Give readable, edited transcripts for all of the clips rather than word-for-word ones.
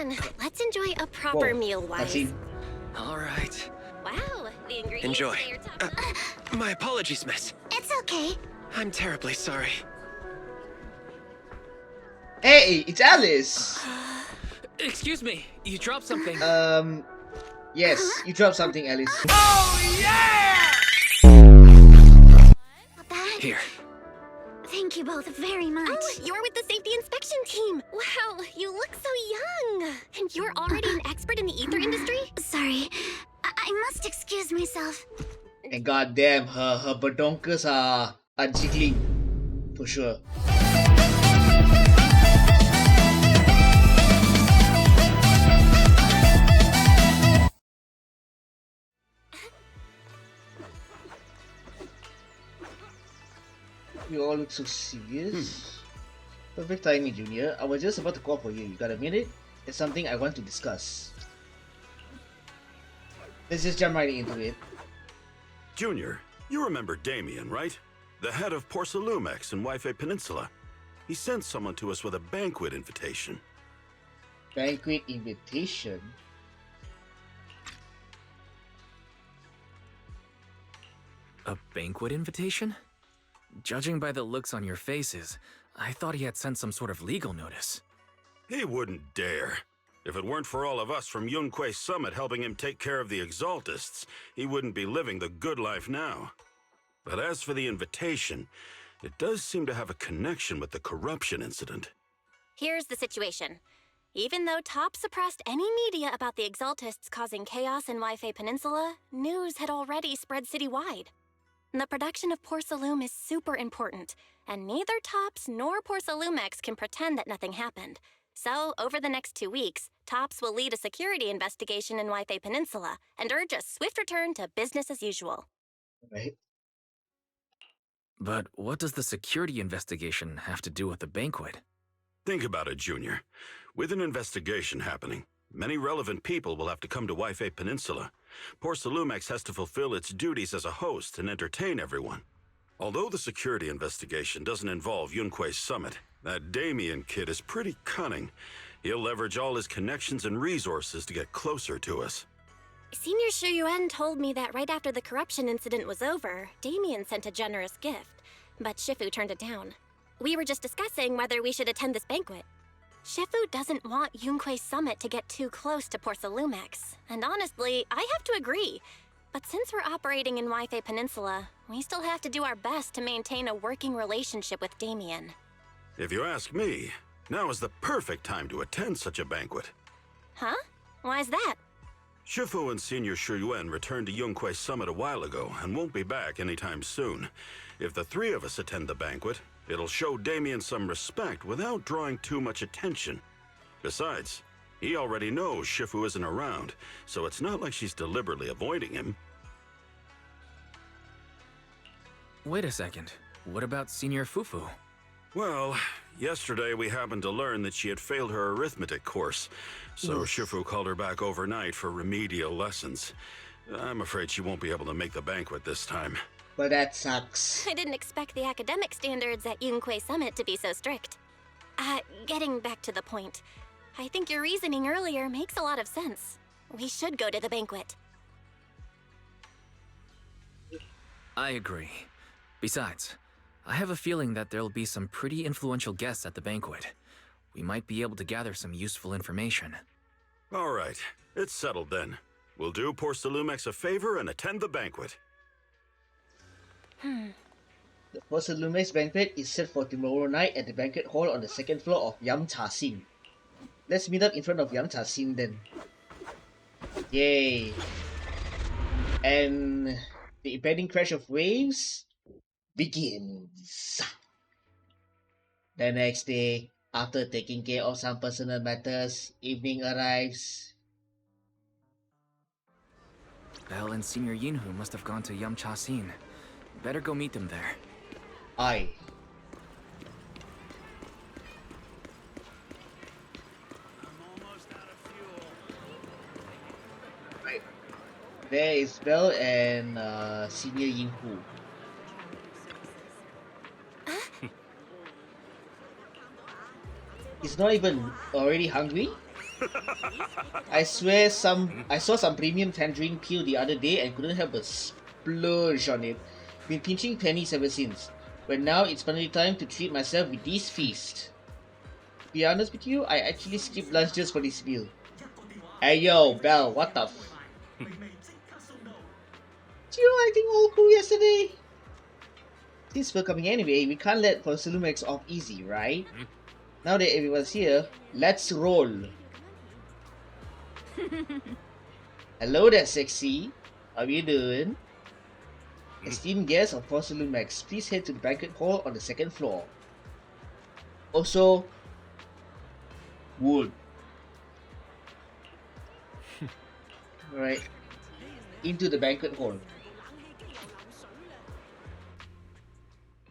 on, let's enjoy a proper meal, Wise. All right. Wow, the ingredients Enjoy. today are top notch. My apologies, miss. It's okay. I'm terribly sorry. Hey, it's Alice! Excuse me, you dropped something. Yes, you dropped something, Alice. Oh yeah! Not bad. Here. Thank you both very much. Oh, you're with the safety inspection team. Wow, you look so young. And you're already an expert in the ether industry? Sorry, I must excuse myself. And goddamn, her badonkers are jiggling. For sure. You all look so serious. Perfect timing, Junior. I was just about to call for you. You got a minute? There's something I want to discuss. Let's just jump right into it. Junior, you remember Damien, right? The head of Porcelumex in Lyfe Peninsula. He sent someone to us with a banquet invitation. Banquet invitation? A banquet invitation? Judging by the looks on your faces, I thought he had sent some sort of legal notice. He wouldn't dare. If it weren't for all of us from Yunquei Summit helping him take care of the Exaltists, he wouldn't be living the good life now. But as for the invitation, it does seem to have a connection with the corruption incident. Here's the situation. Even though Top suppressed any media about the Exaltists causing chaos in Lyfe Peninsula, news had already spread citywide. The production of Porcelume is super important, and neither Tops nor Porcelumex can pretend that nothing happened. So, over the next 2 weeks, Tops will lead a security investigation in Lyfe Peninsula and urge a swift return to business as usual. Right. But what does the security investigation have to do with the banquet? Think about it, Junior. With an investigation happening, many relevant people will have to come to Lyfe Peninsula. Porcelumex has to fulfill its duties as a host and entertain everyone. Although the security investigation doesn't involve Yunquei Summit, that Damien kid is pretty cunning. He'll leverage all his connections and resources to get closer to us. Senior Shuyuan told me that right after the corruption incident was over, Damien sent a generous gift, but Shifu turned it down. We were just discussing whether we should attend this banquet. Shifu doesn't want Yunquei Summit to get too close to Porcelumex, and honestly, I have to agree. But since we're operating in Lyfe Peninsula, we still have to do our best to maintain a working relationship with Damien. If you ask me, now is the perfect time to attend such a banquet. Huh? Why's that? Shifu and Senior Shuyuan returned to Yunquei Summit a while ago and won't be back anytime soon. If the three of us attend the banquet, it'll show Damien some respect without drawing too much attention. Besides, he already knows Shifu isn't around, so it's not like she's deliberately avoiding him. Wait a second. What about Senior Fufu? Well, yesterday we happened to learn that she had failed her arithmetic course, so Shifu called her back overnight for remedial lessons. I'm afraid she won't be able to make the banquet this time. But that sucks. I didn't expect the academic standards at Yunquei Summit to be so strict. Getting back to the point, I think your reasoning earlier makes a lot of sense. We should go to the banquet. I agree. Besides, I have a feeling that there'll be some pretty influential guests at the banquet. We might be able to gather some useful information. All right, it's settled then. We'll do Porcelumex a favor and attend the banquet. The Porcelumex banquet is set for tomorrow night at the banquet hall on the second floor of Yam Cha Sin. Let's meet up in front of Yam Cha Sin then. Yay! And the impending crash of waves begins. The next day, after taking care of some personal matters, evening arrives. Belle and Senior Yinhu must have gone to Yam Cha Sin. Better go meet them there. Aye. Right. There is Belle and Senior Yinhu. He's not even already hungry? I swear I saw some premium tangerine peel the other day and couldn't help but splurge on it. Been pinching pennies ever since. But now it's finally time to treat myself with this feast. To be honest with you, I actually skipped lunch just for this meal. Hey yo, Belle, what the f... Do you know anything all cool yesterday? Since we're coming anyway, we can't let Porcelumex off easy, right? Now that everyone's here, let's roll. Hello there, sexy. How you doing? Esteemed guests of Porcelumex, please head to the banquet hall on the second floor. Also, wood. Alright, into the banquet hall.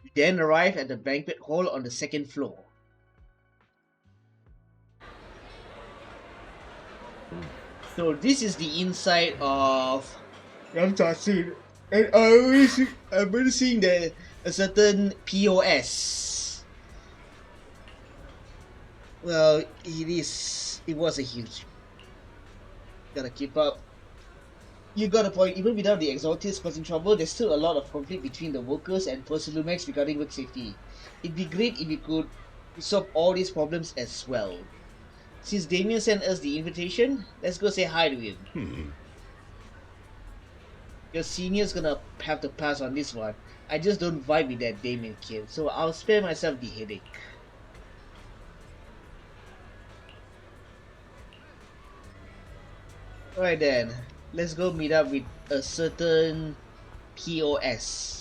We then arrive at the banquet hall on the second floor. So this is the inside of Ramtasin, and I've been seeing that a certain POS. Well, it was a huge. Gotta keep up. You got a point. Even without the Exaltists causing trouble, there's still a lot of conflict between the workers and Porcelumex regarding work safety. It'd be great if we could solve all these problems as well. Since Damien sent us the invitation, let's go say hi to him. Your senior's gonna have to pass on this one. I just don't vibe with that Damien kid, so I'll spare myself the headache. Alright then, let's go meet up with a certain POS.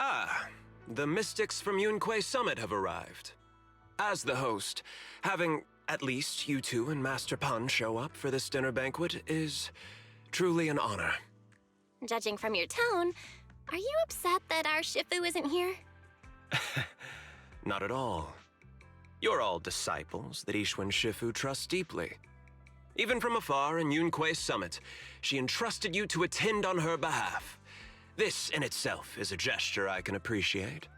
Ah, the mystics from Yunque Summit have arrived. As the host, having at least you two and Master Pan show up for this dinner banquet is truly an honor. Judging from your tone, are you upset that our Shifu isn't here? Not at all. You're all disciples that Ishwin Shifu trusts deeply. Even from afar in Yunque Summit, she entrusted you to attend on her behalf. This in itself is a gesture I can appreciate.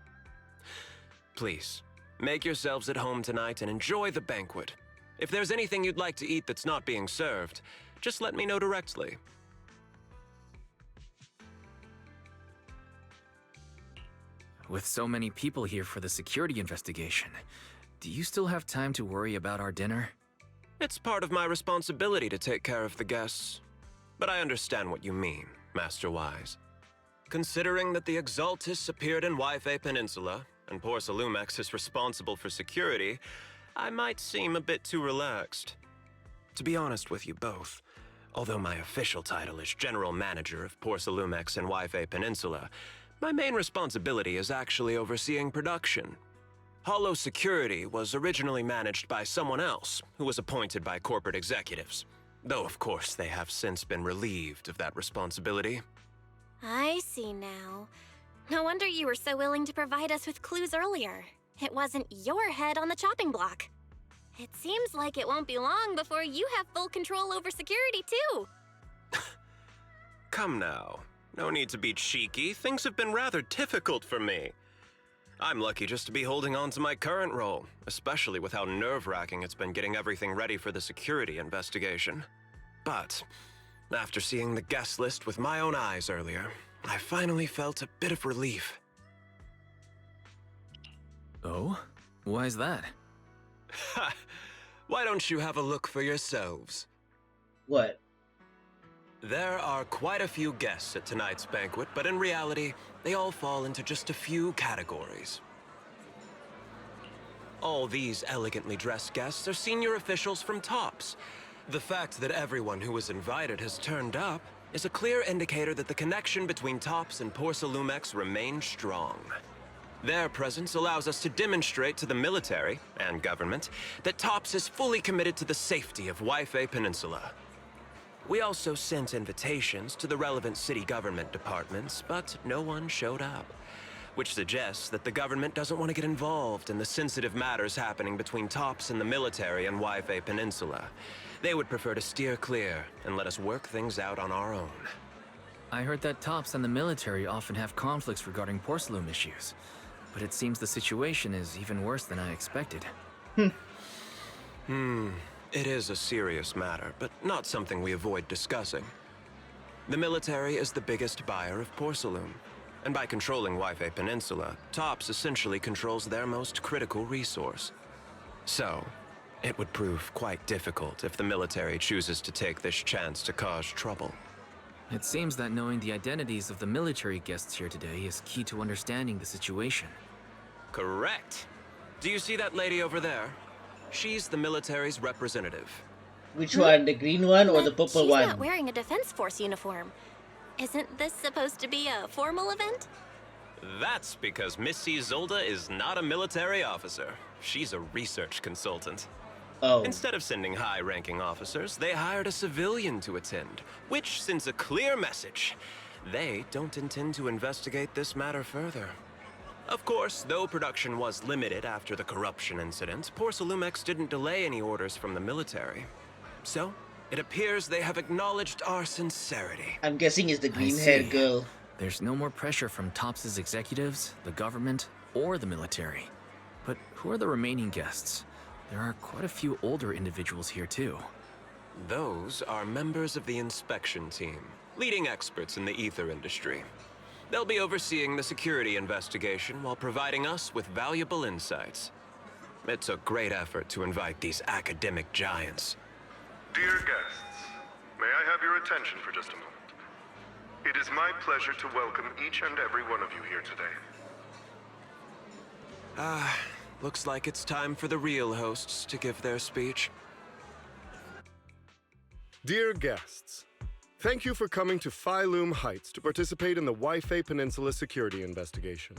Please, make yourselves at home tonight and enjoy the banquet. If there's anything you'd like to eat that's not being served, just let me know directly. With so many people here for the security investigation, do you still have time to worry about our dinner? It's part of my responsibility to take care of the guests. But I understand what you mean, Master Wise. Considering that the Exaltists appeared in Lyfe Peninsula, and Porcelumex is responsible for security, I might seem a bit too relaxed. To be honest with you both, although my official title is General Manager of Porcelumex and Lyfe Peninsula, my main responsibility is actually overseeing production. Hollow Security was originally managed by someone else, who was appointed by corporate executives. Though, of course, they have since been relieved of that responsibility. I see now. No wonder you were so willing to provide us with clues earlier. It wasn't your head on the chopping block. It seems like it won't be long before you have full control over security, too. Come now. No need to be cheeky. Things have been rather difficult for me. I'm lucky just to be holding on to my current role, especially with how nerve-wracking it's been getting everything ready for the security investigation. But after seeing the guest list with my own eyes earlier, I finally felt a bit of relief. Oh? Why is that? Ha! Why don't you have a look for yourselves? What? There are quite a few guests at tonight's banquet, but in reality, they all fall into just a few categories. All these elegantly dressed guests are senior officials from TOPS. The fact that everyone who was invited has turned up is a clear indicator that the connection between TOPS and Porcelumex remains strong. Their presence allows us to demonstrate to the military and government that TOPS is fully committed to the safety of Lyfe Peninsula. We also sent invitations to the relevant city government departments, but no one showed up, which suggests that the government doesn't want to get involved in the sensitive matters happening between TOPS and the military and Lyfe Peninsula. They would prefer to steer clear and let us work things out on our own. I heard that TOPS and the military often have conflicts regarding porcelain issues, but it seems the situation is even worse than I expected. It is a serious matter, but not something we avoid discussing. The military is the biggest buyer of porcelain, and by controlling Lyfe Peninsula, TOPS essentially controls their most critical resource. So, it would prove quite difficult if the military chooses to take this chance to cause trouble. It seems that knowing the identities of the military guests here today is key to understanding the situation. Correct. Do you see that lady over there? She's the military's representative. Which one? The green one or But the purple she's one? not wearing a Defense Force uniform. Isn't this supposed to be a formal event? That's because Missy Zolda is not a military officer. She's a research consultant. Oh. Instead of sending high-ranking officers, they hired a civilian to attend, which sends a clear message. They don't intend to investigate this matter further. Of course, though production was limited after the corruption incident, Porcelumex didn't delay any orders from the military. So, it appears they have acknowledged our sincerity. I'm guessing it's the I green-haired see. girl. There's no more pressure from TOPS' executives, the government, or the military. But who are the remaining guests? There are quite a few older individuals here too. Those are members of the inspection team, leading experts in the ether industry. They'll be overseeing the security investigation while providing us with valuable insights. It took great effort to invite these academic giants. Dear guests, may I have your attention for just a moment? It is my pleasure to welcome each and every one of you here today. Looks like it's time for the real hosts to give their speech. Dear guests, thank you for coming to Phyloom Heights to participate in the Lyfe Peninsula security investigation.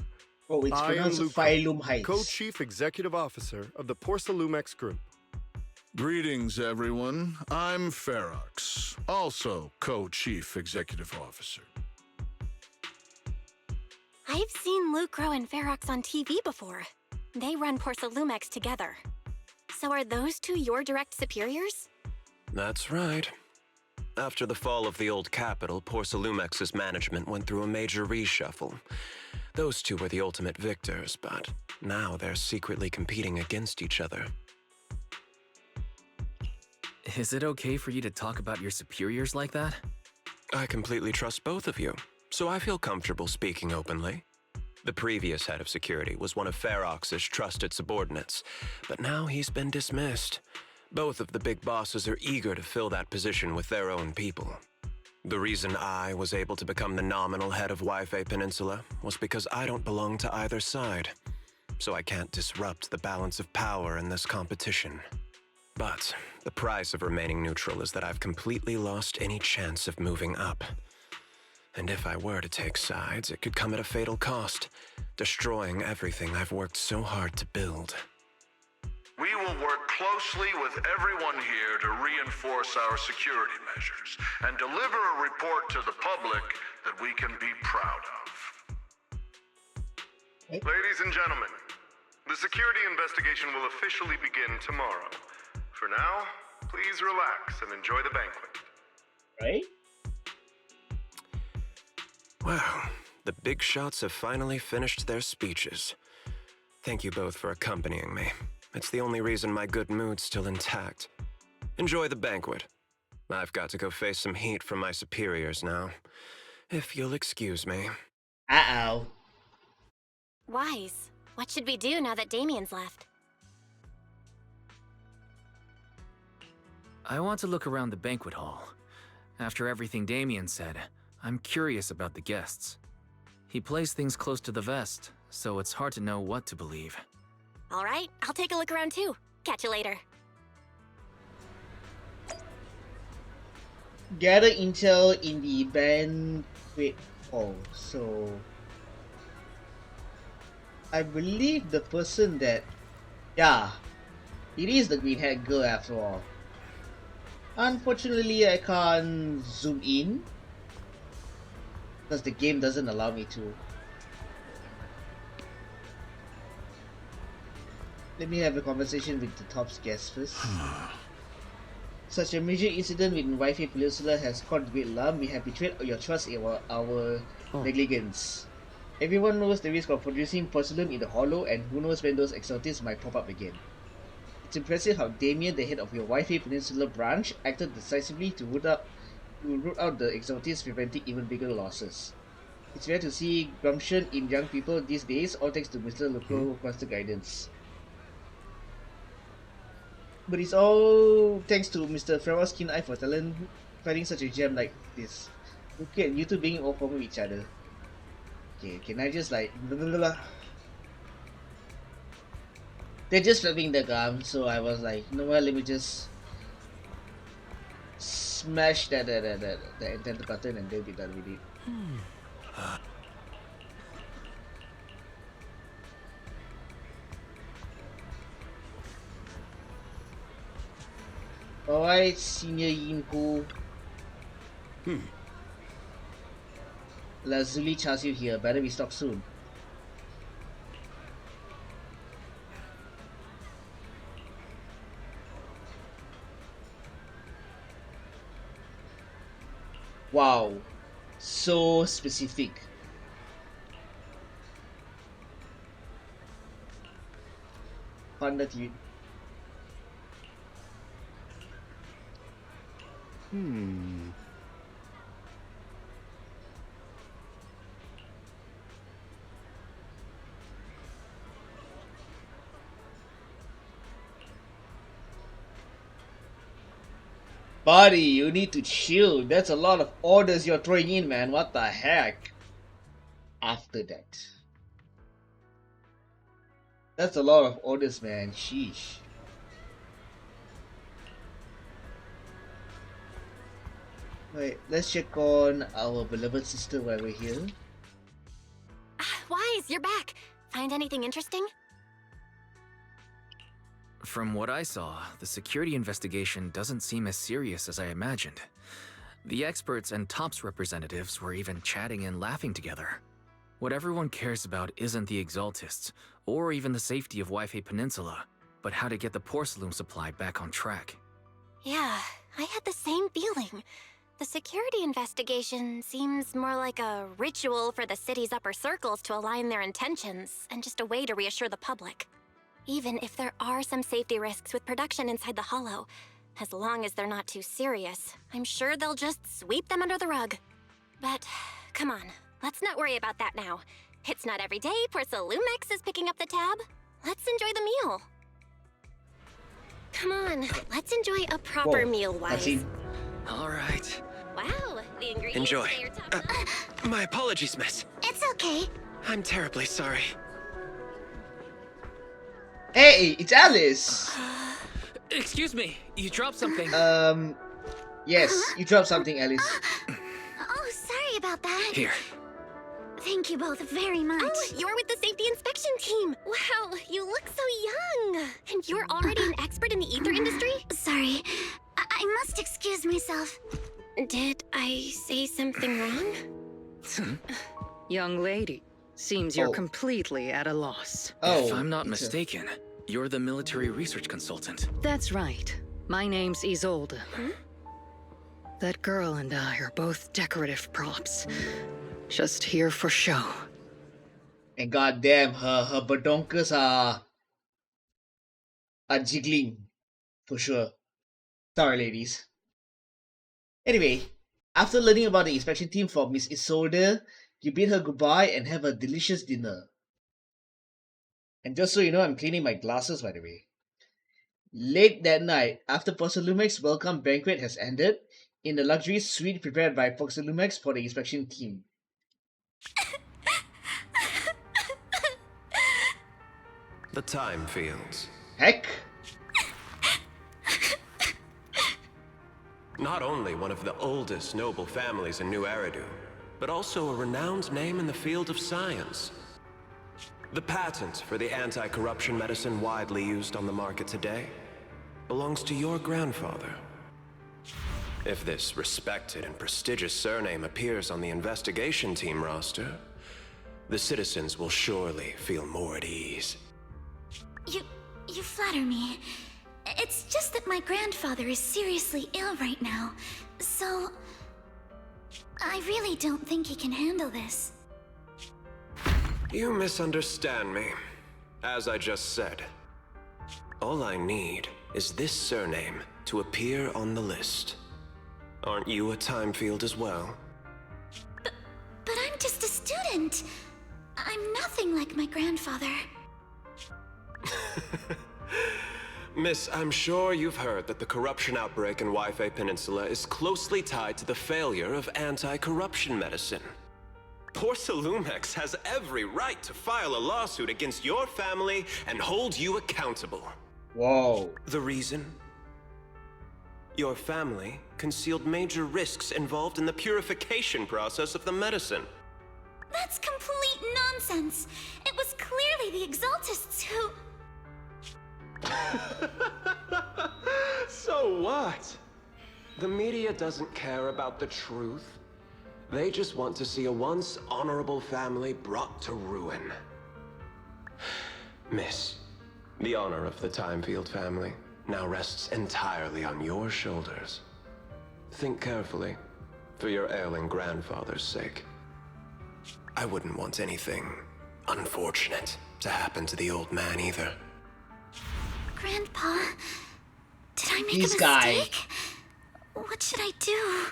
Oh, it's I am pronounced Luca, Phylum Heights. Co-Chief Executive Officer of the Porcelumex Group. Greetings, everyone. I'm Ferox, also Co-Chief Executive Officer. I've seen Lucro and Ferox on TV before. They run Porcelumex together. So are those two your direct superiors? That's right. After the fall of the old capital, Porcelumex's management went through a major reshuffle. Those two were the ultimate victors, but now they're secretly competing against each other. Is it okay for you to talk about your superiors like that? I completely trust both of you, so I feel comfortable speaking openly. The previous head of security was one of Ferox's trusted subordinates, but now he's been dismissed. Both of the big bosses are eager to fill that position with their own people. The reason I was able to become the nominal head of Lyfe Peninsula was because I don't belong to either side, so I can't disrupt the balance of power in this competition. But the price of remaining neutral is that I've completely lost any chance of moving up. And if I were to take sides, it could come at a fatal cost, destroying everything I've worked so hard to build. We will work closely with everyone here to reinforce our security measures and deliver a report to the public that we can be proud of. Ladies and gentlemen, the security investigation will officially begin tomorrow. For now, please relax and enjoy the banquet. Right? Wow, the big shots have finally finished their speeches. Thank you both for accompanying me. It's the only reason my good mood's still intact. Enjoy the banquet. I've got to go face some heat from my superiors now. If you'll excuse me. Uh-oh. Wise. What should we do now that Damien's left? I want to look around the banquet hall. After everything Damien said, I'm curious about the guests. He plays things close to the vest, so it's hard to know what to believe. All right, I'll take a look around too. Catch you later. Gather intel in the banquet hall. So I believe the person that... Yeah, it is the green-haired girl after all. Unfortunately, I can't zoom in because the game doesn't allow me to. Let me have a conversation with the top guest first. Such a major incident within Wi-Fi Peninsula has caused great alarm. We have betrayed your trust in our negligence. Everyone knows the risk of producing porcelain in the hollow, and who knows when those exotics might pop up again. It's impressive how Damien, the head of your Wi-Fi Peninsula branch, acted decisively to root out the exotics, preventing even bigger losses. It's rare to see gumption in young people these days, all thanks to Mr. Local Master Guidance. But it's all thanks to Mr. Farrell's keen eye for talent, finding such a gem like this. Look at you two being all from each other. Okay, can I just like blah, blah, blah. They're just flapping the gum, so I was like, you know what, let me just smash the intended button and they'll be done with it. Alright, Senior Yinhu. Lazuli Char you here, better be stocked soon. Wow, so specific. Panda TV. Buddy, you need to chill. That's a lot of orders you're throwing in, man. What the heck? After that. That's a lot of orders, man. Sheesh. Wait, let's check on our beloved sister while we're here. Wise, you're back. Find anything interesting? From what I saw, the security investigation doesn't seem as serious as I imagined. The experts and TOPS representatives were even chatting and laughing together. What everyone cares about isn't the Exaltists, or even the safety of Wi-Fi Peninsula, but how to get the porcelain supply back on track. Yeah, I had the same feeling. The security investigation seems more like a ritual for the city's upper circles to align their intentions, and just a way to reassure the public. Even if there are some safety risks with production inside the Hollow, as long as they're not too serious, I'm sure they'll just sweep them under the rug. But, come on, let's not worry about that now. It's not every day Porcelumex is picking up the tab. Let's enjoy the meal. Come on, let's enjoy a proper meal, Wise. All right. Wow, the ingredients Enjoy. say you're top My apologies, miss. It's okay. I'm terribly sorry. Hey, it's Alice! Excuse me, you dropped something. Yes, you dropped something, Alice. Oh, sorry about that. Here. Thank you both very much. Oh, you're with the safety inspection team. Wow, you look so young. And you're already an expert in the ether industry? Sorry, I must excuse myself. Did I say something wrong? Young lady, seems you're completely at a loss. If I'm not mistaken, you're the military research consultant. That's right. My name's Isolde. That girl and I are both decorative props. Just here for show. And goddamn, her badonkers are jiggling. For sure. Sorry, ladies. Anyway, after learning about the inspection team from Miss Isolde, you bid her goodbye and have a delicious dinner. And just so you know, I'm cleaning my glasses, by the way. Late that night, after Porcelumex's welcome banquet has ended, in the luxury suite prepared by Porcelumex for the inspection team. The time fields. Heck? Not only one of the oldest noble families in New Eridu, but also a renowned name in the field of science. The patent for the anti-corruption medicine widely used on the market today belongs to your grandfather. If this respected and prestigious surname appears on the investigation team roster, the citizens will surely feel more at ease. You flatter me. It's just that my grandfather is seriously ill right now, so I really don't think he can handle this. You misunderstand me. As I just said, all I need is this surname to appear on the list. Aren't you a time field as well? But I'm just a student. I'm nothing like my grandfather. Miss, I'm sure you've heard that the corruption outbreak in Lyfe Peninsula is closely tied to the failure of anti-corruption medicine. Porcelumex has every right to file a lawsuit against your family and hold you accountable. Whoa. The reason? Your family concealed major risks involved in the purification process of the medicine. That's complete nonsense. It was clearly the Exaltists who... So what? The media doesn't care about the truth. They just want to see a once honorable family brought to ruin. Miss, the honor of the Timefield family now rests entirely on your shoulders. Think carefully, for your ailing grandfather's sake. I wouldn't want anything unfortunate to happen to the old man either. Grandpa, did I make This a guy. mistake? What should I do?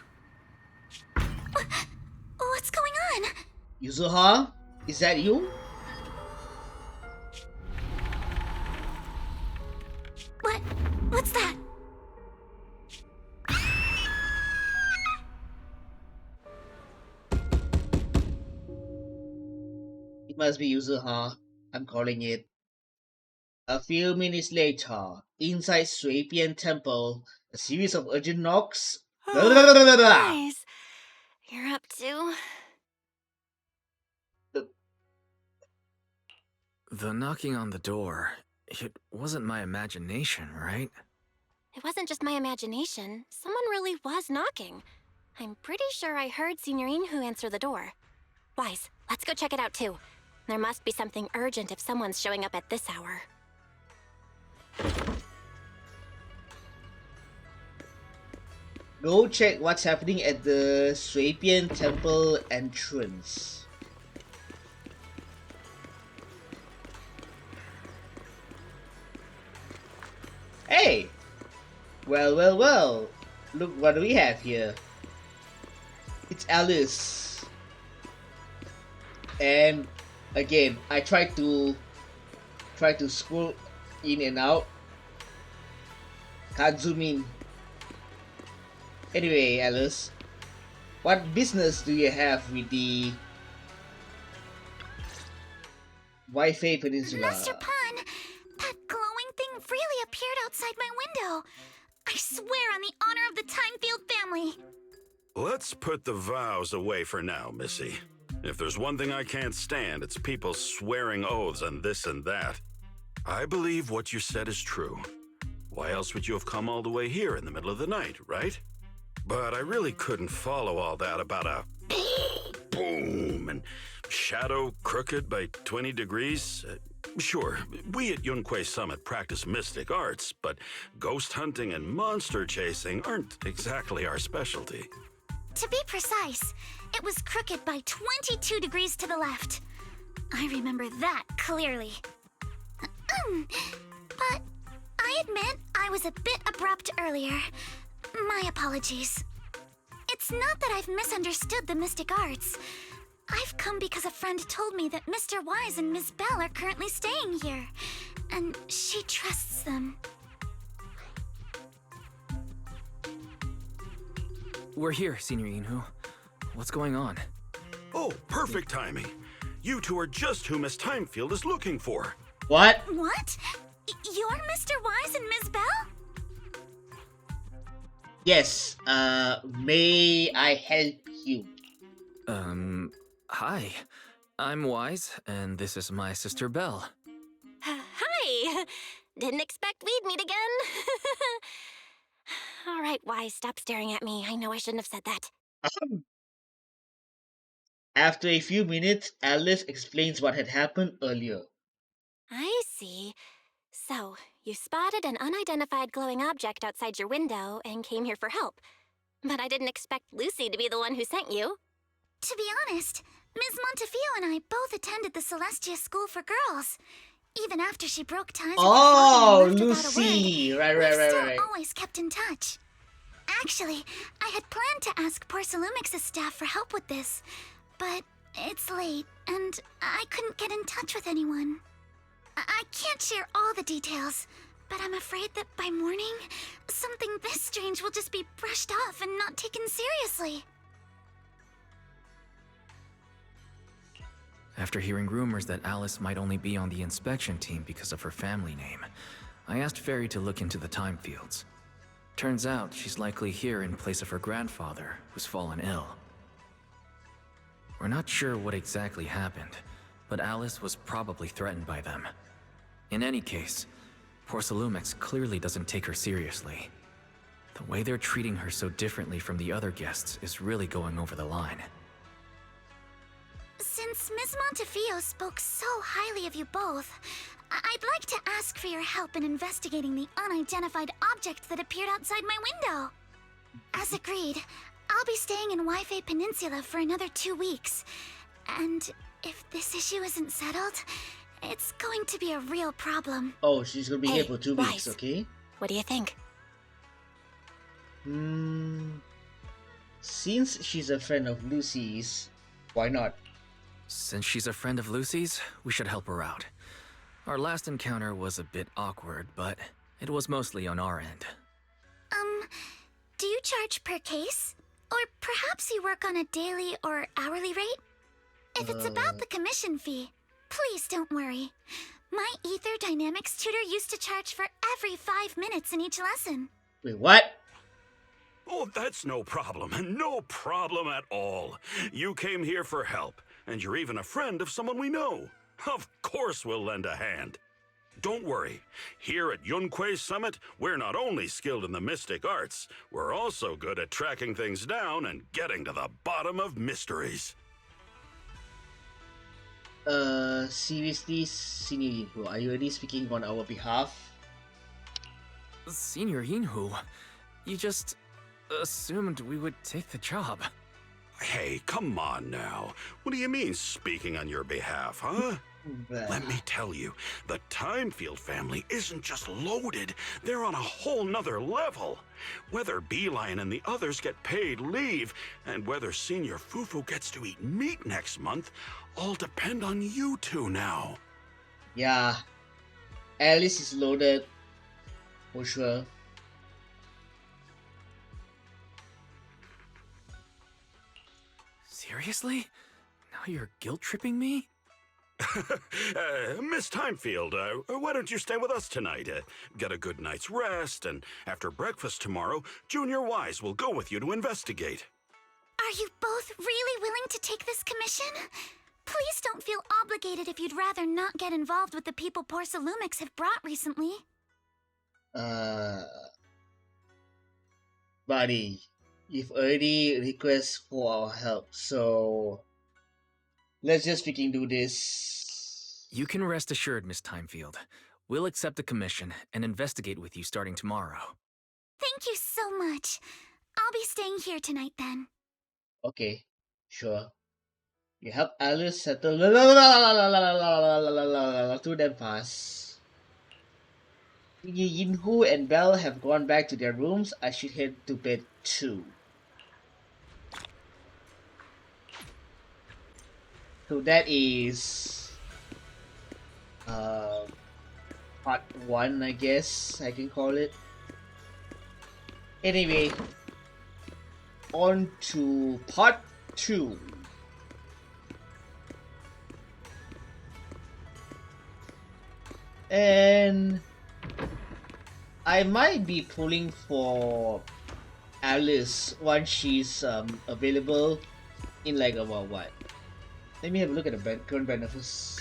What's going on? Yuzuha? Is that you? What's that? It must be Yuzuha. I'm calling it. A few minutes later, inside Swapian Temple, a series of urgent knocks. Nice. You're up to... The knocking on the door, it wasn't my imagination, right? It wasn't just my imagination. Someone really was knocking. I'm pretty sure I heard Signorine who answer the door. Wise, let's go check it out too. There must be something urgent if someone's showing up at this hour. Go check what's happening at the Swapian Temple entrance. Hey! Well. Look what we have here. It's Alice. And again, I tried to scroll in and out. Can't zoom in. Anyway, Alice, what business do you have with the Lyfe Peninsula? Master Pan, that glowing thing really appeared outside my window. I swear on the honor of the Timefield family. Let's put the vows away for now, Missy. If there's one thing I can't stand, it's people swearing oaths and this and that. I believe what you said is true. Why else would you have come all the way here in the middle of the night, right? But I really couldn't follow all that about a boom and shadow crooked by 20 degrees. Sure, we at Yunquei Summit practice mystic arts, but ghost hunting and monster chasing aren't exactly our specialty. To be precise, it was crooked by 22 degrees to the left. I remember that clearly. But I admit I was a bit abrupt earlier. My apologies. It's not that I've misunderstood the mystic arts. I've come because a friend told me that Mr. Wise and Ms. Bell are currently staying here, and she trusts them. We're here, Senior Inhu. What's going on? Oh, perfect timing. You two are just who Miss Timefield is looking for. What? What? You're Mr. Wise and Ms. Bell? Yes, may I help you? Hi. I'm Wise, and this is my sister Belle. Hi! Didn't expect we'd meet again. All right, Wise, stop staring at me. I know I shouldn't have said that. After a few minutes, Alice explains what had happened earlier. I see. So, you spotted an unidentified glowing object outside your window and came here for help. But I didn't expect Lucy to be the one who sent you. To be honest, Ms. Montefiore and I both attended the Celestia School for Girls. Even after she broke ties with her father and left without a Lucy! word, Right. we've still always kept in touch. Actually, I had planned to ask Porcelumix's staff for help with this, but it's late, and I couldn't get in touch with anyone. I can't share all the details, but I'm afraid that by morning, something this strange will just be brushed off and not taken seriously. After hearing rumors that Alice might only be on the inspection team because of her family name, I asked Fairy to look into the time fields. Turns out she's likely here in place of her grandfather, who's fallen ill. We're not sure what exactly happened, but Alice was probably threatened by them. In any case, Porcelumix clearly doesn't take her seriously. The way they're treating her so differently from the other guests is really going over the line. Since Ms. Montefiore spoke so highly of you both, I'd like to ask for your help in investigating the unidentified object that appeared outside my window. As agreed, I'll be staying in Lyfe Peninsula for another 2 weeks. And if this issue isn't settled, it's going to be a real problem. Oh, she's gonna be here Hey, for 2 weeks, Lyfe. okay? What do you think? Since she's a friend of Lucy's, why not? Since she's a friend of Lucy's, we should help her out. Our last encounter was a bit awkward, but it was mostly on our end. Do you charge per case? Or perhaps you work on a daily or hourly rate? If it's about the commission fee, please don't worry. My Ether Dynamics tutor used to charge for every 5 minutes in each lesson. Wait, what? Oh, that's no problem. No problem at all. You came here for help, and you're even a friend of someone we know. Of course we'll lend a hand. Don't worry. Here at Yunque's Summit, we're not only skilled in the mystic arts, we're also good at tracking things down and getting to the bottom of mysteries. Seriously, Senior Yinhu, are you really speaking on our behalf? Senior Yinhu, you just assumed we would take the job. Hey, come on now. What do you mean speaking on your behalf, huh? Let me tell you, the Timefield family isn't just loaded, they're on a whole nother level. Whether Beeline and the others get paid leave, and whether Senior Fufu gets to eat meat next month, all depend on you two now. Yeah, Alice is loaded, for sure. Seriously? Now you're guilt-tripping me? Miss Timefield, why don't you stay with us tonight? Get a good night's rest, and after breakfast tomorrow, Junior Wise will go with you to investigate. Are you both really willing to take this commission? Please don't feel obligated if you'd rather not get involved with the people Porcelumix have brought recently. Buddy, you've already requested for our help, so let's just freaking do this. You can rest assured, Miss Timefield. We'll accept the commission and investigate with you starting tomorrow. Thank you so much. I'll be staying here tonight then. Okay, sure. You help Alice settle too damn fast. Yinhu and Belle have gone back to their rooms. I should head to bed too. So that is part 1, I guess I can call it. Anyway, on to part 2. And I might be pulling for Alice once she's available in like about what? Let me have a look at the current benefits.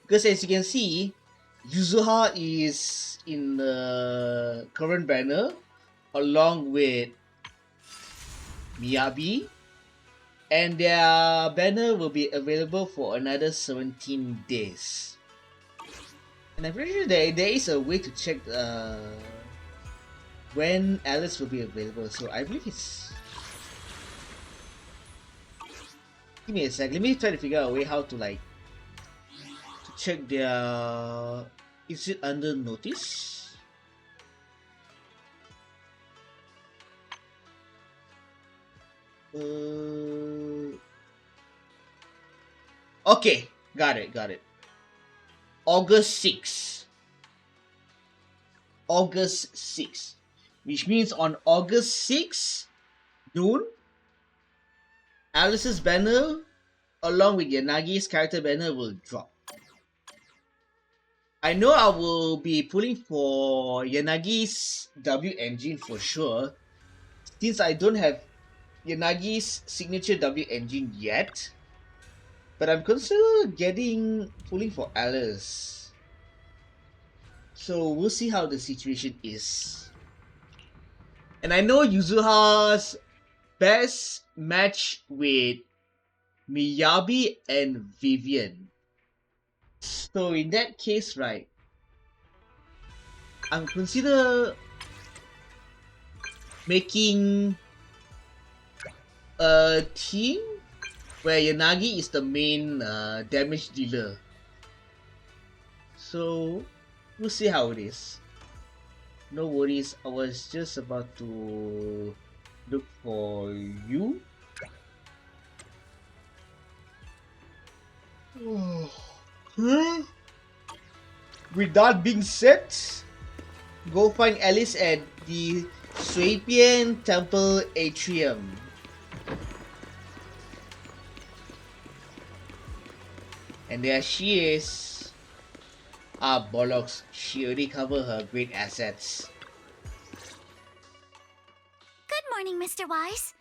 Because as you can see, Yuzuha is in the current banner along with Miyabi, and their banner will be available for another 17 days. And I'm pretty sure there is a way to check when Alice will be available. So I believe it's... Give me a sec. Let me try to figure out a way how to like to check their... Is it under notice? Okay, got it. August 6th. August 6th. Which means on August 6th, noon, Alice's banner along with Yanagi's character banner will drop. I know I will be pulling for Yanagi's W engine for sure, since I don't have Yanagi's signature W engine yet. But I'm considering pulling for Alice. So we'll see how the situation is. And I know Yuzuha's best match with Miyabi and Vivian. So in that case, right, I'm consider making a team where Yanagi is the main damage dealer. So we'll see how it is. No worries, I was just about to look for you. With that being said, go find Alice at the Swapian Temple Atrium. And there she is. Ah, bollocks. She already covered her great assets. Good morning, Mr. Wise.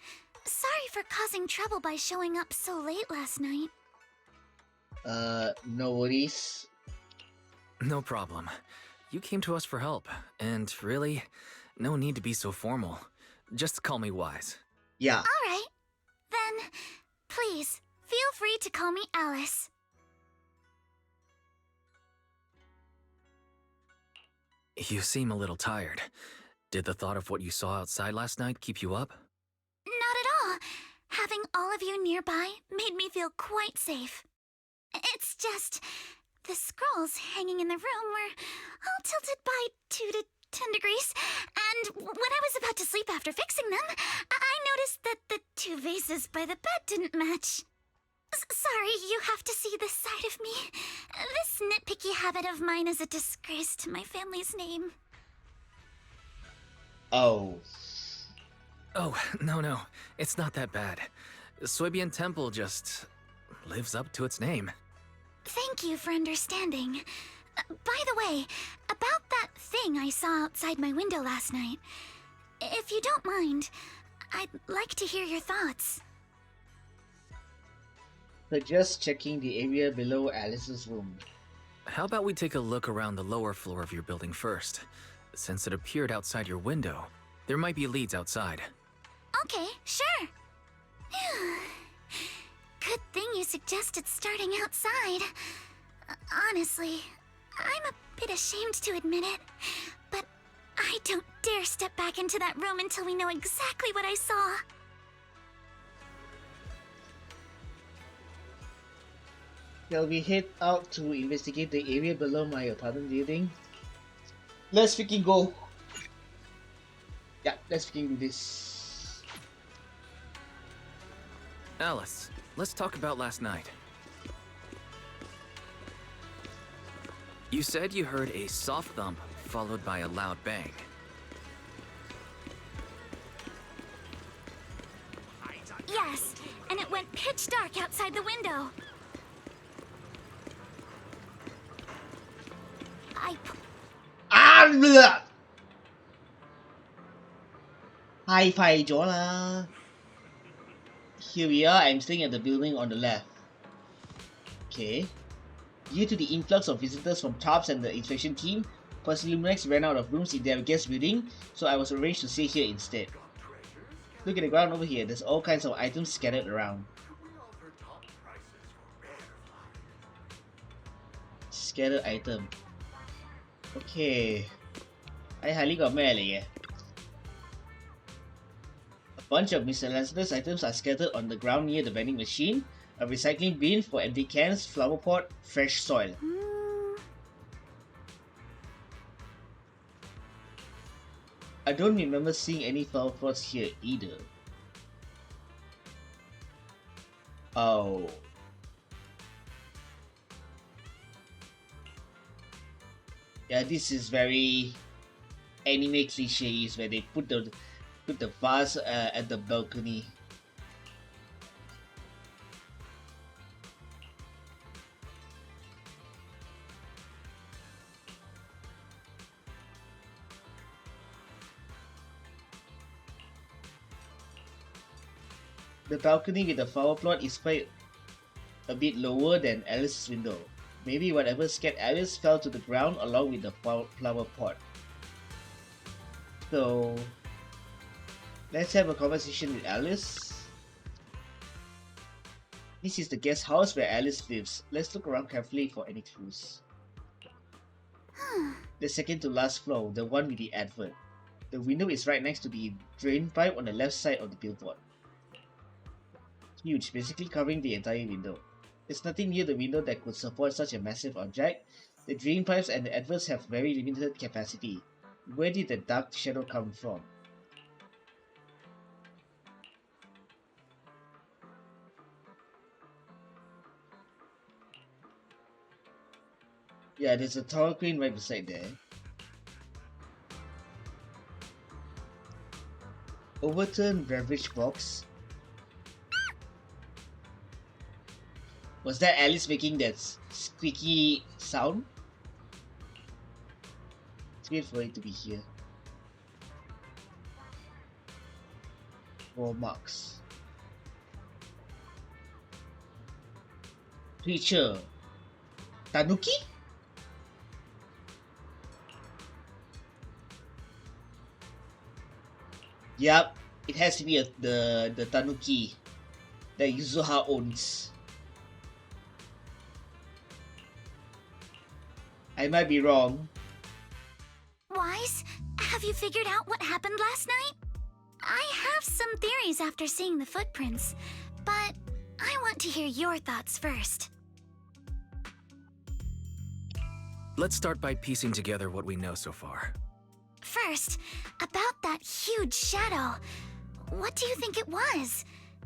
Sorry for causing trouble by showing up so late last night. No worries. No problem. You came to us for help, and really, no need to be so formal. Just call me Wise. Yeah. Alright. Then, please, feel free to call me Alice. You seem a little tired. Did the thought of what you saw outside last night keep you up? Not at all. Having all of you nearby made me feel quite safe. It's just, the scrolls hanging in the room were all tilted by 2 to 10 degrees, and when I was about to sleep after fixing them, I noticed that the 2 vases by the bed didn't match. Sorry, you have to see this side of me. This nitpicky habit of mine is a disgrace to my family's name. Oh. Oh, no. It's not that bad. Swabian Temple just lives up to its name. Thank you for understanding. By the way, about that thing I saw outside my window last night, if you don't mind, I'd like to hear your thoughts. So just checking the area below Alice's room. How about we take a look around the lower floor of your building first? Since it appeared outside your window, there might be leads outside. Okay, sure. Good thing you suggested starting outside. Honestly, I'm a bit ashamed to admit it, but I don't dare step back into that room until we know exactly what I saw. Shall we head out to investigate the area below my apartment building? Let's freaking go. Yeah, let's freaking do this. Alice, let's talk about last night. You said you heard a soft thump followed by a loud bang. Yes, and it went pitch dark outside the window. Hi-fi Jola. Here we are, I'm staying at the building on the left. Okay. Due to the influx of visitors from TOPS and the inspection team, Luminex ran out of rooms in their guest building, so I was arranged to stay here instead. Look at the ground over here, there's all kinds of items scattered around. Scattered item. Okay. I highly got melee. A bunch of miscellaneous items are scattered on the ground near the vending machine. A recycling bin for empty cans, flower pot, fresh soil. I don't remember seeing any flower pots here either. Oh. Yeah, this is very anime cliches where they put the vase at the balcony. The balcony with the flower plot is quite a bit lower than Alice's window. Maybe whatever scared Alice fell to the ground along with the flower pot. So, let's have a conversation with Alice. This is the guest house where Alice lives. Let's look around carefully for any clues. The second to last floor, the one with the advert. The window is right next to the drain pipe on the left side of the billboard. Huge, basically covering the entire window. There's nothing near the window that could support such a massive object. The drain pipes and the adverts have very limited capacity. Where did the dark shadow come from? Yeah, there's a tower crane right beside there. Overturned beverage box. Was that Alice making that squeaky sound? It's weird for it to be here. Raw marks. Creature. Tanuki? Yup, it has to be the Tanuki that Yuzuha owns. I might be wrong. Wise, have you figured out what happened last night? I have some theories after seeing the footprints, but I want to hear your thoughts first. Let's start by piecing together what we know so far. First, about that huge shadow. What do you think it was?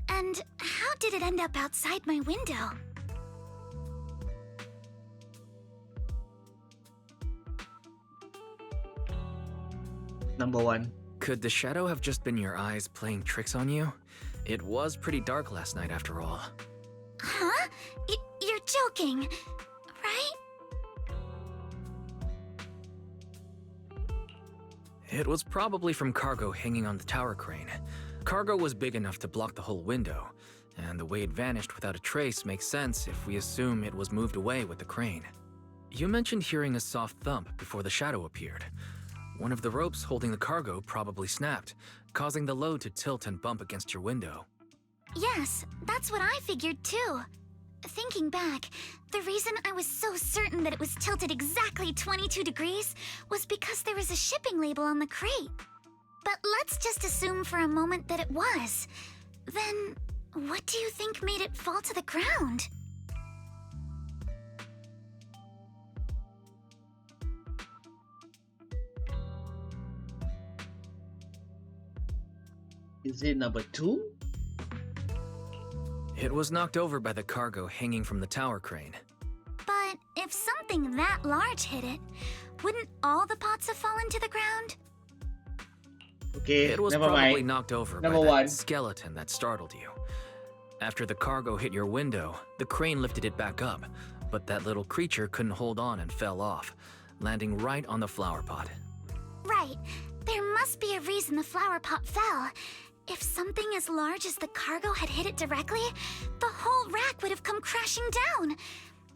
And how did it end up outside my window? Number one. Could the shadow have just been your eyes playing tricks on you? It was pretty dark last night after all. Huh? You're joking, right? It was probably from cargo hanging on the tower crane. Cargo was big enough to block the whole window, and the way it vanished without a trace makes sense if we assume it was moved away with the crane. You mentioned hearing a soft thump before the shadow appeared. One of the ropes holding the cargo probably snapped, causing the load to tilt and bump against your window. Yes, that's what I figured too. Thinking back, the reason I was so certain that it was tilted exactly 22 degrees was because there was a shipping label on the crate. But let's just assume for a moment that it was. Then, what do you think made it fall to the ground? Is it number two? It was knocked over by the cargo hanging from the tower crane. But if something that large hit it, wouldn't all the pots have fallen to the ground? Okay, It was never probably mind. knocked over Number by one. that skeleton that startled you. After the cargo hit your window, the crane lifted it back up, but that little creature couldn't hold on and fell off, landing right on the flower pot. Right. There must be a reason the flower pot fell. If something as large as the cargo had hit it directly, the whole rack would have come crashing down.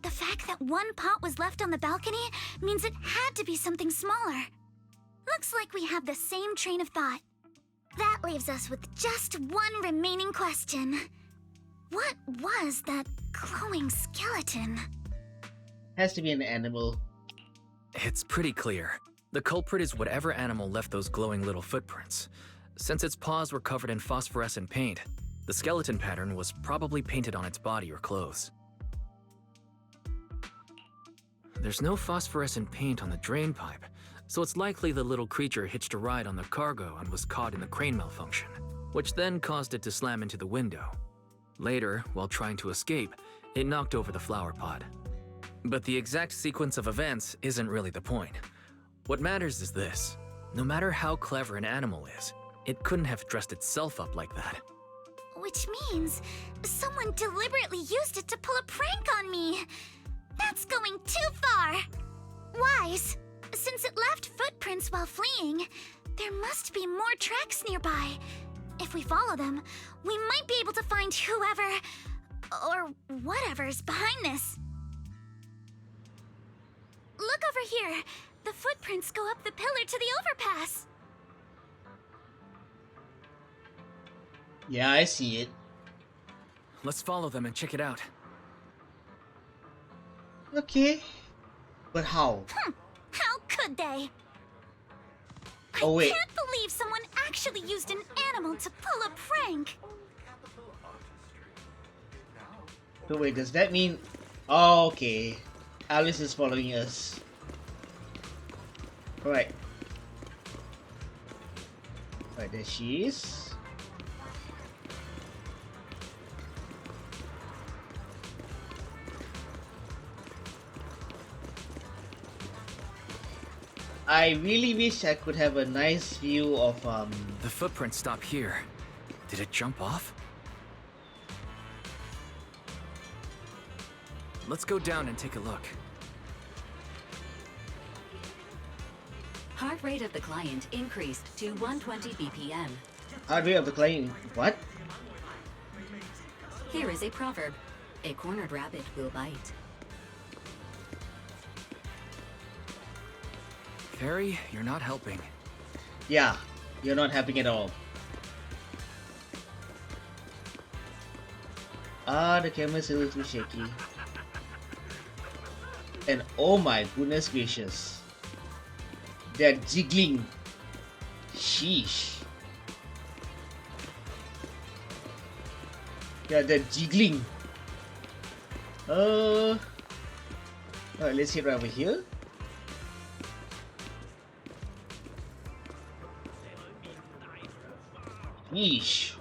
The fact that one pot was left on the balcony means it had to be something smaller. Looks like we have the same train of thought. That leaves us with just one remaining question. What was that glowing skeleton? Has to be an animal. It's pretty clear. The culprit is whatever animal left those glowing little footprints. Since its paws were covered in phosphorescent paint, the skeleton pattern was probably painted on its body or clothes. There's no phosphorescent paint on the drain pipe, so it's likely the little creature hitched a ride on the cargo and was caught in the crane malfunction, which then caused it to slam into the window. Later, while trying to escape, it knocked over the flower pot. But the exact sequence of events isn't really the point. What matters is this: no matter how clever an animal is, it couldn't have dressed itself up like that. Which means someone deliberately used it to pull a prank on me. That's going too far. Wise, since it left footprints while fleeing, there must be more tracks nearby. If we follow them, we might be able to find whoever or whatever's behind this. Look over here. The footprints go up the pillar to the overpass. Yeah, I see it. Let's follow them and check it out. Okay. But how? How could they? Oh, wait. I can't believe someone actually used an animal to pull a prank. So wait, does that mean... Oh, okay. Alice is following us. Alright. Right, there she is. I really wish I could have a nice view of The footprints stop here. Did it jump off? Let's go down and take a look. Heart rate of the client increased to 120 BPM. heart rate of the client. What? Here is a proverb. A cornered rabbit will bite. Fairy, you're not helping. Yeah, you're not helping at all. The camera's a little shaky. And oh my goodness gracious. They're jiggling. Sheesh. Yeah, they're jiggling. Alright, let's hit right over here. Yeesh.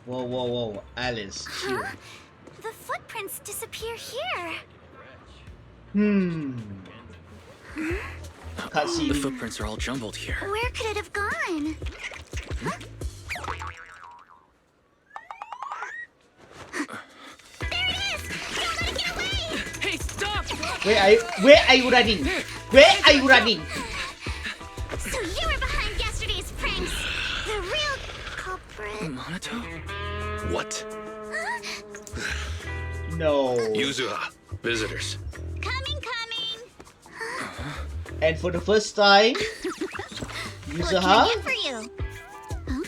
Whoa, whoa, whoa, Alice. Chill. Huh? The footprints disappear here. Cutscene. The footprints are all jumbled here. Where could it have gone? Huh? There it is! Don't let it get away! Hey, stop! Where are you running? Where are you running? So you were behind yesterday's pranks. The real culprit. Monato? What? No. Yuzuha, visitors. Coming. And for the first time, What can I Yuzuha. get for you? Huh?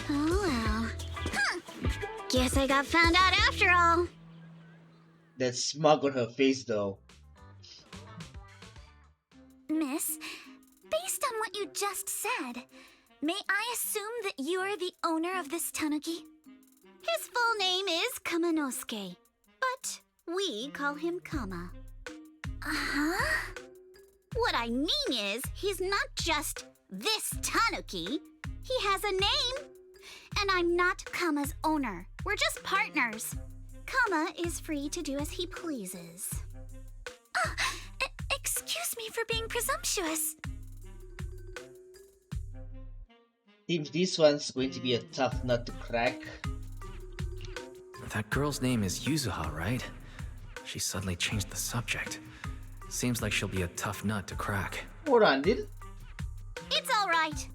Oh well. Huh. Guess I got found out after all. That smug on her face though. Miss, based on what you just said, may I assume that you're the owner of this tanuki? His full name is Kamanosuke, but we call him Kama. Uh-huh. What I mean is, he's not just this tanuki. He has a name. And I'm not Kama's owner. We're just partners. Kama is free to do as he pleases. Excuse me for being presumptuous. Seems this one's going to be a tough nut to crack. That girl's name is Yuzuha, right? She suddenly changed the subject. Seems like she'll be a tough nut to crack. Hold on, did It's all right.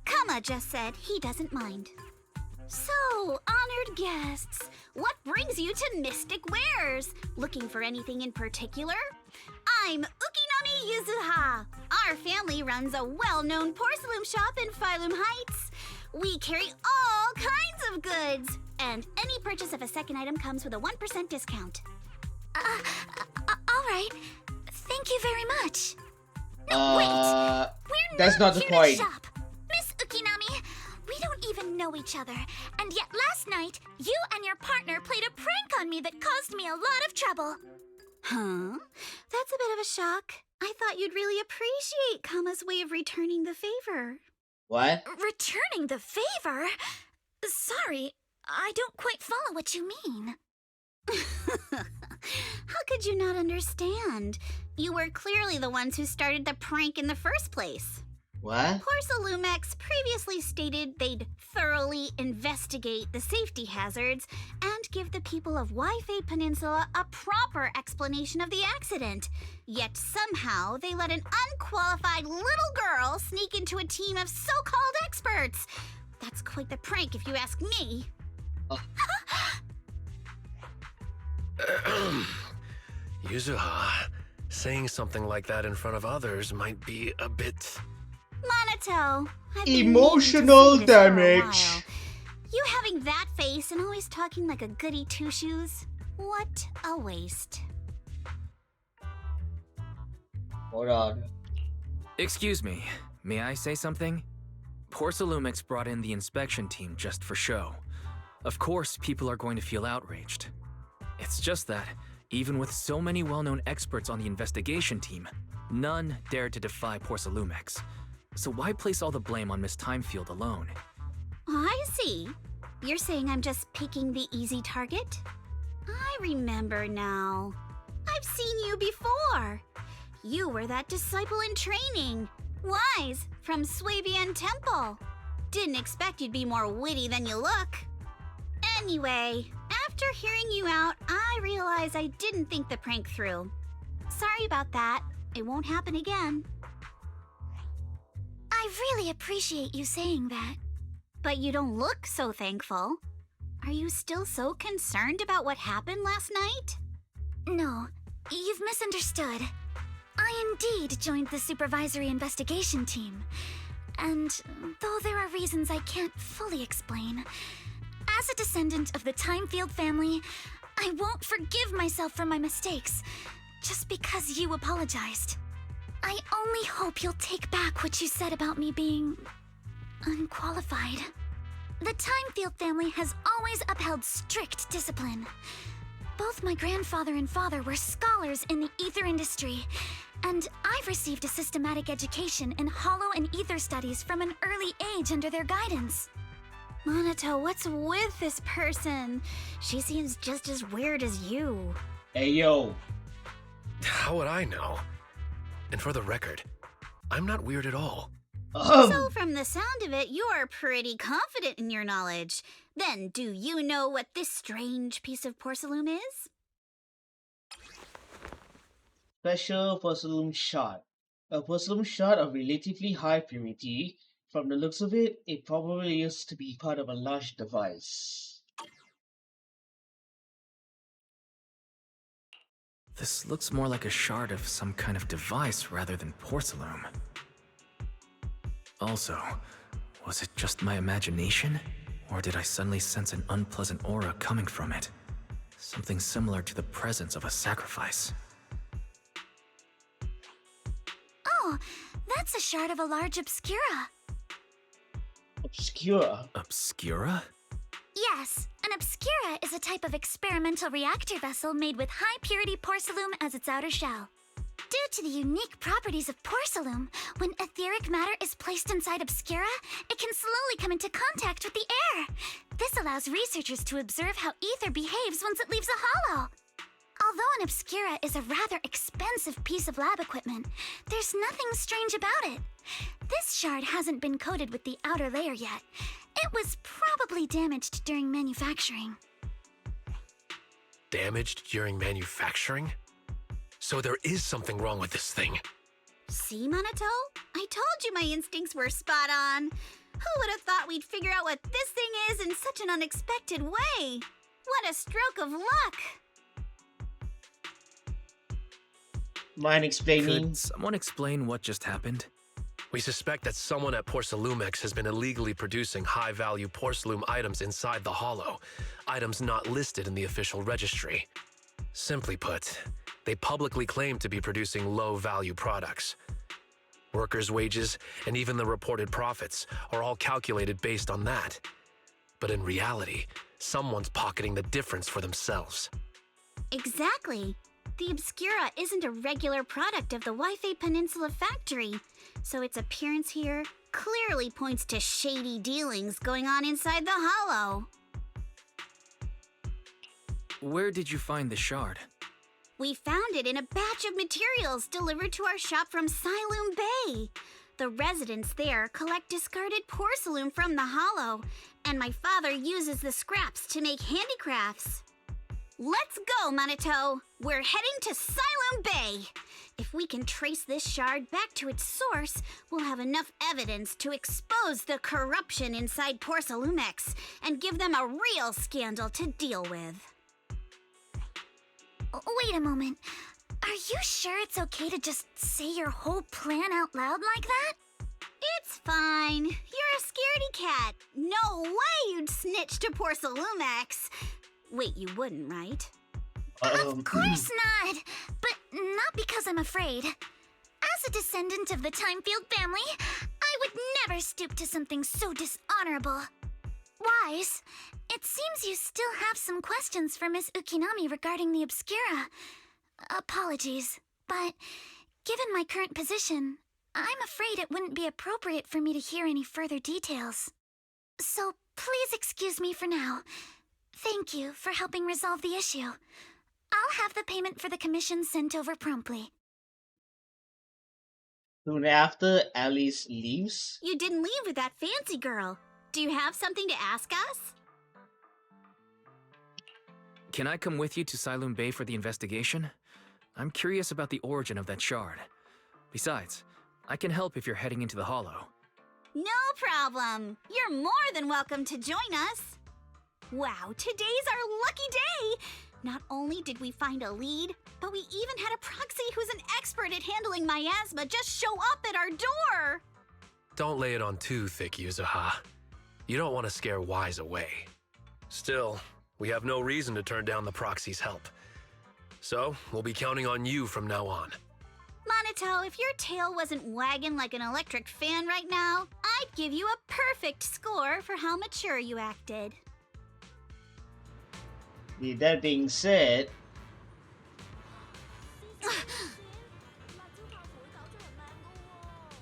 Kama just said he doesn't mind. So, honored guests, what brings you to Mystic Wares? Looking for anything in particular? I'm Ukinami Yuzuha. Our family runs a well-known porcelain shop in Phylum Heights. We carry all kinds of goods. and any purchase of a second item comes with a 1% discount. Alright. Thank you very much. No, wait! We're that's not the here point. to shop. Miss Ukinami, we don't even know each other, and yet last night, you and your partner played a prank on me that caused me a lot of trouble. Huh? That's a bit of a shock. I thought you'd really appreciate Kama's way of returning the favor. What? Returning the favor? Sorry, I don't quite follow what you mean. How could you not understand? You were clearly the ones who started the prank in the first place. What? Porcelumex previously stated they'd thoroughly investigate the safety hazards and give the people of Lyfe Peninsula a proper explanation of the accident. Yet somehow they let an unqualified little girl sneak into a team of so-called experts. That's quite the prank if you ask me. Yuzuha, saying something like that in front of others might be a bit... Monato, I've been Emotional meaning to say this for a damage. while. You having that face and always talking like a goody two-shoes? What a waste. Hold on. Excuse me, may I say something? Porcelumex brought in the inspection team just for show. Of course, people are going to feel outraged. It's just that, even with so many well-known experts on the investigation team, none dared to defy Porcelumex. So why place all the blame on Miss Timefield alone? I see. You're saying I'm just picking the easy target? I remember now. I've seen you before. You were that disciple in training. Wise, from Swabian Temple. Didn't expect you'd be more witty than you look. Anyway, after hearing you out, I realized I didn't think the prank through. Sorry about that. It won't happen again. I really appreciate you saying that. But you don't look so thankful. Are you still so concerned about what happened last night? No, you've misunderstood. I indeed joined the supervisory investigation team. And though there are reasons I can't fully explain, as a descendant of the Timefield family, I won't forgive myself for my mistakes just because you apologized. I only hope you'll take back what you said about me being unqualified. The Timefield family has always upheld strict discipline. Both my grandfather and father were scholars in the ether industry, and I've received a systematic education in hollow and ether studies from an early age under their guidance. Monato, what's with this person? She seems just as weird as you. Hey, yo. How would I know? And for the record, I'm not weird at all. So from the sound of it, you're pretty confident in your knowledge. Then, do you know what this strange piece of porcelain is? Special porcelain shard. A porcelain shard of relatively high purity. From the looks of it, it probably used to be part of a large device. This looks more like a shard of some kind of device rather than porcelain. Also, was it just my imagination? Or did I suddenly sense an unpleasant aura coming from it? Something similar to the presence of a sacrifice. Oh, that's a shard of a large obscura. Obscura? Obscura? Yes, an obscura is a type of experimental reactor vessel made with high-purity porcelain as its outer shell. Due to the unique properties of porcelain, when etheric matter is placed inside obscura, it can slowly come into contact with the air. This allows researchers to observe how ether behaves once it leaves a hollow. Although an obscura is a rather expensive piece of lab equipment, there's nothing strange about it. This shard hasn't been coated with the outer layer yet. It was probably damaged during manufacturing. Damaged during manufacturing? So there is something wrong with this thing. See, Monato? I told you my instincts were spot on. Who would have thought we'd figure out what this thing is in such an unexpected way? What a stroke of luck! Mind explaining? Could someone explain what just happened? We suspect that someone at Porcelumex has been illegally producing high-value porcelain items inside the Hollow, items not listed in the official registry. Simply put, they publicly claim to be producing low-value products. Workers' wages and even the reported profits are all calculated based on that. But in reality, someone's pocketing the difference for themselves. Exactly. The Obscura isn't a regular product of the Lyfe Peninsula factory, so its appearance here clearly points to shady dealings going on inside the Hollow. Where did you find the shard? We found it in a batch of materials delivered to our shop from Siloom Bay. The residents there collect discarded porcelain from the Hollow, and my father uses the scraps to make handicrafts. Let's go, Manito! We're heading to Siloom Bay! If we can trace this shard back to its source, we'll have enough evidence to expose the corruption inside Porcelumex and give them a real scandal to deal with. Wait a moment. Are you sure it's okay to just say your whole plan out loud like that? It's fine. You're a scaredy cat. No way you'd snitch to Porcelumex. Wait, you wouldn't, right? Of course not. But not because I'm afraid. As a descendant of the Timefield family, I would never stoop to something so dishonorable. Wise, it seems you still have some questions for Miss Ukinami regarding the Obscura. Apologies, but given my current position, I'm afraid it wouldn't be appropriate for me to hear any further details. So please excuse me for now. Thank you for helping resolve the issue. I'll have the payment for the commission sent over promptly. Soon after, Alice leaves. You didn't leave with that fancy girl. Do you have something to ask us? Can I come with you to Siloom Bay for the investigation? I'm curious about the origin of that shard. Besides, I can help if you're heading into the Hollow. No problem. You're more than welcome to join us. Wow, today's our lucky day! Not only did we find a lead, but we even had a proxy who's an expert at handling miasma just show up at our door! Don't lay it on too thick, Yuzuha. You don't want to scare Wise away. Still, we have no reason to turn down the proxy's help. So, we'll be counting on you from now on. Manito, if your tail wasn't wagging like an electric fan right now, I'd give you a perfect score for how mature you acted. With that being said,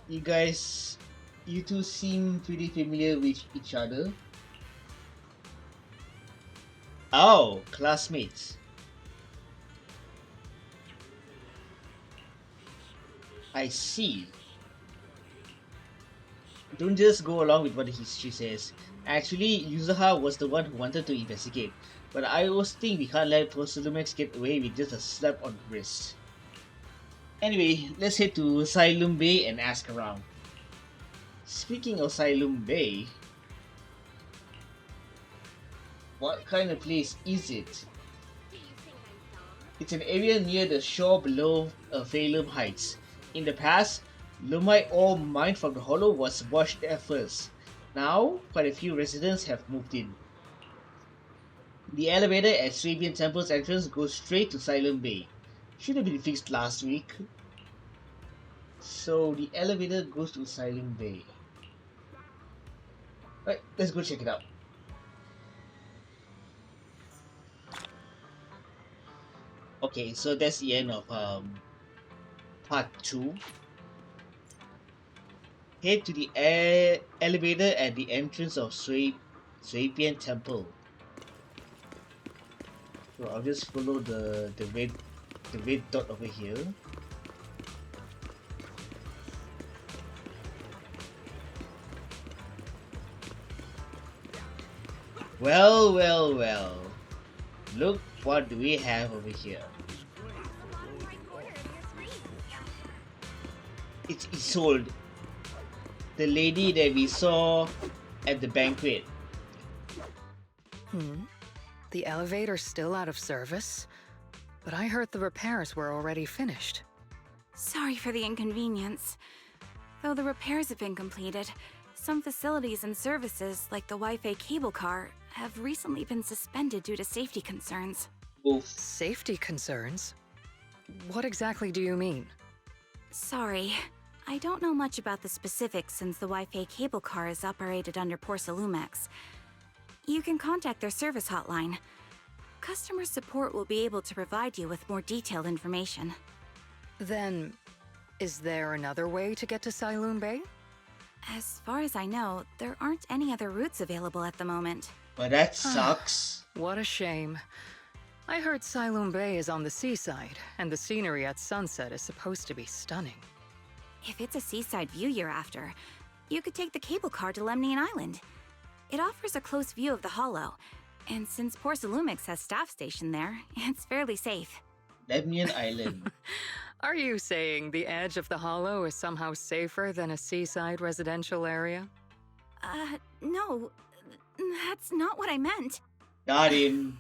you two seem pretty familiar with each other. Oh, classmates. I see. Don't just go along with what she says. Actually, Yuzuha was the one who wanted to investigate, but I always think we can't let Porcelumex get away with just a slap on the wrist. Anyway, let's head to Siloom Bay and ask around. Speaking of Siloom Bay, what kind of place is it? It's an area near the shore below Phaethon Heights. In the past, Lumite ore mined from the Hollow was washed there first. Now, quite a few residents have moved in. The elevator at Swabian Temple's entrance goes straight to Siloom Bay. Should have been fixed last week. So the elevator goes to Siloom Bay. Right, let's go check it out. Okay, so that's the end of part 2. Head to the elevator at the entrance of Swabian Temple. So I'll just follow the red dot over here. Well. Look what do we have over here. It's Isolde, the lady that we saw at the banquet. The elevator's still out of service, but I heard the repairs were already finished. Sorry for the inconvenience. Though the repairs have been completed, some facilities and services, like the Wi-Fi cable car, have recently been suspended due to safety concerns. Oof. Safety concerns? What exactly do you mean? Sorry, I don't know much about the specifics since the Wi-Fi cable car is operated under Porsalumex. You can contact their service hotline. Customer support will be able to provide you with more detailed information. Then, is there another way to get to Siloon Bay? As far as I know, there aren't any other routes available at the moment. But that sucks. What a shame. I heard Siloon Bay is on the seaside, and the scenery at sunset is supposed to be stunning. If it's a seaside view you're after, you could take the cable car to Lemnian Island. It offers a close view of the Hollow, and since Porsalumex has staff stationed there, it's fairly safe. Lemnian Island. Are you saying the edge of the Hollow is somehow safer than a seaside residential area? No. That's not what I meant. Got him.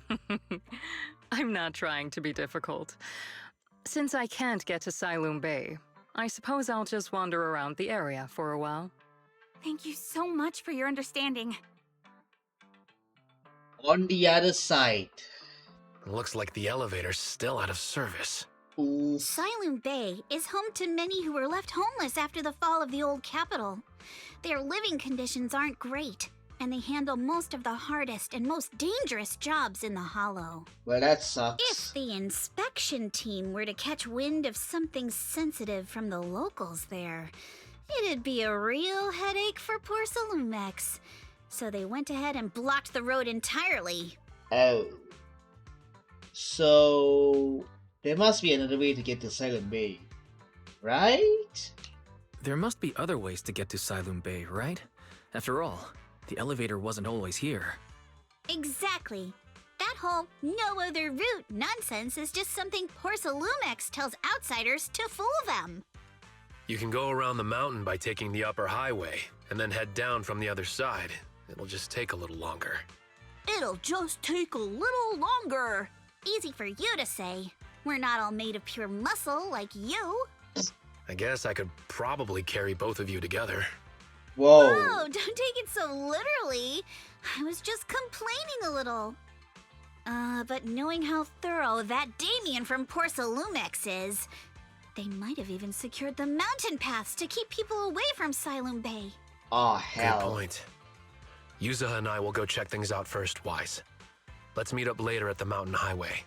I'm not trying to be difficult. Since I can't get to Siloon Bay, I suppose I'll just wander around the area for a while. Thank you so much for your understanding. On the other side. Looks like the elevator's still out of service. Oof. Siloon Bay is home to many who were left homeless after the fall of the old capital. Their living conditions aren't great, and they handle most of the hardest and most dangerous jobs in the Hollow. Well, that sucks. If the inspection team were to catch wind of something sensitive from the locals there, it'd be a real headache for Porsalumex. So they went ahead and blocked the road entirely. Oh. So there must be another way to get to Siloon Bay, right? There must be other ways to get to Siloon Bay, right? After all, the elevator wasn't always here. Exactly. That whole no other route nonsense is just something Porsalumex tells outsiders to fool them. You can go around the mountain by taking the upper highway, and then head down from the other side. It'll just take a little longer. It'll just take a little longer. Easy for you to say. We're not all made of pure muscle like you. I guess I could probably carry both of you together. Whoa. Oh, don't take it so literally. I was just complaining a little. But knowing how thorough that Damien from Porsalumex is, they might have even secured the mountain paths to keep people away from Siloon Bay. Oh, hell. Good point. Yuzuha and I will go check things out first, Wise. Let's meet up later at the mountain highway.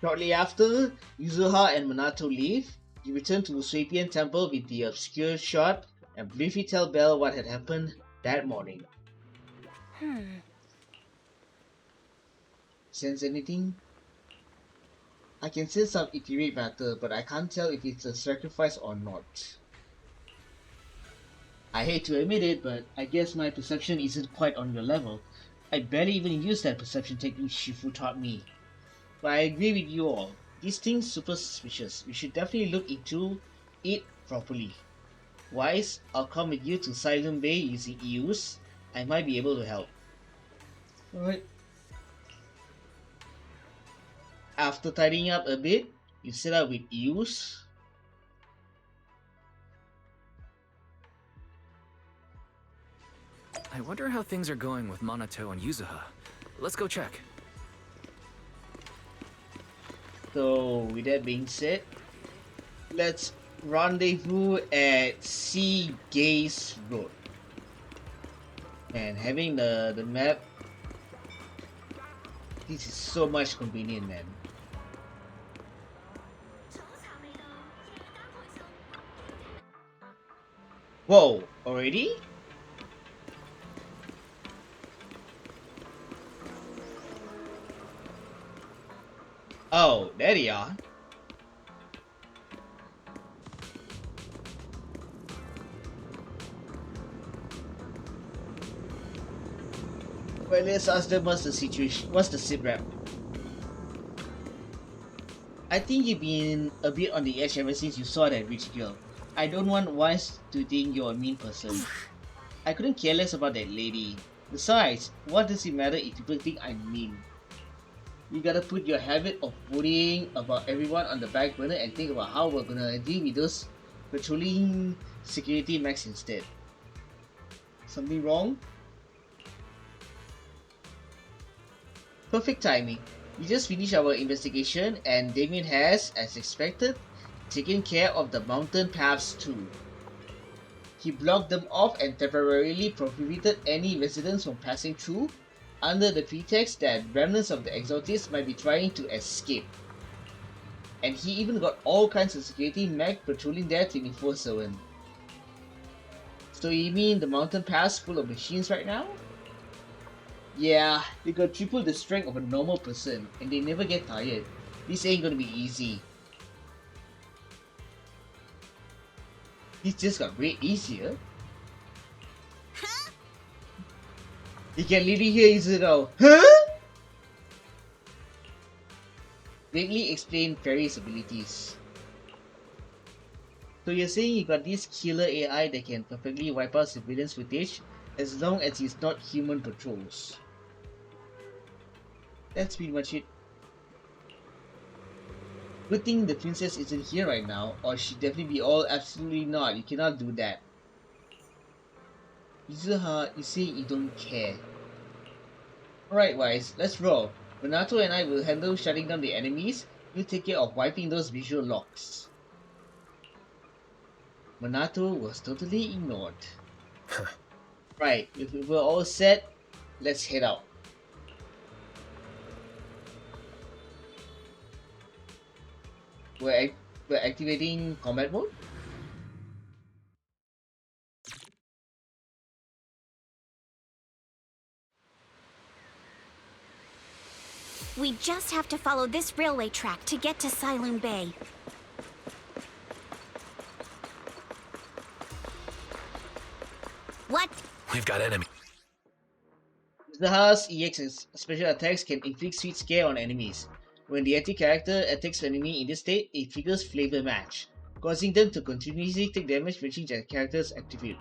Shortly after Yuzuha and Minato leave, you return to Uswapian Temple with the obscure shot and briefly tell Belle what had happened that morning. Sense anything? I can sense some iterate matter, but I can't tell if it's a sacrifice or not. I hate to admit it, but I guess my perception isn't quite on your level. I barely even use that perception technique Shifu taught me. But I agree with you all. This thing's super suspicious. We should definitely look into it properly. Wise, I'll come with you to Siloon Bay using EUs. I might be able to help. Alright. After tidying up a bit, you set out with EUs. I wonder how things are going with Minato and Yuzuha. Let's go check. So, with that being said, let's rendezvous at Sea Gaze Road. And having the map, this is so much convenient, man. Whoa, already? Oh, there you are. Well, let's ask them what's the situation, what's the sit rep. I think you've been a bit on the edge ever since you saw that rich girl. I don't want Wise to think you're a mean person. I couldn't care less about that lady. Besides, what does it matter if people think I'm mean? You gotta put your habit of worrying about everyone on the back burner and think about how we're gonna deal with those patrolling security mechs instead. Something wrong? Perfect timing. We just finished our investigation and Damien has, as expected, taken care of the mountain paths too. He blocked them off and temporarily prohibited any residents from passing through under the pretext that remnants of the exorcists might be trying to escape. And he even got all kinds of security mech patrolling there 24/7. So you mean the mountain pass full of machines right now? Yeah, they got triple the strength of a normal person and they never get tired. This ain't gonna be easy. This just got way easier. You can literally hear Yuzuha go, huh? Vaguely explain Fairy's abilities. So you're saying you got this killer AI that can perfectly wipe out surveillance footage as long as it's not human patrols. That's pretty much it. Good thing the princess isn't here right now, or she'd definitely be all absolutely not, you cannot do that. Yuzuha, you say you don't care. Alright Wise, let's roll. Minato and I will handle shutting down the enemies, you take care of wiping those visual locks. Minato was totally ignored. Right, if we're all set, let's head out. We're activating combat mode. We just have to follow this railway track to get to Sailoon Bay. What? We've got enemy. Yuzuha's EX special attacks can inflict sweet scare on enemies. When the anti-character attacks an enemy in this state, it triggers Flavor Match, causing them to continuously take damage matching their character's attribute.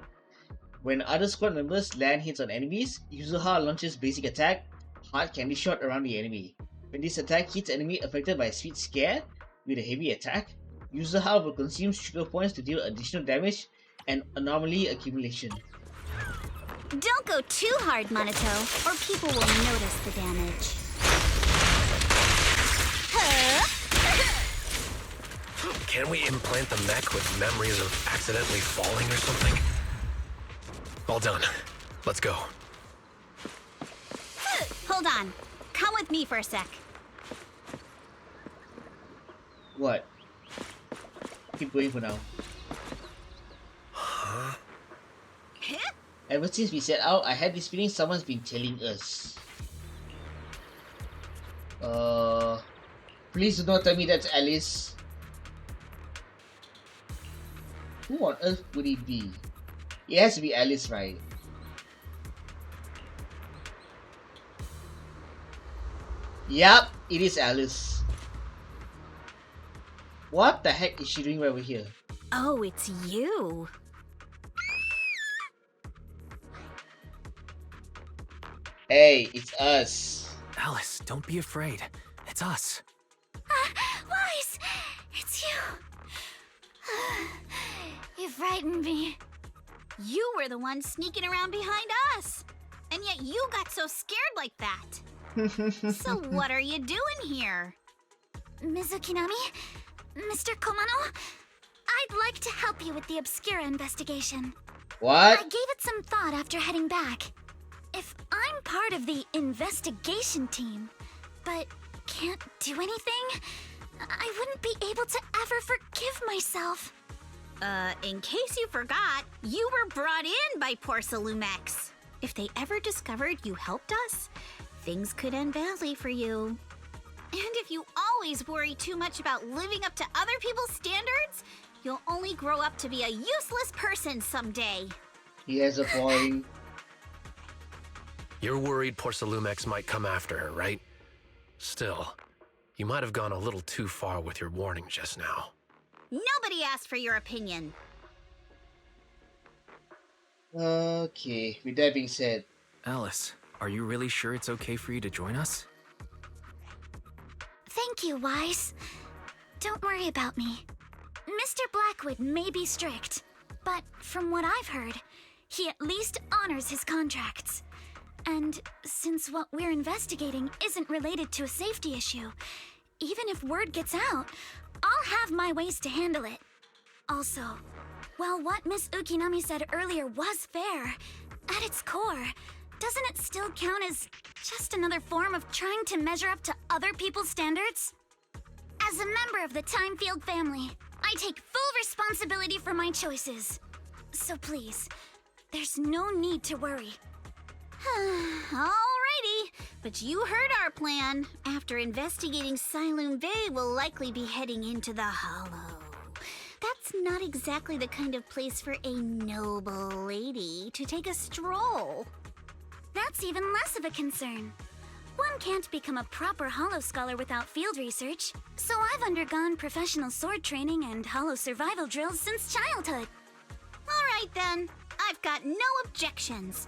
When other squad members land hits on enemies, Yuzuha launches basic attack, Hard Candy Shot around the enemy. When this attack hits enemy affected by Sweet Scare with a heavy attack, Yuzuha will consume trigger points to deal additional damage and anomaly accumulation. Don't go too hard, Minato, or people will notice the damage. Can we implant the mech with memories of accidentally falling or something? All done. Let's go. Hold on. Come with me for a sec. What? Keep going for now. Huh? Ever since we set out, I had this feeling someone's been telling us. Please do not tell me that's Alice. Who on earth would it be? It has to be Alice, right? Yup, it is Alice. What the heck is she doing right over here? Oh, it's you. Hey, it's us. Alice, don't be afraid. It's us. Wise, it's you. You frightened me. You were the one sneaking around behind us. And yet you got so scared like that. So what are you doing here? Mizukinami? Mr. Komano? I'd like to help you with the Obscura investigation. What? I gave it some thought after heading back. If I'm part of the investigation team, but can't do anything, I wouldn't be able to ever forgive myself. In case you forgot, you were brought in by Porcelumex. If they ever discovered you helped us, things could end badly for you. And if you always worry too much about living up to other people's standards, you'll only grow up to be a useless person someday. He has a point. You're worried Porcelumex might come after her, right? Still, you might have gone a little too far with your warning just now. Nobody asked for your opinion. Okay, with that being said. Alice, are you really sure it's okay for you to join us? Thank you, Wise. Don't worry about me. Mr. Blackwood may be strict, but from what I've heard, he at least honors his contracts. And since what we're investigating isn't related to a safety issue, even if word gets out, I'll have my ways to handle it. Also, while what Miss Ukinami said earlier was fair, at its core, doesn't it still count as just another form of trying to measure up to other people's standards? As a member of the Timefield family, I take full responsibility for my choices. So please, there's no need to worry. Alrighty, but you heard our plan. After investigating Siloon Bay, we'll likely be heading into the Hollow. That's not exactly the kind of place for a noble lady to take a stroll. That's even less of a concern. One can't become a proper Hollow scholar without field research, so I've undergone professional sword training and Hollow survival drills since childhood. Alright then, I've got no objections.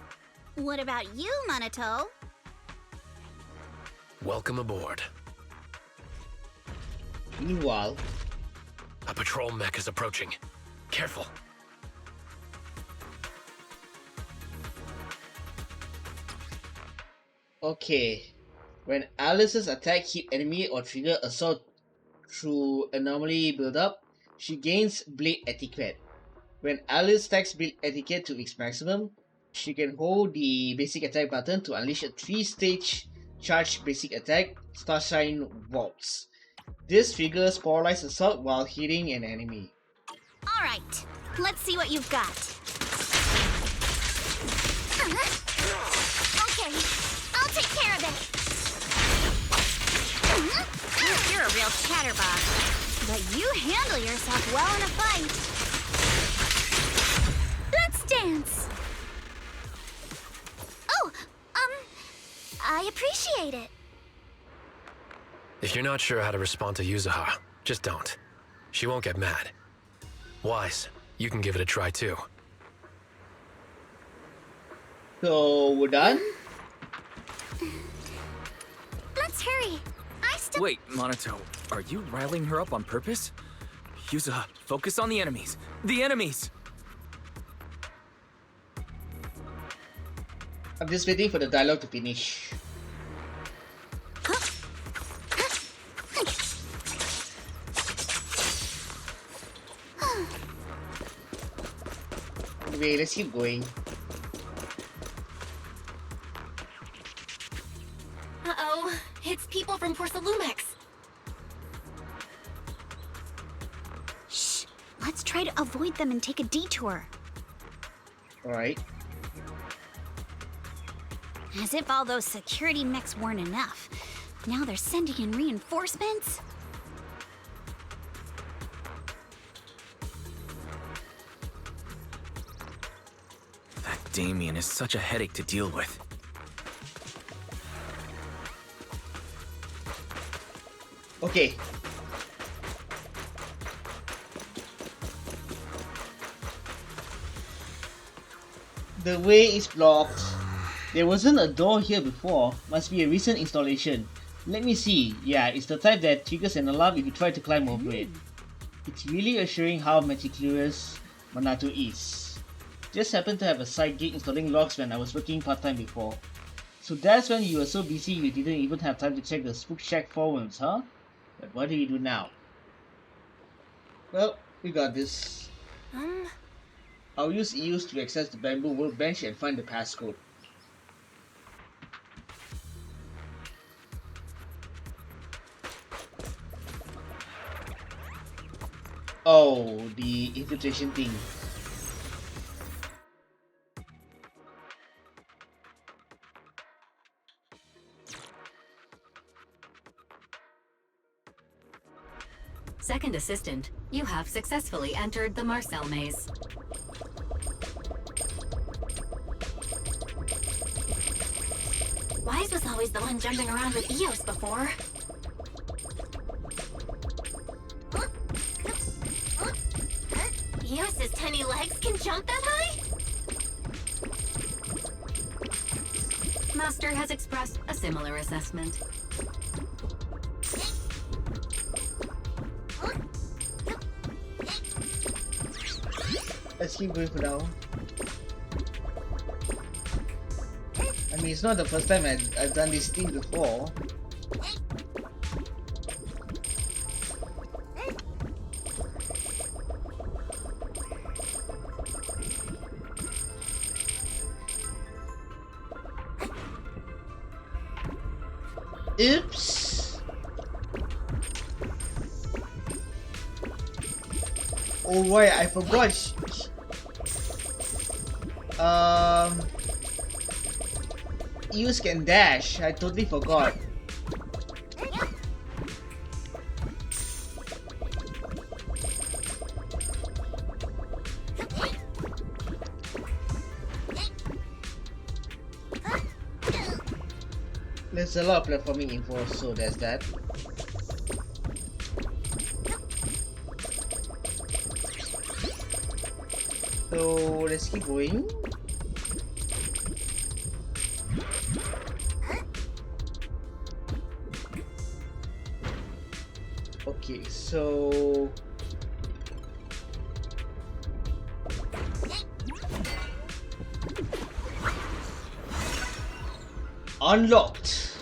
What about you, Minato? Welcome aboard. Meanwhile, A patrol mech is approaching. Careful. okay. When Alice's attack hit enemy or trigger assault through anomaly buildup, she gains Blade Etiquette. When Alice stacks Blade Etiquette to its maximum, she can hold the basic attack button to unleash a 3-stage charged basic attack, Starshine Waltz. This triggers Polarized Assault while hitting an enemy. Alright, let's see what you've got. Okay, I'll take care of it. You're a real chatterbox, but you handle yourself well in a fight. Let's dance. Oh, I appreciate it. If you're not sure how to respond to Yuzuha, just don't. She won't get mad. Wise, you can give it a try too. So, we're done? Let's hurry. Wait, Minato, are you riling her up on purpose? Yuzuha, focus on the enemies. The enemies! I'm just waiting for the dialogue to finish. Anyway, let's keep going. Uh-oh, it's people from Porsalumex. Shh, let's try to avoid them and take a detour. Alright. As if all those security mechs weren't enough. Now they're sending in reinforcements? That Damien is such a headache to deal with. Okay. The way is blocked. There wasn't a door here before. Must be a recent installation. Let me see. Yeah, it's the type that triggers an alarm if you try to climb over it. It's really assuring how meticulous Minato is. Just happened to have a side gig installing logs when I was working part-time before. So that's when you were so busy you didn't even have time to check the Spook Shack forums, huh? But what do you do now? Well, we got this. I'll use EUs to access the bamboo workbench and find the passcode. Oh, the infiltration thing. Second assistant, you have successfully entered the Marcel maze. Wise was always the one jumping around with Eos before. Eos's tiny legs can jump that high? Master has expressed a similar assessment. Let's keep going for now. I mean, it's not the first time I've done this thing before. Oops. Oh right, I forgot. Use can dash. I totally forgot. There's a lot of platforming info, so there's that. So let's keep going. Okay, so unlocked.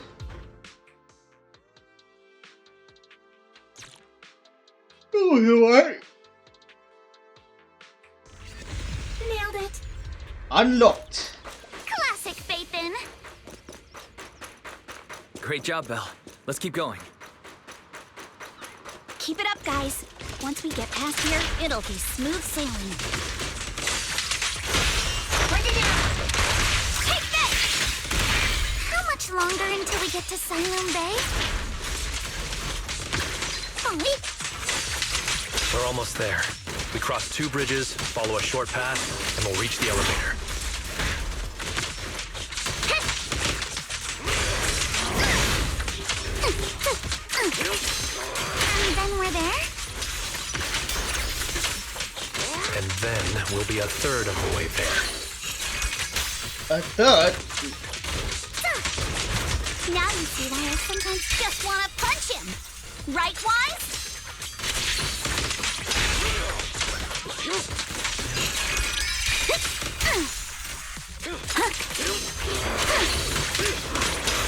Oh, you what? Nailed it. Unlocked. Classic Phaethon. Great job, Belle. Let's keep going. Keep it up, guys. Once we get past here, it'll be smooth sailing. Bring it down. Take this! How much longer until we get to Silum Bay? Ollie? We're almost there. We cross 2 bridges, follow a short path, and we'll reach the elevator. And then we're there? And then we'll be a third of the way there. A third? Now you see why I sometimes just want to punch him. Right, Wise?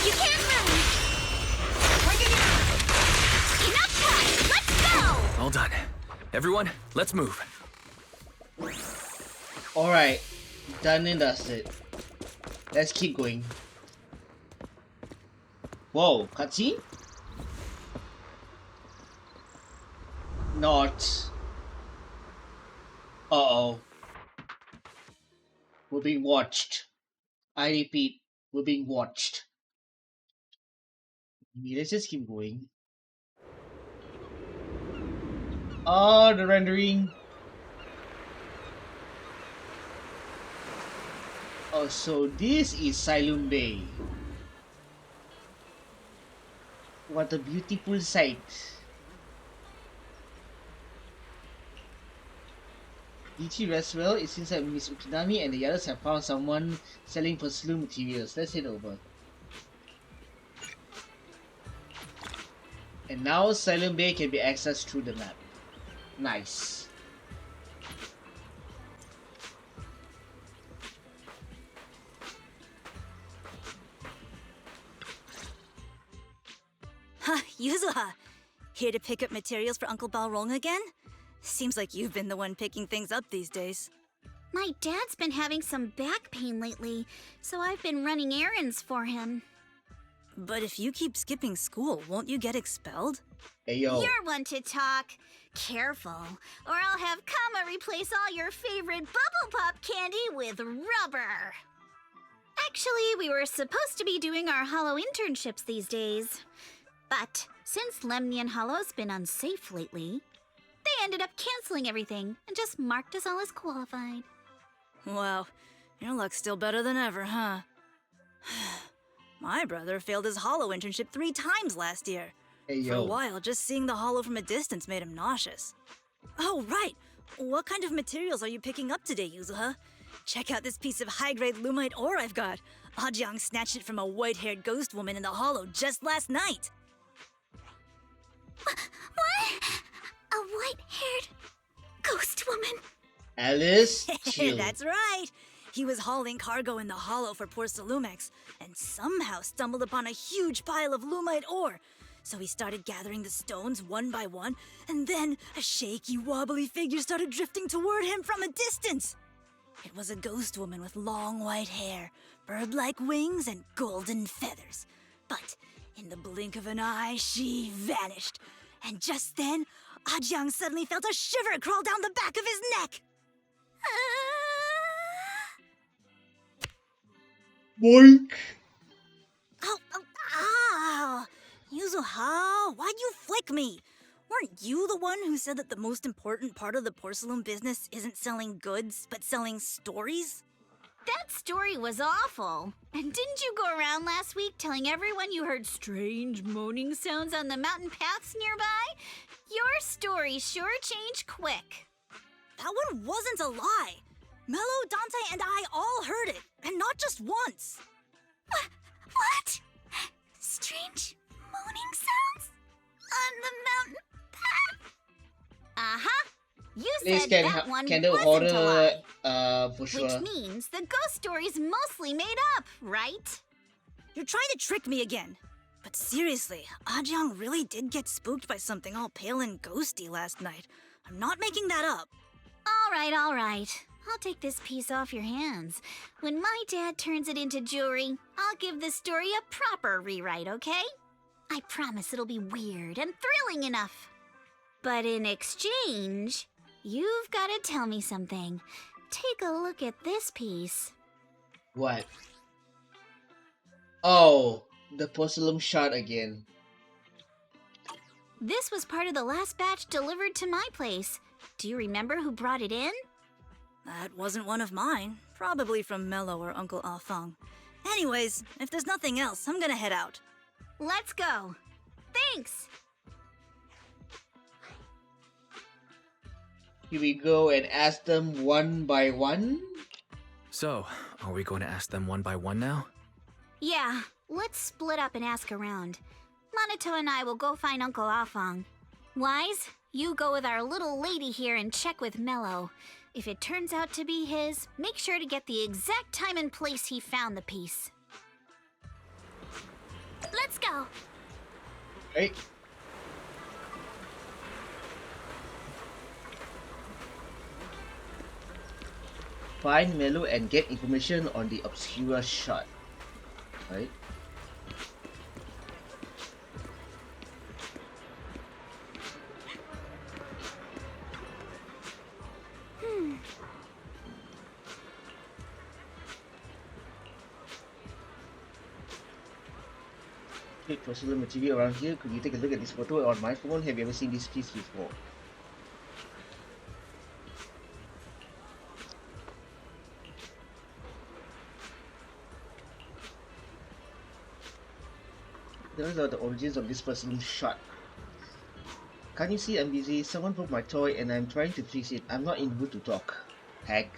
You can't move. Enough time. Let's go. All done. Everyone, let's move. Alright, done and dusted. Let's keep going. Whoa, cutscene? Not. Uh-oh. We're being watched. I repeat, we're being watched. Let's just keep going. Oh, the rendering. Oh, so this is Silum Bay. What a beautiful sight. Ichi rests well. It seems like Miss Ukinami and the others have found someone selling Porcelain materials. Let's head over. And now Silum Bay can be accessed through the map. Nice. Huh, Yuzuha! Here to pick up materials for Uncle Balrog again? Seems like you've been the one picking things up these days. My dad's been having some back pain lately, so I've been running errands for him. But if you keep skipping school, won't you get expelled? Hey, yo. You're one to talk. Careful, or I'll have Kama replace all your favorite bubble pop candy with rubber. Actually, we were supposed to be doing our Hollow internships these days. But since Lemnian Hollow's been unsafe lately, they ended up canceling everything and just marked us all as qualified. Wow, your luck's still better than ever, huh? My brother failed his Hollow internship 3 times last year. Hey, For a yo. while, just seeing the Hollow from a distance made him nauseous. Oh, right! What kind of materials are you picking up today, Yuzuha? Check out this piece of high-grade lumite ore I've got. Ajiang snatched it from a white-haired ghost woman in the Hollow just last night. What? A white-haired ghost woman? Alice, chill. That's right. He was hauling cargo in the hollow for Porcelumex, and somehow stumbled upon a huge pile of lumite ore. So he started gathering the stones one by one, and then a shaky, wobbly figure started drifting toward him from a distance. It was a ghost woman with long white hair, bird-like wings, and golden feathers. But in the blink of an eye, she vanished. And just then, Ajiang suddenly felt a shiver crawl down the back of his neck. Boink. Ow! Yuzuha, why'd you flick me? Weren't you the one who said that the most important part of the porcelain business isn't selling goods, but selling stories? That story was awful. And didn't you go around last week telling everyone you heard strange moaning sounds on the mountain paths nearby? Your story sure changed quick. That one wasn't a lie. Mello, Dante, and I all heard it, and not just once. What? Strange moaning sounds? On the mountain path? Uh-huh. You Please said can that one can do wasn't a lie. horror for sure. Which means the ghost story's mostly made up, right? You're trying to trick me again. But seriously, Ajiang really did get spooked by something all pale and ghosty last night. I'm not making that up. All right. I'll take this piece off your hands. When my dad turns it into jewelry, I'll give the story a proper rewrite, okay? I promise it'll be weird and thrilling enough. But in exchange, you've got to tell me something. Take a look at this piece. What? Oh, the porcelain shard again. This was part of the last batch delivered to my place. Do you remember who brought it in? That wasn't one of mine. Probably from Mello or Uncle Afang. Anyways, if there's nothing else, I'm gonna head out. Let's go. Thanks. Here we go and ask them one by one. So, are we going to ask them one by one now? Yeah, let's split up and ask around. Monato and I will go find Uncle Afang. Wise, you go with our little lady here and check with Mello. If it turns out to be his, make sure to get the exact time and place he found the piece. Let's go. Right. Find Melo and get information on the obscure shard. Right. Porcelain material around here. Could you take a look at this photo on my phone? Have you ever seen this piece before? Those are the origins of this porcelain shard. Can't you see I'm busy? Someone broke my toy and I'm trying to fix it. I'm not in the mood to talk. Heck.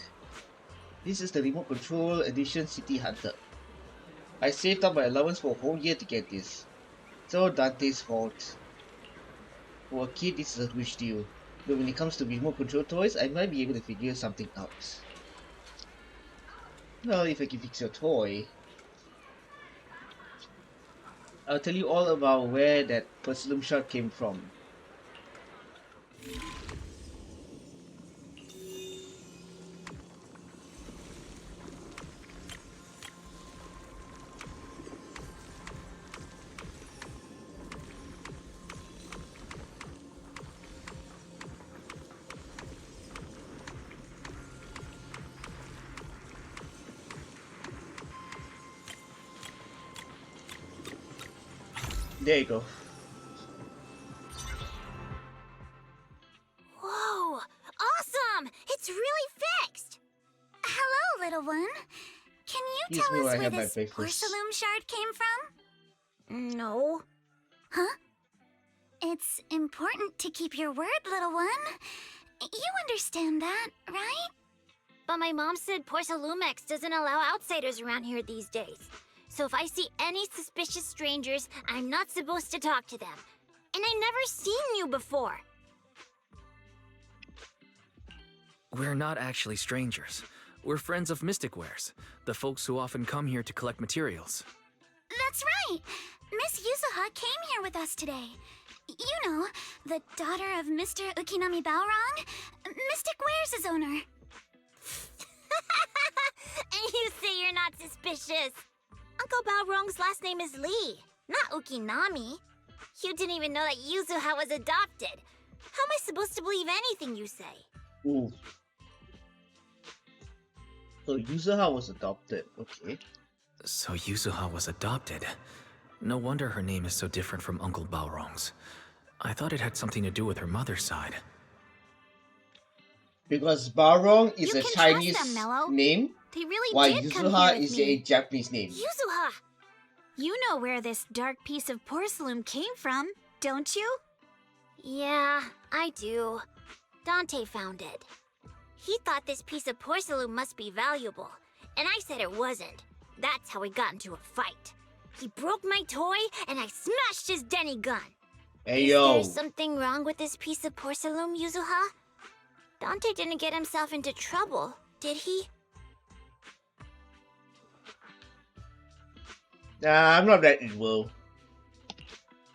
This is the remote control edition City Hunter. I saved up my allowance for a whole year to get this. It's all Dante's fault. For a kid, this is a huge deal. But when it comes to remote control toys, I might be able to figure something out. Well, if I can fix your toy, I'll tell you all about where that porcelain shard came from. There you go. Whoa! Awesome! It's really fixed! Hello, little one. Can you Excuse me tell while us I where have my this breakfast. porcelain shard came from? No. Huh? It's important to keep your word, little one. You understand that, right? But my mom said Porcelumex doesn't allow outsiders around here these days. So if I see any suspicious strangers, I'm not supposed to talk to them. And I never seen you before. We're not actually strangers. We're friends of Mystic Wares, the folks who often come here to collect materials. That's right! Miss Yuzuha came here with us today. You know, the daughter of Mr. Ukinami Balrog, Mystic Wares' owner. And you say you're not suspicious. Uncle Balrog's last name is Lee, not Ukinami. You didn't even know that Yuzuha was adopted. How am I supposed to believe anything you say? Ooh. So Yuzuha was adopted, okay. So Yuzuha was adopted. No wonder her name is so different from Uncle Balrog's. I thought it had something to do with her mother's side. Because Balrog is You a can Chinese trust them, Mello. name, They really while did come Yuzuha here with is me. a Japanese name. Yuzuha! You know where this dark piece of porcelain came from, don't you? Yeah, I do. Dante found it. He thought this piece of porcelain must be valuable, and I said it wasn't. That's how we got into a fight. He broke my toy, and I smashed his Denny gun. Hey Is yo, there something wrong with this piece of porcelain, Yuzuha? Dante didn't get himself into trouble, did he? nah, I'm not that evil.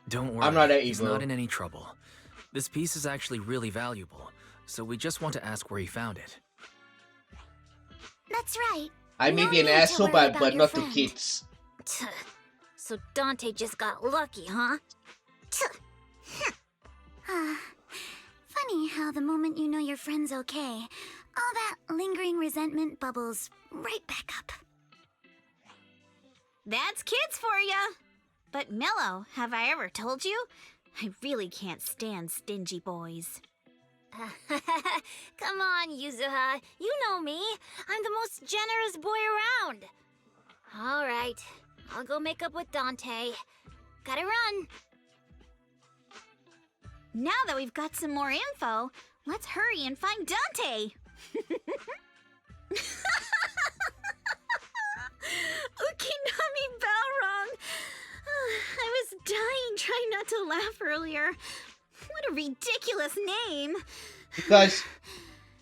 Don't worry, I'm not that he's evil. not in any trouble. This piece is actually really valuable, so we just want to ask where he found it. That's right. I may No be an need to asshole, worry but about your not to friend. kids. So Dante just got lucky, huh? Funny how the moment you know your friend's okay, all that lingering resentment bubbles right back up. That's kids for ya! But Mello, have I ever told you? I really can't stand stingy boys. Come on, Yuzuha. You know me. I'm the most generous boy around. All right. I'll go make up with Dante. Gotta run. Now that we've got some more info, let's hurry and find Dante! Ukinami Balrog! I was dying trying not to laugh earlier. What a ridiculous name! Because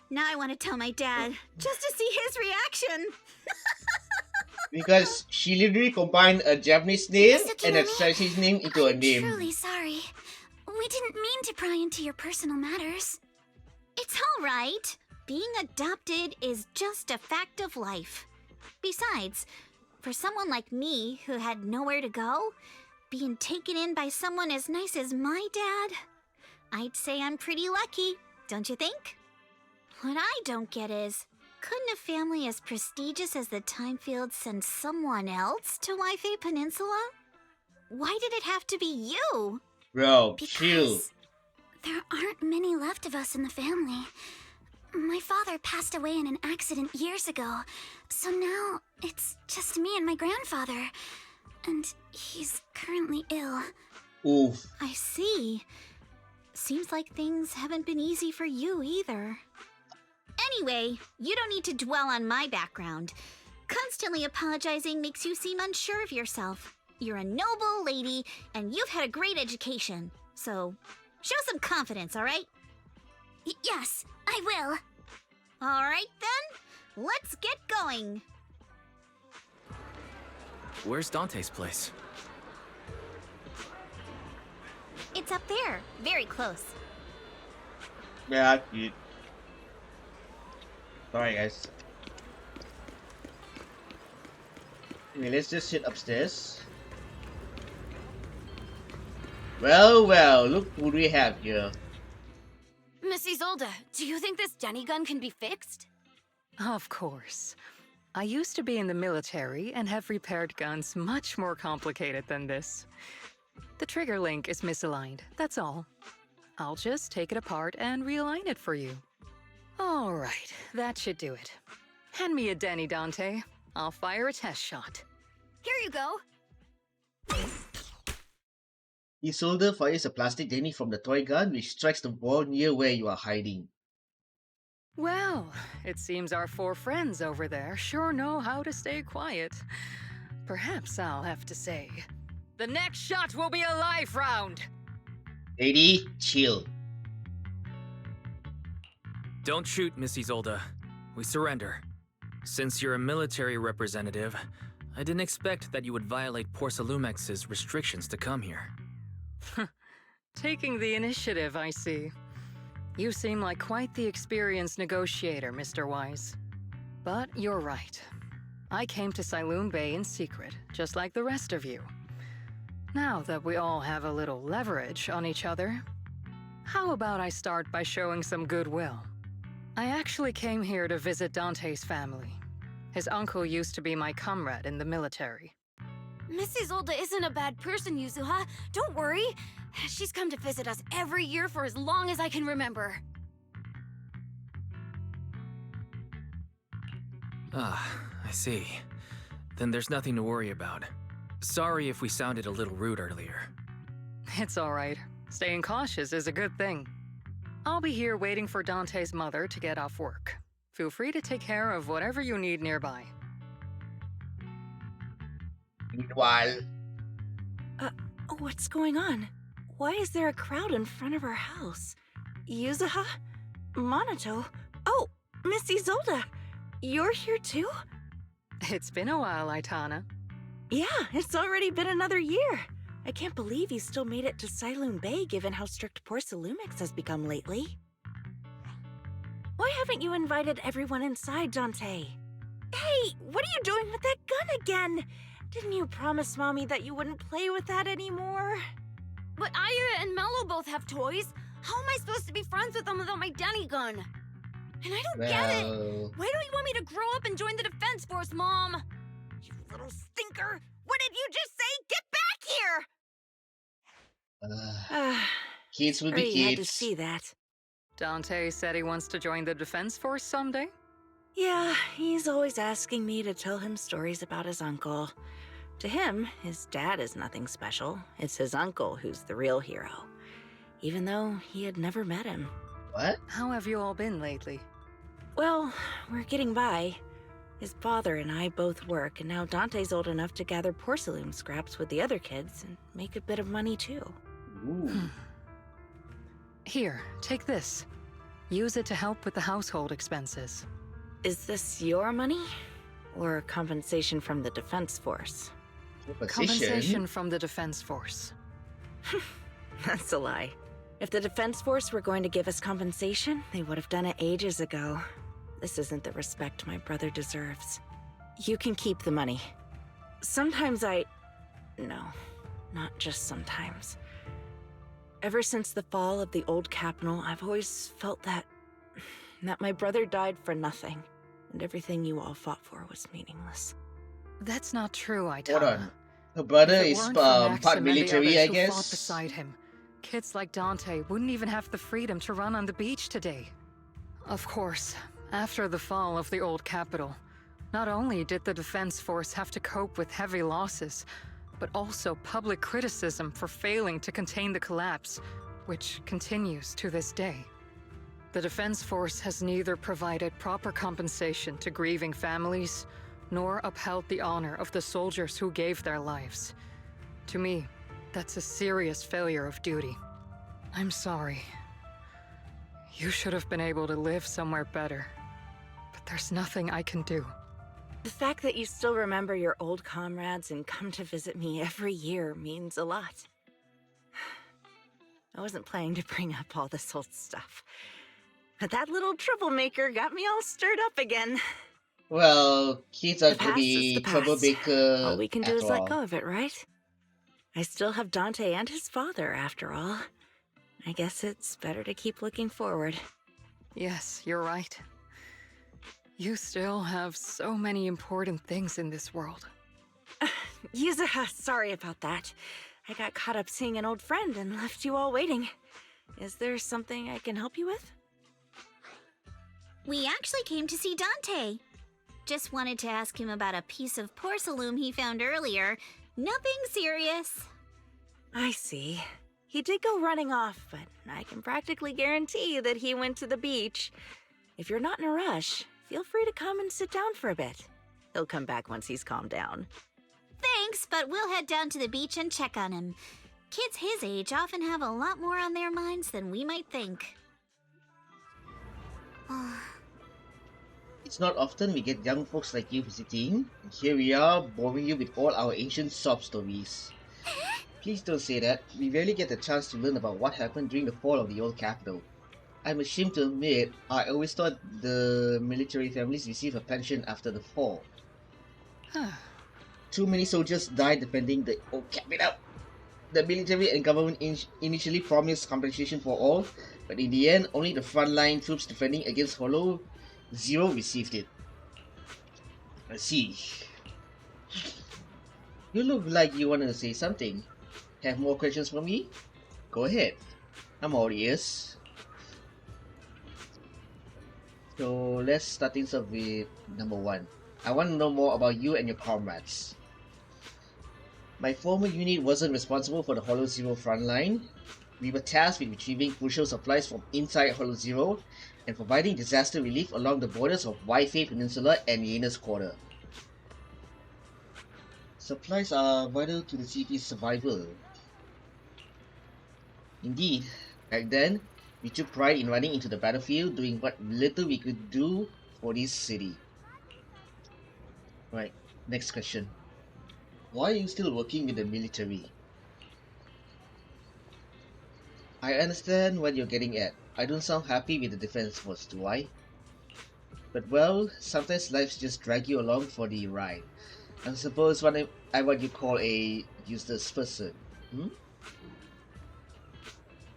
Now I want to tell my dad, just to see his reaction. because she literally combined a Japanese name and a Chinese name into a I'm name. truly sorry. We didn't mean to pry into your personal matters. It's all right. Being adopted is just a fact of life. Besides, for someone like me who had nowhere to go, being taken in by someone as nice as my dad, I'd say I'm pretty lucky, don't you think? What I don't get is, couldn't a family as prestigious as the Timefield send someone else to Lyfe Peninsula? Why did it have to be you? Bro, chill. Because there aren't many left of us in the family. My father passed away in an accident years ago, so now it's just me and my grandfather. And he's currently ill. Oof. I see. Seems like things haven't been easy for you either. Anyway, you don't need to dwell on my background. Constantly apologizing makes you seem unsure of yourself. You're a noble lady, and you've had a great education. So, show some confidence, all right? Yes, I will. All right, then. Let's get going. Where's Dante's place? It's up there, very close. Yeah, dude. Sorry, guys. Okay, let's just sit upstairs. Well, look who we have here. Miss Isolde, do you think this Denny gun can be fixed? Of course. I used to be in the military and have repaired guns much more complicated than this. The trigger link is misaligned, that's all. I'll just take it apart and realign it for you. All right, that should do it. Hand me a Denny, Dante. I'll fire a test shot. Here you go. Isolde fires a plastic Denny from the toy gun, which strikes the wall near where you are hiding. Well, it seems our four friends over there sure know how to stay quiet. Perhaps I'll have to say, the next shot will be a live round. Lady, chill. Don't shoot, Miss Isolde. We surrender. Since you're a military representative, I didn't expect that you would violate Porcelumex's restrictions to come here. Taking the initiative, I see. You seem like quite the experienced negotiator, Mr. Wise. But you're right. I came to Saloon Bay in secret, just like the rest of you. Now that we all have a little leverage on each other, how about I start by showing some goodwill? I actually came here to visit Dante's family. His uncle used to be my comrade in the military. Miss Isolde isn't a bad person, Yuzuha. Don't worry. She's come to visit us every year for as long as I can remember. Ah, I see. Then there's nothing to worry about. Sorry if we sounded a little rude earlier. It's all right. Staying cautious is a good thing. I'll be here waiting for Dante's mother to get off work. Feel free to take care of whatever you need nearby. Meanwhile, What's going on? Why is there a crowd in front of our house? Yuzuha? Monato? Oh, Miss Isolde! You're here too? It's been a while, Aitana. Yeah, it's already been another year. I can't believe you still made it to Saloon Bay given how strict Porcelumix has become lately. Why haven't you invited everyone inside, Dante? Hey, what are you doing with that gun again? Didn't you promise Mommy that you wouldn't play with that anymore? But Aya and Mello both have toys. How am I supposed to be friends with them without my Danny gun? And I don't get it. Why don't you want me to grow up and join the Defense Force, Mom? You little stinker! What did you just say? Get back here! Kids will be Sorry you had to kids. see that. Dante said he wants to join the Defense Force someday? Yeah, he's always asking me to tell him stories about his uncle. To him, his dad is nothing special. It's his uncle who's the real hero. Even though he had never met him. What? How have you all been lately? Well, we're getting by. His father and I both work, and now Dante's old enough to gather porcelain scraps with the other kids and make a bit of money too. Ooh. Here, take this. Use it to help with the household expenses. Is this your money? Or compensation from the Defense Force? Compensation from the Defense Force. That's a lie. If the Defense Force were going to give us compensation, they would have done it ages ago. This isn't the respect my brother deserves. You can keep the money. Sometimes No, not just sometimes. Ever since the fall of the old capital, I've always felt that my brother died for nothing, and everything you all fought for was meaningless. That's not true, Aitana. Hold on. Her brother If it is weren't for Maxim part and the military, others I who guess. fought beside him, kids like Dante wouldn't even have the freedom to run on the beach today. Of course, after the fall of the old capital, not only did the Defense Force have to cope with heavy losses, but also public criticism for failing to contain the collapse, which continues to this day. The Defense Force has neither provided proper compensation to grieving families, nor upheld the honor of the soldiers who gave their lives. To me, that's a serious failure of duty. I'm sorry. You should have been able to live somewhere better, but there's nothing I can do. The fact that you still remember your old comrades and come to visit me every year means a lot. I wasn't planning to bring up all this old stuff, but that little troublemaker got me all stirred up again. Well, kids are The going to past is be the past. troublemaker. All we can do is after let all. go of it, right? I still have Dante and his father, after all. I guess it's better to keep looking forward. Yes, you're right. You still have so many important things in this world. Yuzuha, sorry about that. I got caught up seeing an old friend and left you all waiting. Is there something I can help you with? We actually came to see Dante. Just wanted to ask him about a piece of porcelain he found earlier. Nothing serious. I see. He did go running off, but I can practically guarantee you that he went to the beach. If you're not in a rush, feel free to come and sit down for a bit. He'll come back once he's calmed down. Thanks, but we'll head down to the beach and check on him. Kids his age often have a lot more on their minds than we might think. It's not often we get young folks like you visiting, and here we are boring you with all our ancient sob stories. Please don't say that. We rarely get the chance to learn about what happened during the fall of the old capital. I'm ashamed to admit, I always thought the military families received a pension after the fall. Too many soldiers died defending the old capital. The military and government initially promised compensation for all, but in the end, only the frontline troops defending against HoYoverse received it. I see. You look like you want to say something. Have more questions for me? Go ahead. I'm all ears. So let's start things off with number 1. I want to know more about you and your comrades. My former unit wasn't responsible for the HoYoverse frontline. We were tasked with retrieving crucial supplies from inside HoYoverse and providing disaster relief along the borders of Lyfe Peninsula and Yena's Quarter. Supplies are vital to the city's survival. Indeed, back then, we took pride in running into the battlefield, doing what little we could do for this city. Right, next question. Why are you still working with the military? I understand what you're getting at. I don't sound happy with the defense force, do I? But well, sometimes lives just drag you along for the ride. I suppose I'm what you call a useless person.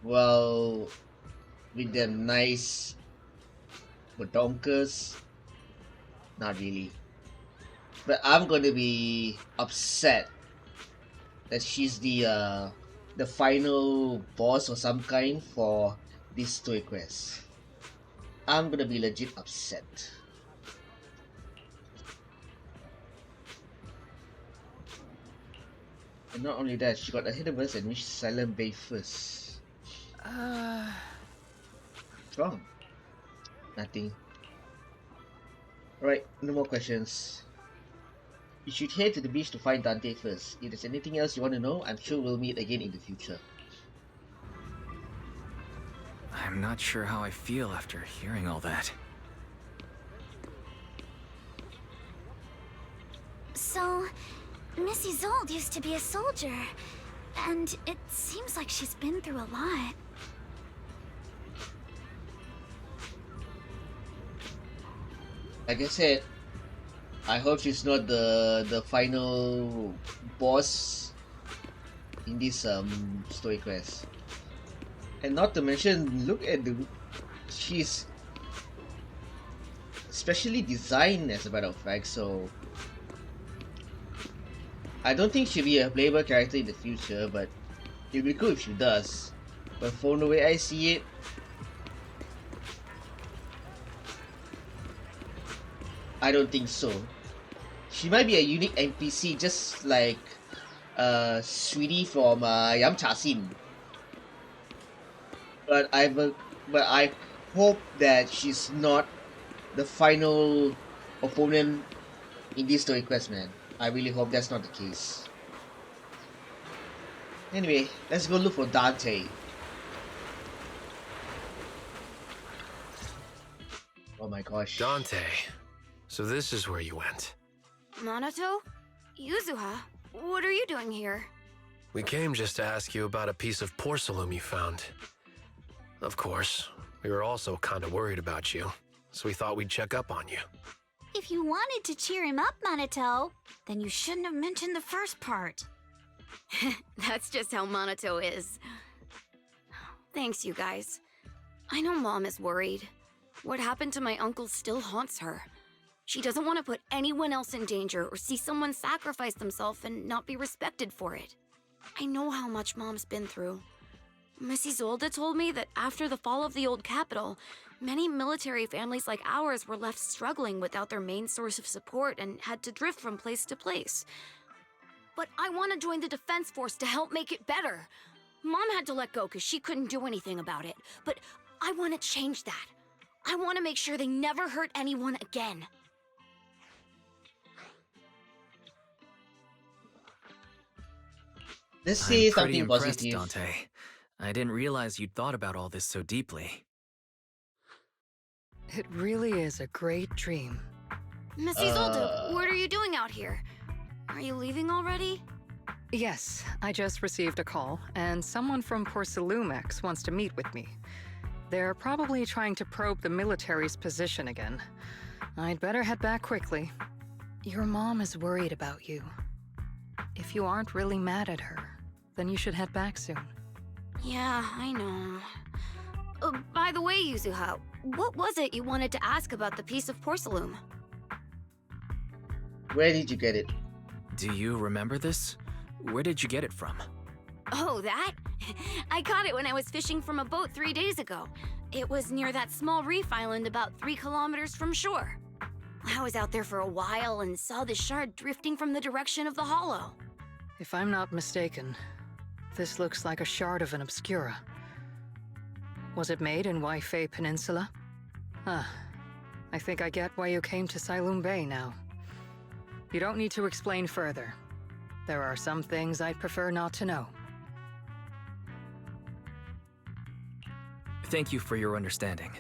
Well, with them nice badonkers, not really. But I'm gonna be upset that she's the final boss or some kind for this story quest. I'm gonna be legit upset. And not only that, she got ahead of us and reached Silent Bay first. What's wrong? Nothing. Alright, no more questions. You should head to the beach to find Dante first. If there's anything else you want to know, I'm sure we'll meet again in the future. I'm not sure how I feel after hearing all that. So, Miss Isolde used to be a soldier, and it seems like she's been through a lot. Like I said, I hope she's not the final boss in this story quest. And not to mention, look at she's specially designed as a matter of fact, so I don't think she'll be a playable character in the future, but it'll be cool if she does. But from the way I see it, I don't think so. She might be a unique NPC, just like Sweetie from Yamcha Sin. But I hope that she's not the final opponent in this story quest, man. I really hope that's not the case. Anyway, let's go look for Dante. Oh my gosh. Dante. So this is where you went. Minato? Yuzuha? What are you doing here? We came just to ask you about a piece of porcelain you found. Of course, we were also kind of worried about you, so we thought we'd check up on you. If you wanted to cheer him up, Minato, then you shouldn't have mentioned the first part. That's just how Minato is. Thanks, you guys. I know Mom is worried. What happened to my uncle still haunts her. She doesn't want to put anyone else in danger or see someone sacrifice themselves and not be respected for it. I know how much Mom's been through. Miss Isolde told me that after the fall of the old capital, many military families like ours were left struggling without their main source of support and had to drift from place to place. But I want to join the defense force to help make it better. Mom had to let go because she couldn't do anything about it, but I want to change that. I want to make sure they never hurt anyone again. Let's say I'm pretty something impressed, positive. Dante. I didn't realize you'd thought about all this so deeply. It really is a great dream. Miss Isolde, what are you doing out here? Are you leaving already? Yes, I just received a call, and someone from Porcelumex wants to meet with me. They're probably trying to probe the military's position again. I'd better head back quickly. Your mom is worried about you. If you aren't really mad at her, then you should head back soon. Yeah, I know. By the way, Yuzuha, what was it you wanted to ask about the piece of porcelain? Where did you get it? Do you remember this? Where did you get it from? Oh, that? I caught it when I was fishing from a boat 3 days ago. It was near that small reef island about 3 kilometers from shore. I was out there for a while and saw the shard drifting from the direction of the hollow. If I'm not mistaken, this looks like a shard of an Obscura. Was it made in Lyfe Peninsula? I think I get why you came to Silum Bay now. You don't need to explain further. There are some things I'd prefer not to know. Thank you for your understanding.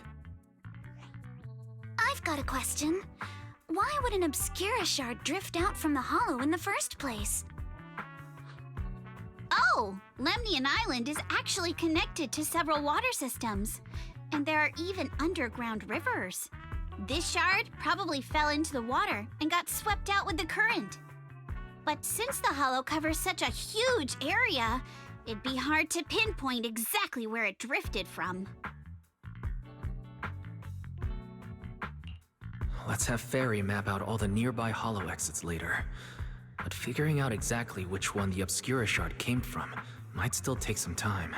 I've got a question. Why would an Obscura shard drift out from the hollow in the first place? Oh, Lemnian Island is actually connected to several water systems, and there are even underground rivers. This shard probably fell into the water and got swept out with the current. But since the hollow covers such a huge area, it'd be hard to pinpoint exactly where it drifted from. Let's have Fairy map out all the nearby hollow exits later. But figuring out exactly which one the Obscura shard came from might still take some time.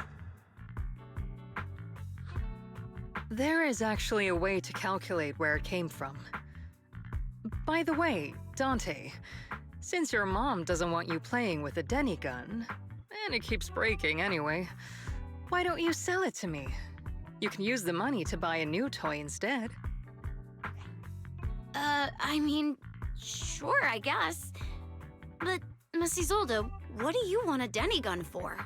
There is actually a way to calculate where it came from. By the way, Dante, since your mom doesn't want you playing with a Denny gun, and it keeps breaking anyway, why don't you sell it to me? You can use the money to buy a new toy instead. I mean, sure, I guess. But, Miss Isolde, what do you want a Denny gun for?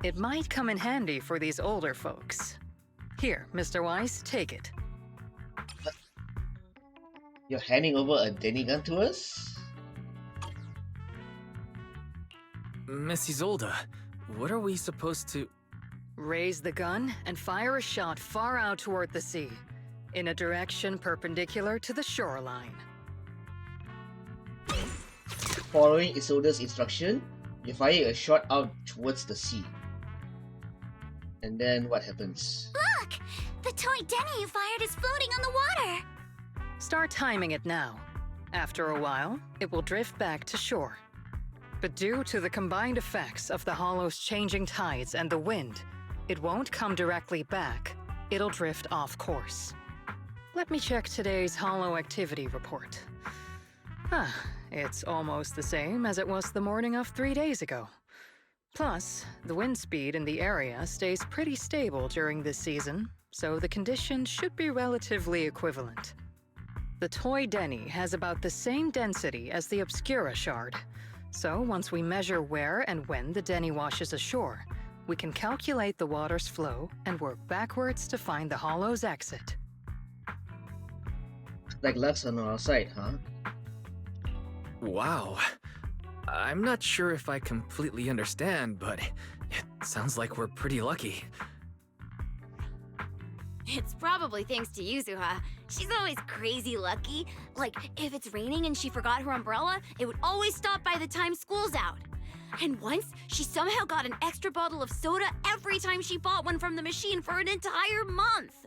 It might come in handy for these older folks. Here, Mr. Weiss, take it. You're handing over a Denny gun to us? Miss Isolde, what are we supposed to... Raise the gun and fire a shot far out toward the sea, in a direction perpendicular to the shoreline. Following Isolde's instruction, you fire a shot out towards the sea. And then what happens? Look! The toy Denny you fired is floating on the water! Start timing it now. After a while, it will drift back to shore. But due to the combined effects of the hollow's changing tides and the wind, it won't come directly back. It'll drift off course. Let me check today's hollow activity report. It's almost the same as it was the morning of 3 days ago. Plus, the wind speed in the area stays pretty stable during this season, so the conditions should be relatively equivalent. The toy Denny has about the same density as the Obscura shard, so once we measure where and when the Denny washes ashore, we can calculate the water's flow and work backwards to find the hollow's exit. Like luck's on our side, huh? Wow. I'm not sure if I completely understand, but it sounds like we're pretty lucky. It's probably thanks to Yuzuha. She's always crazy lucky. Like, if it's raining and she forgot her umbrella, it would always stop by the time school's out. And once, she somehow got an extra bottle of soda every time she bought one from the machine for an entire month.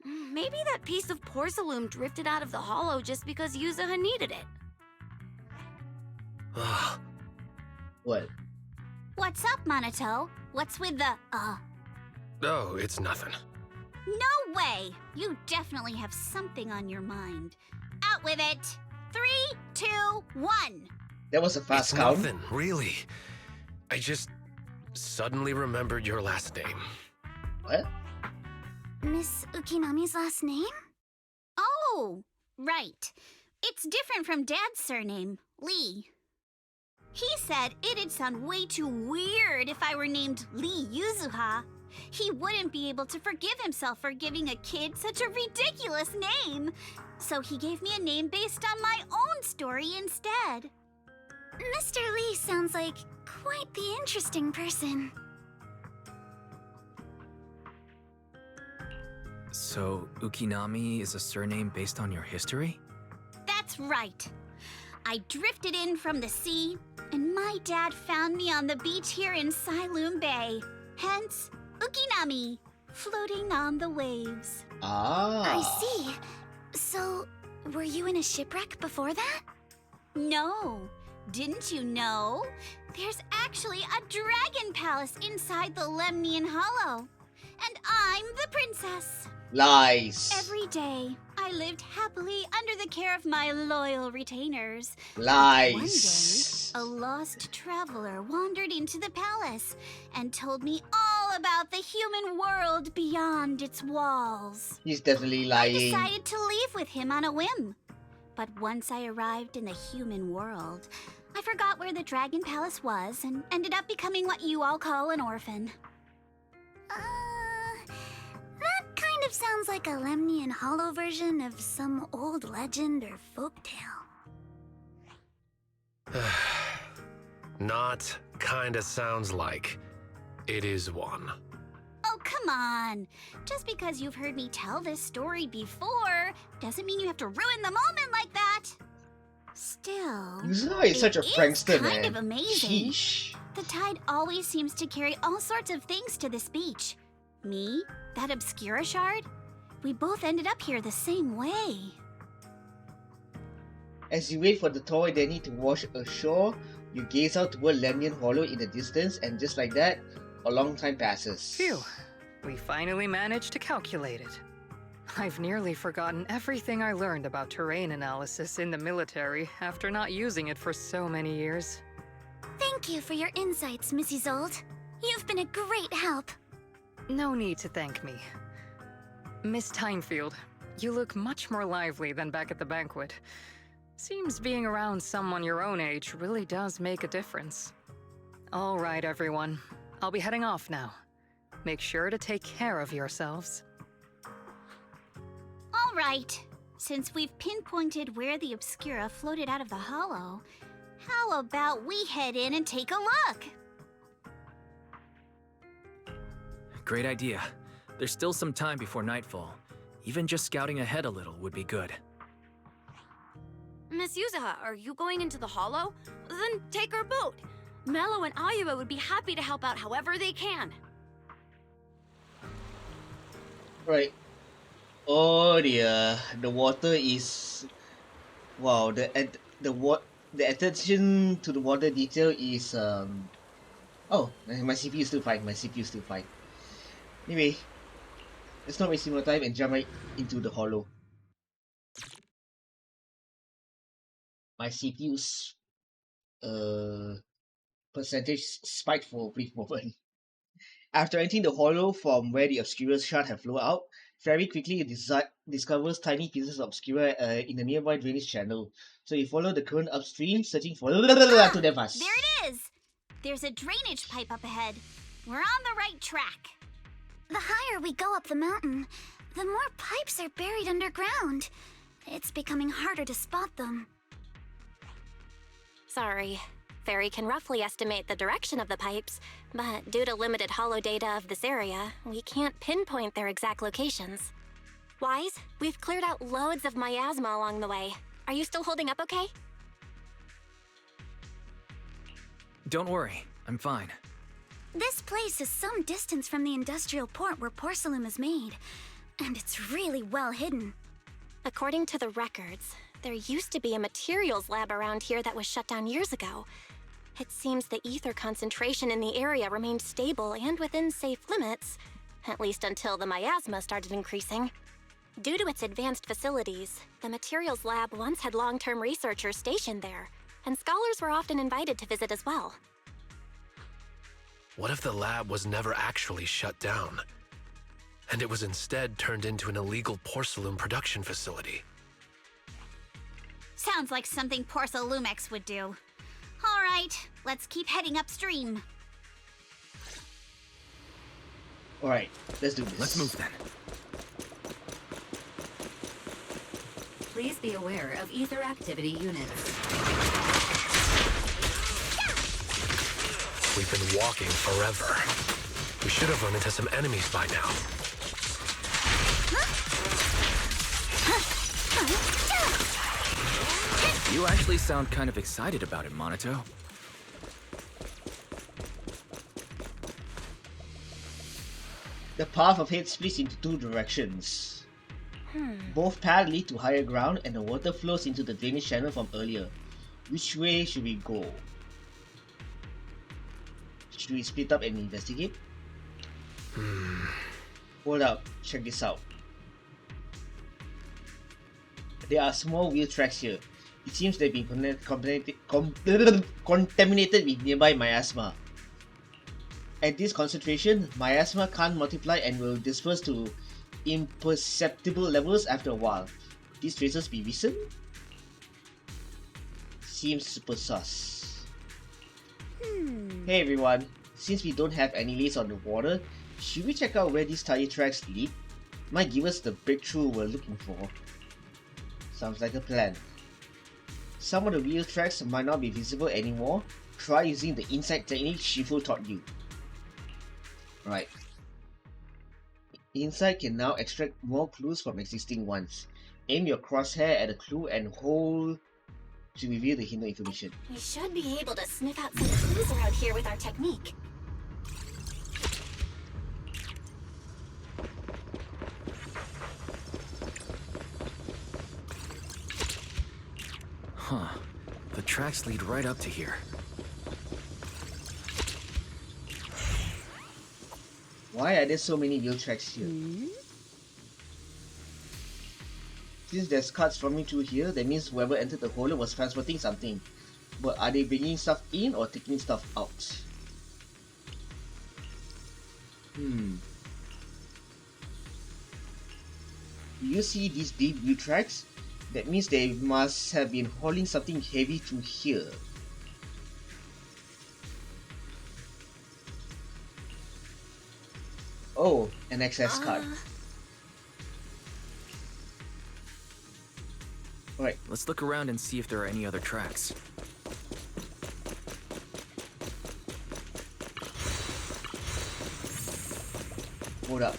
Maybe that piece of porcelain drifted out of the hollow just because Yuzuha needed it. What? What's up, Monato? What's with the, Oh, it's nothing. No way! You definitely have something on your mind. Out with it! 3, 2, 1! That was a fast It's count. nothing, really. I just suddenly remembered your last name. What? Miss Ukinami's last name? Oh, right. It's different from Dad's surname, Lee. He said it'd sound way too weird if I were named Lee Yuzuha. he wouldn't be able to forgive himself for giving a kid such a ridiculous name. So he gave me a name based on my own story instead. Mr. Lee sounds like quite the interesting person. So, Ukinami is a surname based on your history? That's right. I drifted in from the sea, and my dad found me on the beach here in Sailoon Bay. Hence, Ukinami, floating on the waves. Ah. I see. So, were you in a shipwreck before that? No. Didn't you know? There's actually a dragon palace inside the Lemnian Hollow. And I'm the princess. Lies. Every day, I lived happily under the care of my loyal retainers. Lies. One day, a lost traveler wandered into the palace and told me all about the human world beyond its walls. He's definitely lying. I decided to leave with him on a whim. But once I arrived in the human world, I forgot where the Dragon Palace was and ended up becoming what you all call an orphan. That kind of sounds like a Lemnian Hollow version of some old legend or folktale. Not kinda sounds like. It is one. Oh, come on. Just because you've heard me tell this story before doesn't mean you have to ruin the moment like that. Still, Yuzuha is such a prankster, man. kind of amazing. Sheesh. The tide always seems to carry all sorts of things to this beach. Me, that Obscura shard, we both ended up here the same way. As you wait for the toy Danny to wash ashore, you gaze out toward Lemnian Hollow in the distance, and just like that, a long time passes. Phew. We finally managed to calculate it. I've nearly forgotten everything I learned about terrain analysis in the military after not using it for so many years. Thank you for your insights, Mrs. Zold. You've been a great help. No need to thank me. Miss Timefield, you look much more lively than back at the banquet. Seems being around someone your own age really does make a difference. All right, everyone. I'll be heading off now. Make sure to take care of yourselves. All right. Since we've pinpointed where the Obscura floated out of the hollow, how about we head in and take a look? Great idea. There's still some time before nightfall. Even just scouting ahead a little would be good. Miss Yuzuha, are you going into the hollow? Then take our boat. Mello and Ayuba would be happy to help out however they can. Right. Oh dear, the water is... Wow, the attention to the water detail is... Oh, my CPU is still fine, Anyway, let's not waste more time and jump right into the hollow. My CPU's percentage spiked for a brief moment. After entering the hollow from where the Obscura shard had flowed out, very quickly it discovers tiny pieces of Obscura in the nearby drainage channel. So you follow the current upstream, searching for to them fast. There it is! There's a drainage pipe up ahead. We're on the right track. The higher we go up the mountain, the more pipes are buried underground. It's becoming harder to spot them. Sorry. Fairy can roughly estimate the direction of the pipes, but due to limited holo data of this area, we can't pinpoint their exact locations. Wise, we've cleared out loads of miasma along the way. Are you still holding up okay? Don't worry, I'm fine. This place is some distance from the industrial port where porcelain is made, and it's really well hidden. According to the records, there used to be a materials lab around here that was shut down years ago. It seems the ether concentration in the area remained stable and within safe limits, at least until the miasma started increasing. Due to its advanced facilities, the materials lab once had long-term researchers stationed there, and scholars were often invited to visit as well. What if the lab was never actually shut down, and it was instead turned into an illegal porcelain production facility? Sounds like something Porcelumex would do. All right, let's keep heading upstream. Alright, let's do this. Let's move then. Please be aware of ether activity units. We've been walking forever. We should have run into some enemies by now. You actually sound kind of excited about it, Monato. The path of hate splits into two directions. Both paths lead to higher ground and the water flows into the drainage channel from earlier. Which way should we go? Should we split up and investigate? Hold up, check this out. There are small wheel tracks here. It seems they've been contaminated with nearby miasma. At this concentration, miasma can't multiply and will disperse to imperceptible levels after a while. These traces be recent? Seems super sus. Hey everyone, since we don't have any leads on the water, should we check out where these tire tracks lead? Might give us the breakthrough we're looking for. Sounds like a plan. Some of the wheel tracks might not be visible anymore. Try using the inside technique Shifu taught you. Right. Inside can now extract more clues from existing ones. Aim your crosshair at a clue and hold to reveal the hidden information. We should be able to sniff out some clues around here with our technique. Huh. The tracks lead right up to here. Why are there so many wheel tracks here? Since there's carts running through here, that means whoever entered the hollow was transporting something. But are they bringing stuff in or taking stuff out? Do you see these deep wheel tracks? That means they must have been hauling something heavy through here. Oh, an access card. Alright. Let's look around and see if there are any other tracks. Hold up.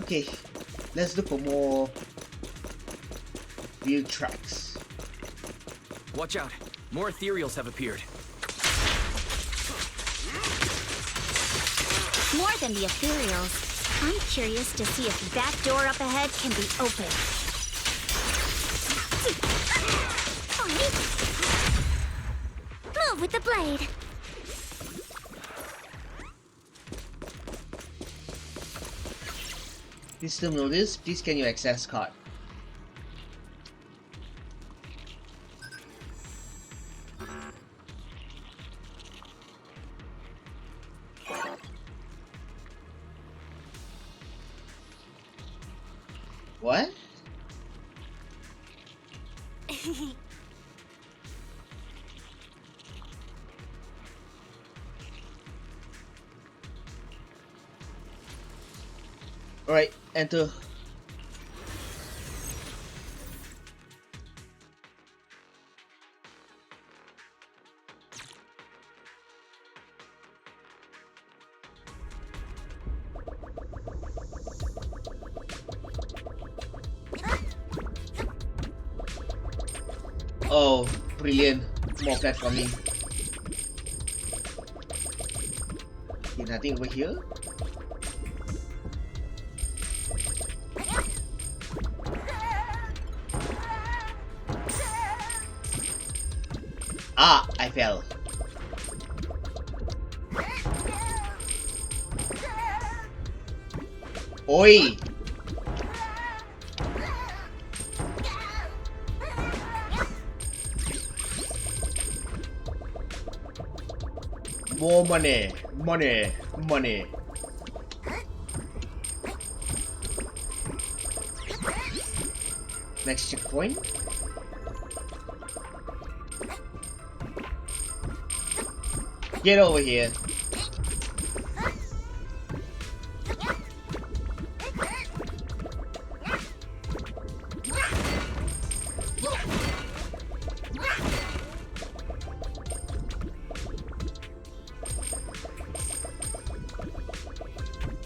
Okay, let's look for more wheel tracks. Watch out! More ethereals have appeared. More than the ethereals, I'm curious to see if that door up ahead can be opened. Move with the blade. System notice, please scan your access card. What? Alright, enter. Oh, brilliant. More platforming. Okay, nothing over here. Ah, I fell. Oi! More money, money, money. Next checkpoint. Get over here.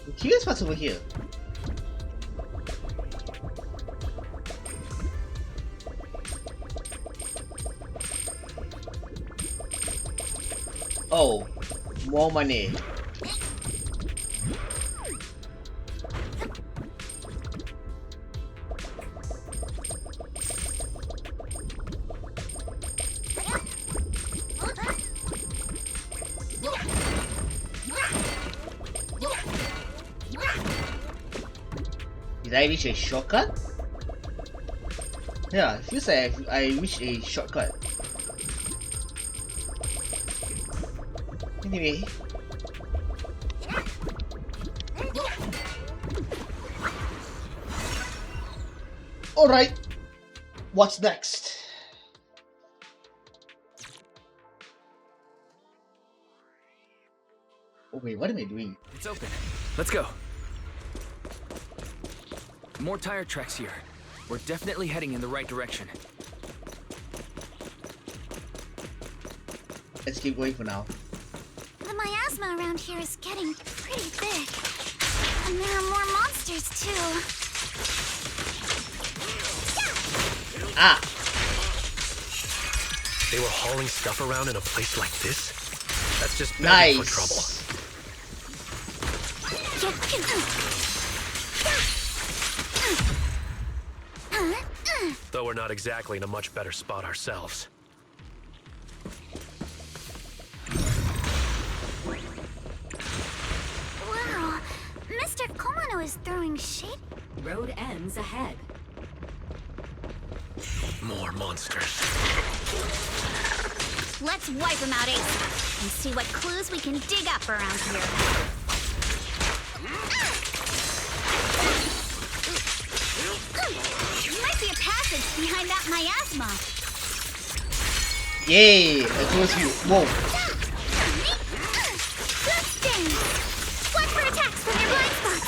I'm curious what's over here. Oh, more money. Did I reach a shortcut? Yeah, it feels like I reached a shortcut. Anyway. Alright. What's next? Oh wait, what am I doing? It's open. Let's go. More tire tracks here. We're definitely heading in the right direction. Let's keep going for now. The miasma around here is getting pretty big. And there are more monsters too. Ah! They were hauling stuff around in a place like this? That's just begging for trouble. Though we're not exactly in a much better spot ourselves. Wow, Mr. Komano is throwing shade. Road ends ahead. More monsters. Let's wipe them out, Ace, and see what clues we can dig up around here. Might be a passage behind that miasma. Yay! A close view. Whoa! Good sting. Watch for attacks from your blind spots.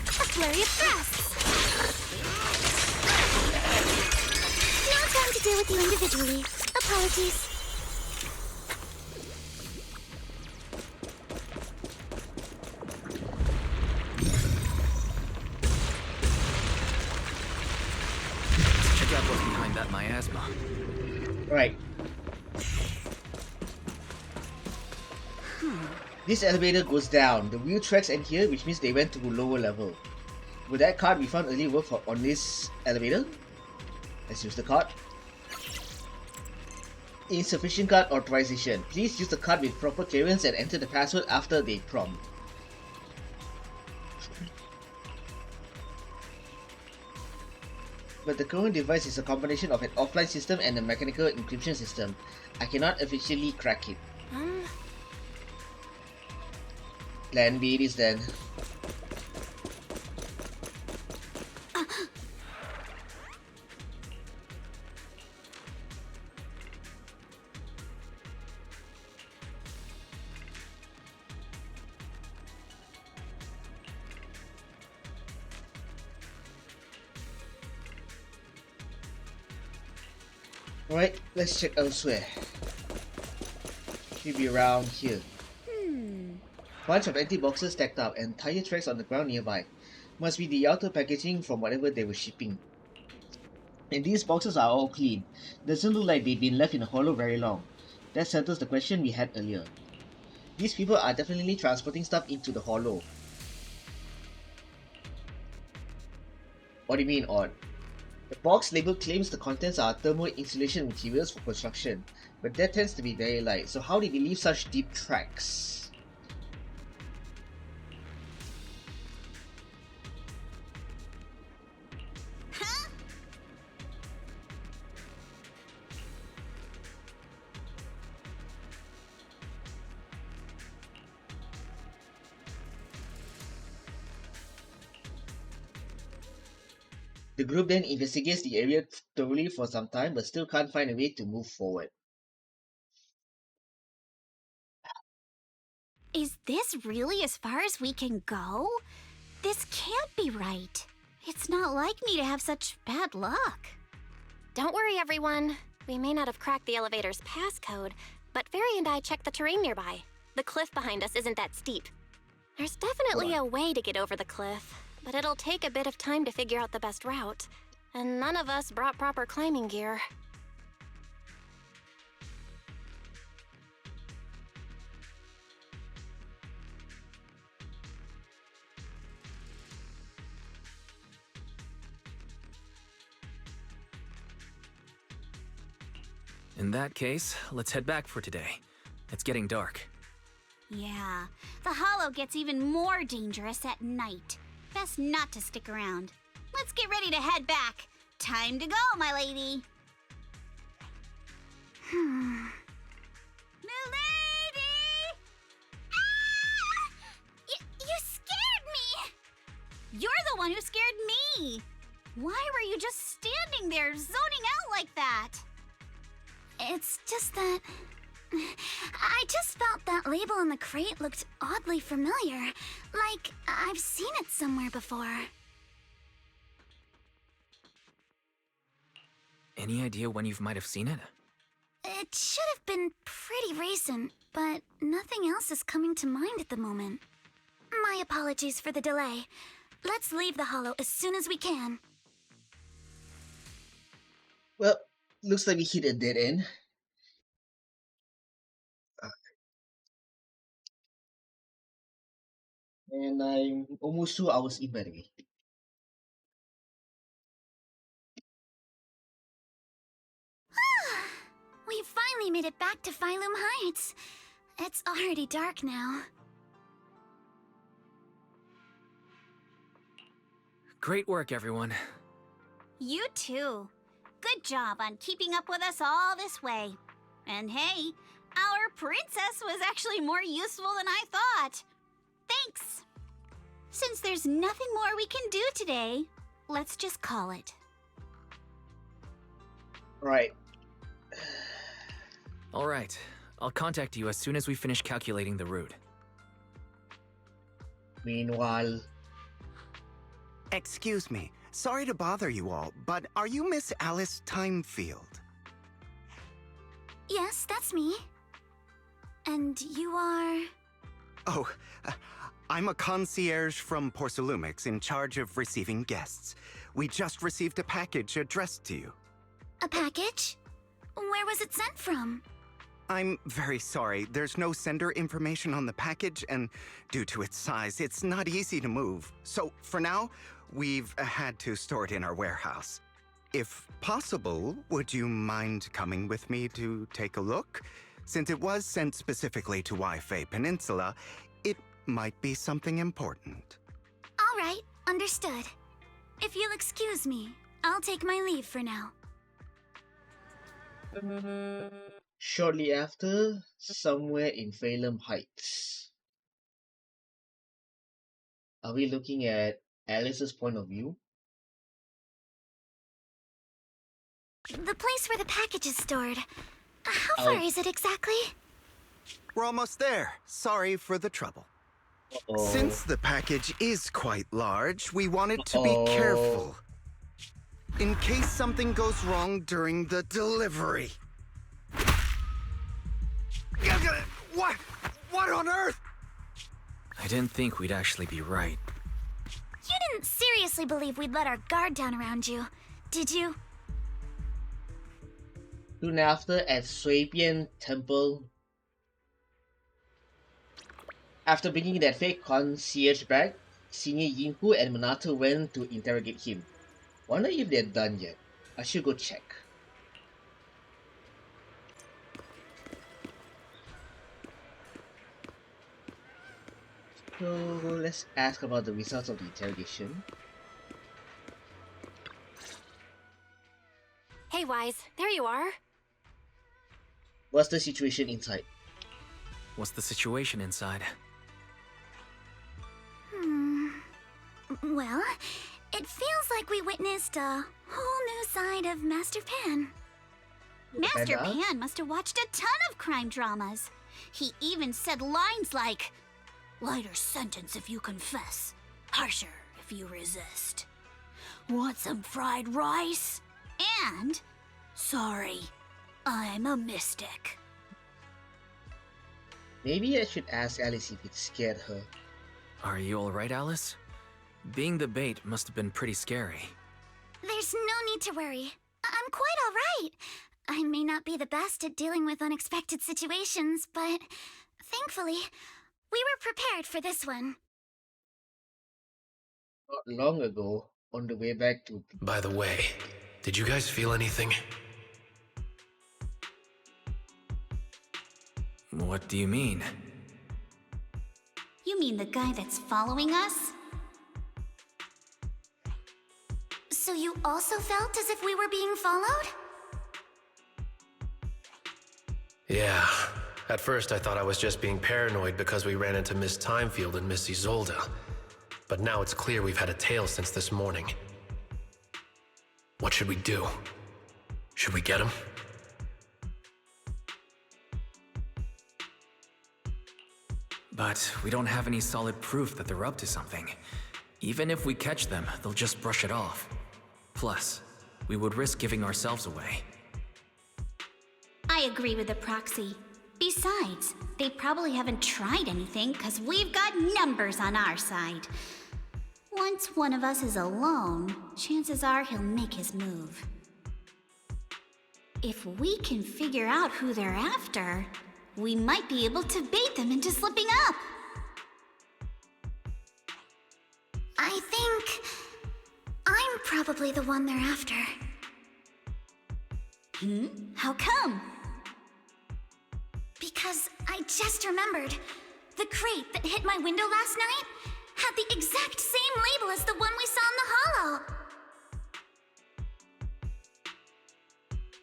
A flurry of thrusts. No time to deal with you individually. Apologies. Let's check out what's behind that miasma. Right. This elevator goes down. The wheel tracks end here, which means they went to a lower level. Would that card we found earlier work on this elevator? Let's use the card. Insufficient card authorization. Please use the card with proper clearance and enter the password after the prompt. But the current device is a combination of an offline system and a mechanical encryption system. I cannot officially crack it. Plan B it is then. Alright, let's check elsewhere. Should be around here. Bunch of empty boxes stacked up and tire tracks on the ground nearby. Must be the outer packaging from whatever they were shipping. And these boxes are all clean. Doesn't look like they've been left in a hollow very long. That settles the question we had earlier. These people are definitely transporting stuff into the hollow. What do you mean odd? The box label claims the contents are thermal insulation materials for construction, but that tends to be very light, so how did they leave such deep tracks? The group then investigates the area thoroughly for some time, but still can't find a way to move forward. Is this really as far as we can go? This can't be right. It's not like me to have such bad luck. Don't worry, everyone. We may not have cracked the elevator's passcode, but Fairy and I checked the terrain nearby. The cliff behind us isn't that steep. There's definitely a way to get over the cliff, but it'll take a bit of time to figure out the best route. And none of us brought proper climbing gear. In that case, let's head back for today. It's getting dark. Yeah, the hollow gets even more dangerous at night. Best not to stick around. Let's get ready to head back. Time to go, my lady. Milady! Ah! You scared me! You're the one who scared me! Why were you just standing there, zoning out like that? It's just that... I just felt that label on the crate looked oddly familiar. Like, I've seen it somewhere before. Any idea when you might have seen it? It should have been pretty recent, but nothing else is coming to mind at the moment. My apologies for the delay. Let's leave the hollow as soon as we can. Well, looks like we hit a dead end. And I'm almost 2 hours in, by the way. We finally made it back to Phylum Heights. It's already dark now. Great work, everyone. You too. Good job on keeping up with us all this way. And hey, our princess was actually more useful than I thought. Thanks. Since there's nothing more we can do today, let's just call it. Right. All right. I'll contact you as soon as we finish calculating the route. Meanwhile... Excuse me. Sorry to bother you all, but are you Miss Alice Timefield? Yes, that's me. And you are... Oh, I'm a concierge from Porcelumix in charge of receiving guests. We just received a package addressed to you. A package? Where was it sent from? I'm very sorry. There's no sender information on the package, and due to its size, it's not easy to move. So, for now, we've had to store it in our warehouse. If possible, would you mind coming with me to take a look? Since it was sent specifically to Lyfe Peninsula, it might be something important. All right, understood. If you'll excuse me, I'll take my leave for now. Shortly after, somewhere in Phaethon Heights. Are we looking at Alice's point of view? The place where the package is stored. How far is it exactly? We're almost there. Sorry for the trouble. Since the package is quite large, we wanted to be careful. In case something goes wrong during the delivery. What? What on earth? I didn't think we'd actually be right. You didn't seriously believe we'd let our guard down around you, did you? Soon after, at Swabian Temple. After bringing that fake concierge back, Senior Yinku and Minato went to interrogate him. Wonder if they're done yet. I should go check. So let's ask about the results of the interrogation. Hey, Wise, there you are. What's the situation inside? What's the situation inside? Well, It feels like we witnessed a whole new side of Master Pan. Master Pan must have watched a ton of crime dramas. He even said lines like, "Lighter sentence if you confess, harsher if you resist. Want some fried rice?" And, "Sorry, I'm a mystic." Maybe I should ask Alice if it scared her. Are you alright, Alice? Being the bait must have been pretty scary. There's no need to worry. I'm quite all right. I may not be the best at dealing with unexpected situations, but thankfully, we were prepared for this one. Not long ago, on the way back to... By the way, did you guys feel anything? What do you mean? You mean the guy that's following us? So you also felt as if we were being followed? Yeah. At first I thought I was just being paranoid because we ran into Miss Timefield and Miss Isolde. But now it's clear we've had a tail since this morning. What should we do? Should we get him? But we don't have any solid proof that they're up to something. Even if we catch them, they'll just brush it off. Plus, we would risk giving ourselves away. I agree with the proxy. Besides, they probably haven't tried anything because we've got numbers on our side. Once one of us is alone, chances are he'll make his move. If we can figure out who they're after, we might be able to bait them into slipping up. I think I'm probably the one they're after. How come? Because I just remembered. The crate that hit my window last night had the exact same label as the one we saw in the hollow.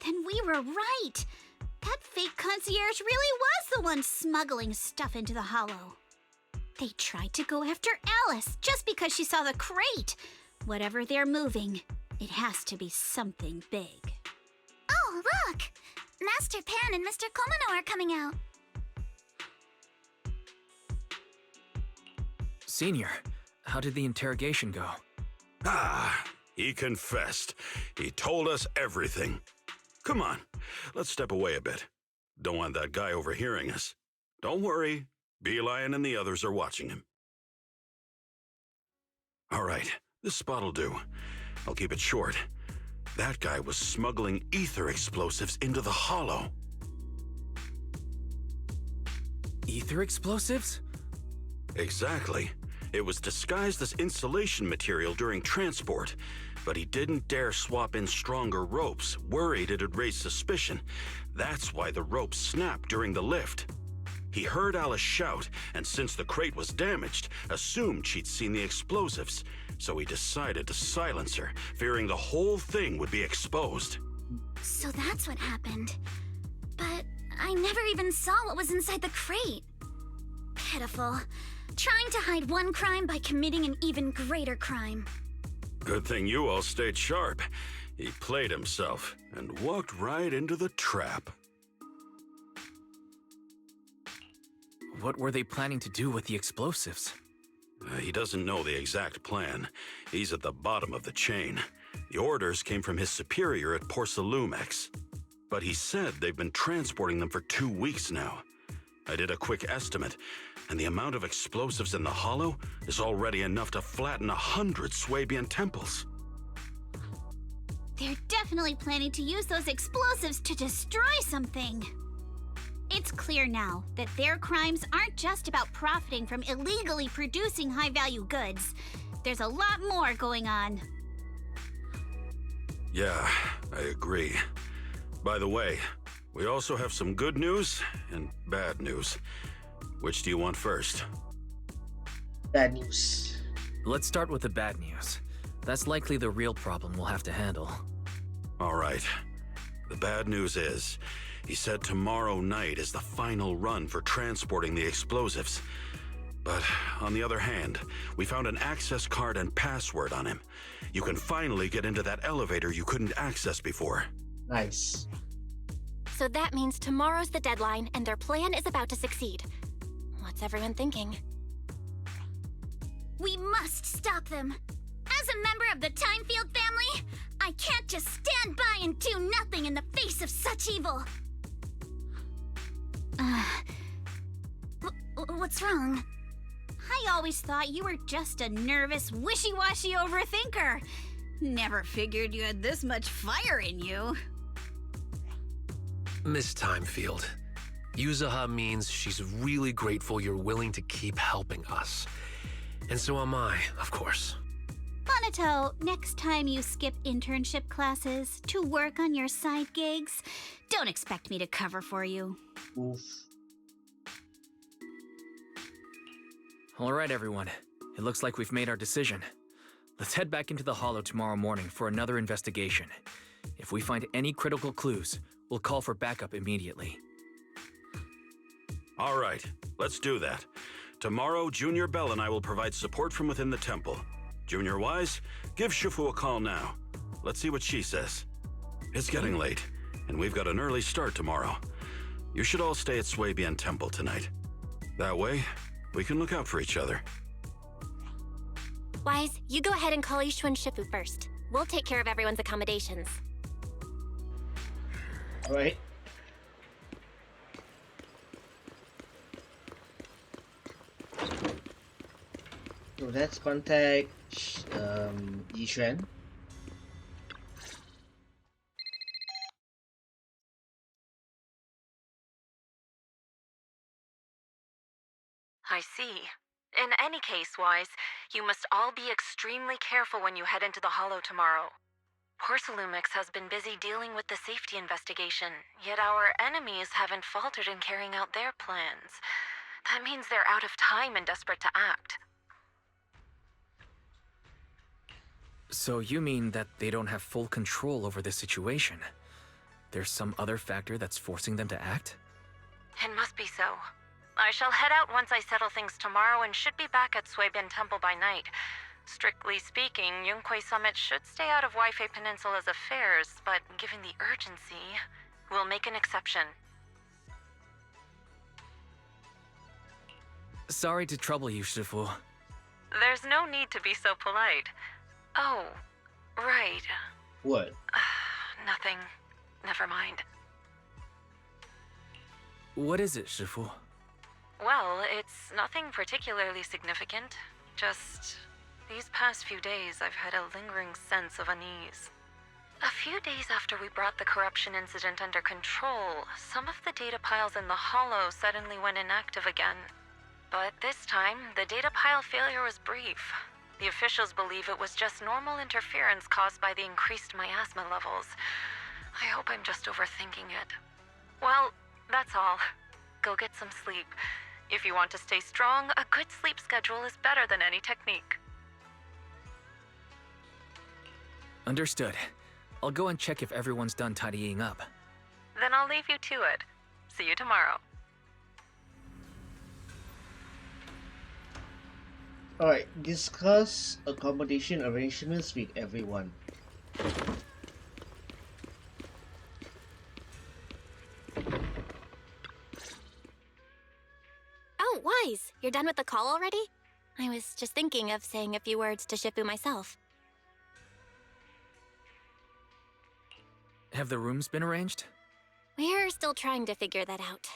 Then we were right. That fake concierge really was the one smuggling stuff into the hollow. They tried to go after Alice just because she saw the crate. Whatever they're moving, it has to be something big. Oh, look! Master Pan and Mr. Komano are coming out. Senior, how did the interrogation go? He confessed. He told us everything. Come on, let's step away a bit. Don't want that guy overhearing us. Don't worry, Beelion and the others are watching him. All right, this spot'll do. I'll keep it short. That guy was smuggling ether explosives into the hollow. Ether explosives? Exactly. It was disguised as insulation material during transport, but he didn't dare swap in stronger ropes, worried it'd raise suspicion. That's why the ropes snapped during the lift. He heard Alice shout, and since the crate was damaged, assumed she'd seen the explosives, so he decided to silence her, fearing the whole thing would be exposed. So that's what happened. But I never even saw what was inside the crate. Pitiful. Trying to hide one crime by committing an even greater crime. Good thing you all stayed sharp. He played himself and walked right into the trap. What were they planning to do with the explosives? He doesn't know the exact plan. He's at the bottom of the chain. The orders came from his superior at Porcelumex. But he said they've been transporting them for 2 weeks now. I did a quick estimate, and the amount of explosives in the hollow is already enough to flatten 100 Swabian temples. They're definitely planning to use those explosives to destroy something. It's clear now that their crimes aren't just about profiting from illegally producing high-value goods. There's a lot more going on. Yeah, I agree. By the way, we also have some good news and bad news. Which do you want first? Bad news. Let's start with the bad news. That's likely the real problem we'll have to handle. All right. The bad news is, he said tomorrow night is the final run for transporting the explosives. But on the other hand, we found an access card and password on him. You can finally get into that elevator you couldn't access before. Nice. So that means tomorrow's the deadline, and their plan is about to succeed. What's everyone thinking? We must stop them. As a member of the Timefield family, I can't just stand by and do nothing in the face of such evil. What's wrong? I always thought you were just a nervous, wishy-washy overthinker. Never figured you had this much fire in you. Miss Timefield, Yuzuha means she's really grateful you're willing to keep helping us. And so am I, of course. Monato, next time you skip internship classes to work on your side gigs, don't expect me to cover for you. Oof. All right, everyone. It looks like we've made our decision. Let's head back into the Hollow tomorrow morning for another investigation. If we find any critical clues, we'll call for backup immediately. All right, let's do that. Tomorrow, Junior Bell and I will provide support from within the temple. Junior Wise, give Shifu a call now. Let's see what she says. It's getting late, and we've got an early start tomorrow. You should all stay at Swabian Temple tonight. That way, we can look out for each other. Wise, you go ahead and call Ishu and Shifu first. We'll take care of everyone's accommodations. Alright. So let's contact Yishuan. I see. In any case, Wise, you must all be extremely careful when you head into the Hollow tomorrow. Porcelumix has been busy dealing with the safety investigation, yet our enemies haven't faltered in carrying out their plans. That means they're out of time and desperate to act. So you mean that they don't have full control over the situation? There's some other factor that's forcing them to act? It must be so. I shall head out once I settle things tomorrow and should be back at Swabian Temple by night. Strictly speaking, Yunque Summit should stay out of Lyfe Peninsula's affairs, but given the urgency, we'll make an exception. Sorry to trouble you, Shifu. There's no need to be so polite. Oh, right. What? Nothing. Never mind. What is it, Shifu? Well, it's nothing particularly significant. Just these past few days, I've had a lingering sense of unease. A few days after we brought the corruption incident under control, some of the data piles in the Hollow suddenly went inactive again. But this time, the data pile failure was brief. The officials believe it was just normal interference caused by the increased miasma levels. I hope I'm just overthinking it. Well, that's all. Go get some sleep. If you want to stay strong, a good sleep schedule is better than any technique. Understood. I'll go and check if everyone's done tidying up. Then I'll leave you to it. See you tomorrow. Alright, discuss accommodation arrangements with everyone. Oh, Wise, you're done with the call already? I was just thinking of saying a few words to Shifu myself. Have the rooms been arranged? We're still trying to figure that out.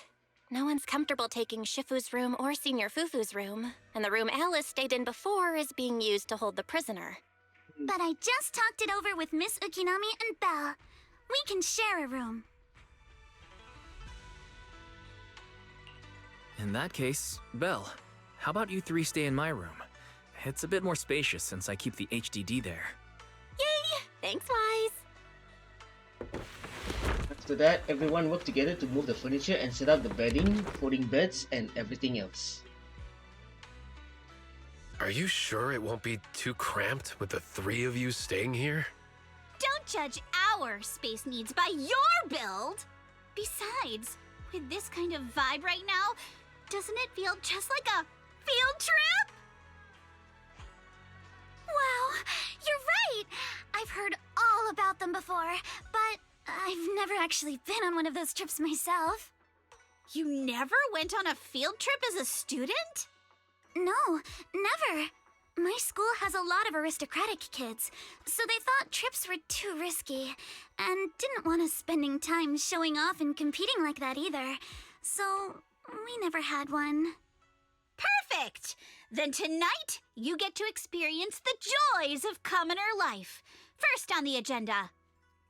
No one's comfortable taking Shifu's room or Senior Fufu's room, and the room Alice stayed in before is being used to hold the prisoner. But I just talked it over with Miss Ukinami and Belle. We can share a room. In that case, Belle, how about you three stay in my room? It's a bit more spacious since I keep the HDD there. Yay! Thanks, Wise! After that, everyone worked together to move the furniture and set up the bedding, folding beds, and everything else. Are you sure it won't be too cramped with the three of you staying here? Don't judge our space needs by your build! Besides, with this kind of vibe right now, doesn't it feel just like a Field trip? Wow, you're right! I've heard all about them before, but I've never actually been on one of those trips myself. You never went on a field trip as a student? No, never. My school has a lot of aristocratic kids, so they thought trips were too risky, and didn't want us spending time showing off and competing like that either. So, we never had one. Perfect! Then tonight, you get to experience the joys of commoner life. First on the agenda,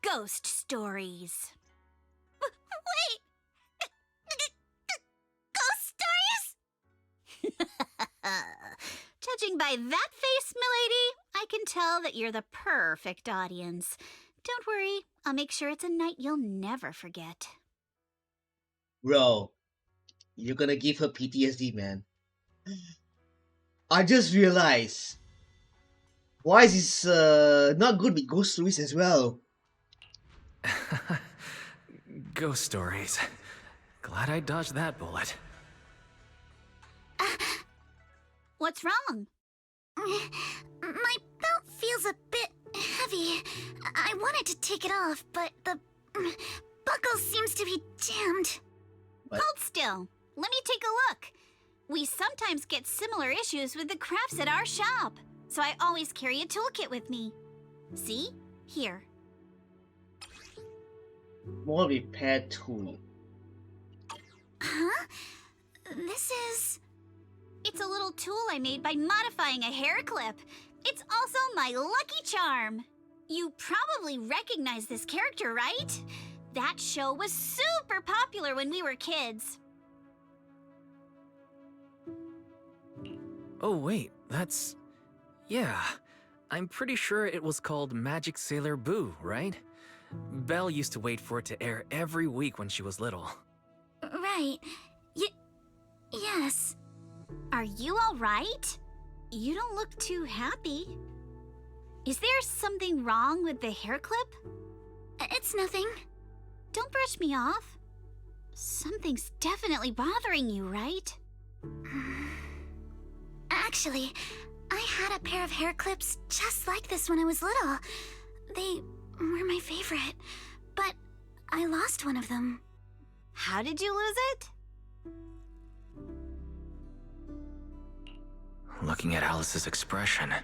ghost stories. Wait! Ghost stories? Judging by that face, milady, I can tell that you're the perfect audience. Don't worry, I'll make sure it's a night you'll never forget. Bro, you're gonna give her PTSD, man. I just realized why is this not good with ghost stories as well. Ghost stories. Glad I dodged that bullet. What's wrong? My belt feels a bit heavy. I wanted to take it off, but the buckle seems to be jammed. Hold still. Let me take a look. We sometimes get similar issues with the crafts at our shop, so I always carry a toolkit with me. See? Here. More repair tool. Huh? This is... It's a little tool I made by modifying a hair clip. It's also my lucky charm. You probably recognize this character, right? That show was super popular when we were kids. Oh wait, that's... Yeah, I'm pretty sure it was called Magic Sailor Boo, right? Belle used to wait for it to air every week when she was little. Right. Yes. Are you all right? You don't look too happy. Is there something wrong with the hair clip? It's nothing. Don't brush me off. Something's definitely bothering you, right? Actually, I had a pair of hair clips just like this when I was little. They were my favorite, but I lost one of them. How did you lose it? Looking at Alice's expression,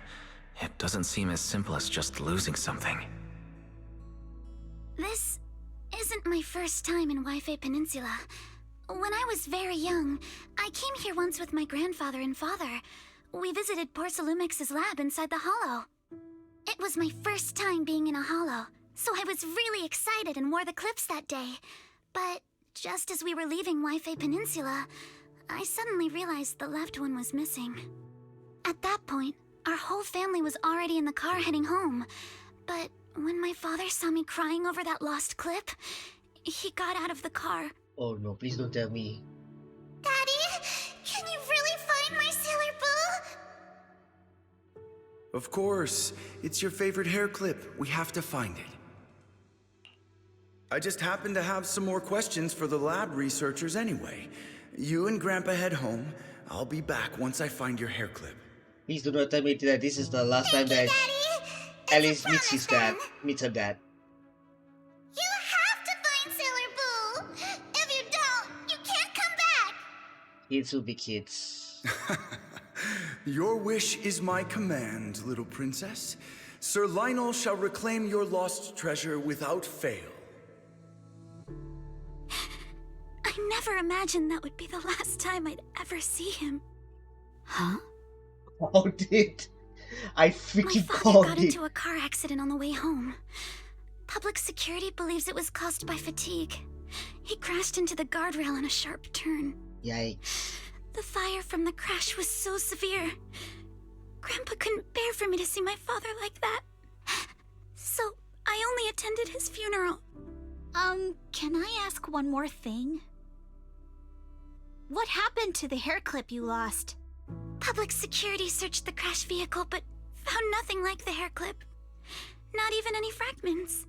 it doesn't seem as simple as just losing something. This isn't my first time in Lyfe Peninsula. When I was very young, I came here once with my grandfather and father. We visited Porcelumex's lab inside the Hollow. It was my first time being in a Hollow, so I was really excited and wore the clips that day. But just as we were leaving Lyfe Peninsula, I suddenly realized the left one was missing. At that point, our whole family was already in the car heading home. But when my father saw me crying over that lost clip, he got out of the car. Oh no, please don't tell me. Daddy, can you really find my Sailor Boo? Of course. It's your favorite hair clip. We have to find it. I just happen to have some more questions for the lab researchers anyway. You and Grandpa head home. I'll be back once I find your hair clip. Please do not tell me that this is the last time that Alice meets his dad. Meets her dad. You have to find Sailor Boo! If you don't, you can't come back! Kids will be kids. Your wish is my command, little princess. Sir Lionel shall reclaim your lost treasure without fail. I never imagined that would be the last time I'd ever see him. Huh? Called it. I freaking My father called got it. into a car accident on the way home. Public security believes it was caused by fatigue. He crashed into the guardrail on a sharp turn. Yikes. The fire from the crash was so severe. Grandpa couldn't bear for me to see my father like that. So I only attended his funeral. Can I ask one more thing? What happened to the hair clip you lost? Public security searched the crash vehicle, but found nothing like the hair clip. Not even any fragments.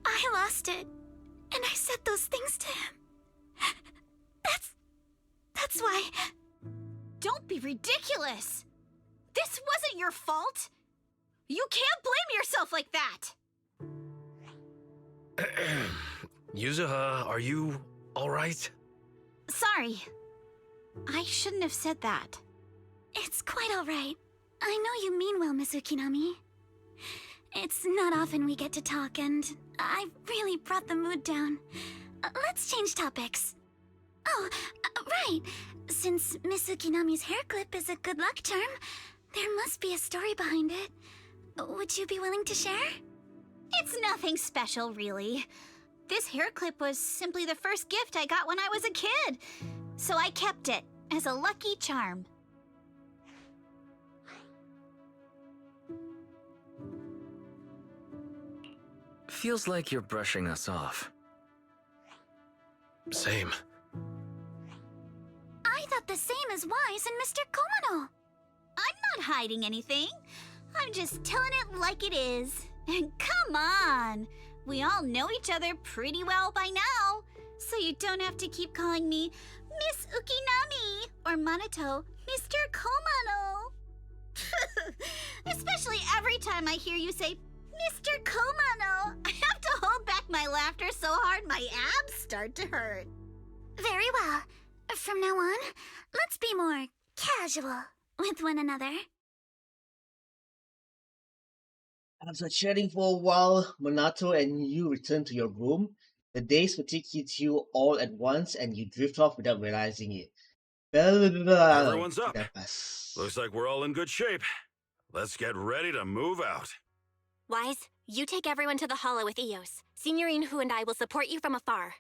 I lost it, and I said those things to him. That's why... Don't be ridiculous! This wasn't your fault! You can't blame yourself like that! Yuzuha, are you alright? Sorry. I shouldn't have said that. It's quite alright. I know you mean well, Miss Ukinami. It's not often we get to talk, and I really brought the mood down. Let's change topics. Oh, right. Since Miss Ukinami's hair clip is a good luck charm, there must be a story behind it. Would you be willing to share? It's nothing special, really. This hair clip was simply the first gift I got when I was a kid, so I kept it as a lucky charm. Feels like you're brushing us off. Same. I thought the same as Wise and Mr. Komano. I'm not hiding anything. I'm just telling it like it is. And come on! We all know each other pretty well by now, so you don't have to keep calling me Miss Ukinami or Minato Mr. Komano. Especially every time I hear you say Mr. Komano, I have to hold back my laughter so hard my abs start to hurt. Very well. From now on, let's be more casual with one another. After chatting for a while, Minato and you return to your room. The day's fatigue hits you all at once and you drift off without realizing it. Everyone's up. Looks like we're all in good shape. Let's get ready to move out. Wise, you take everyone to the hollow with Eos. Signorine Hu and I will support you from afar.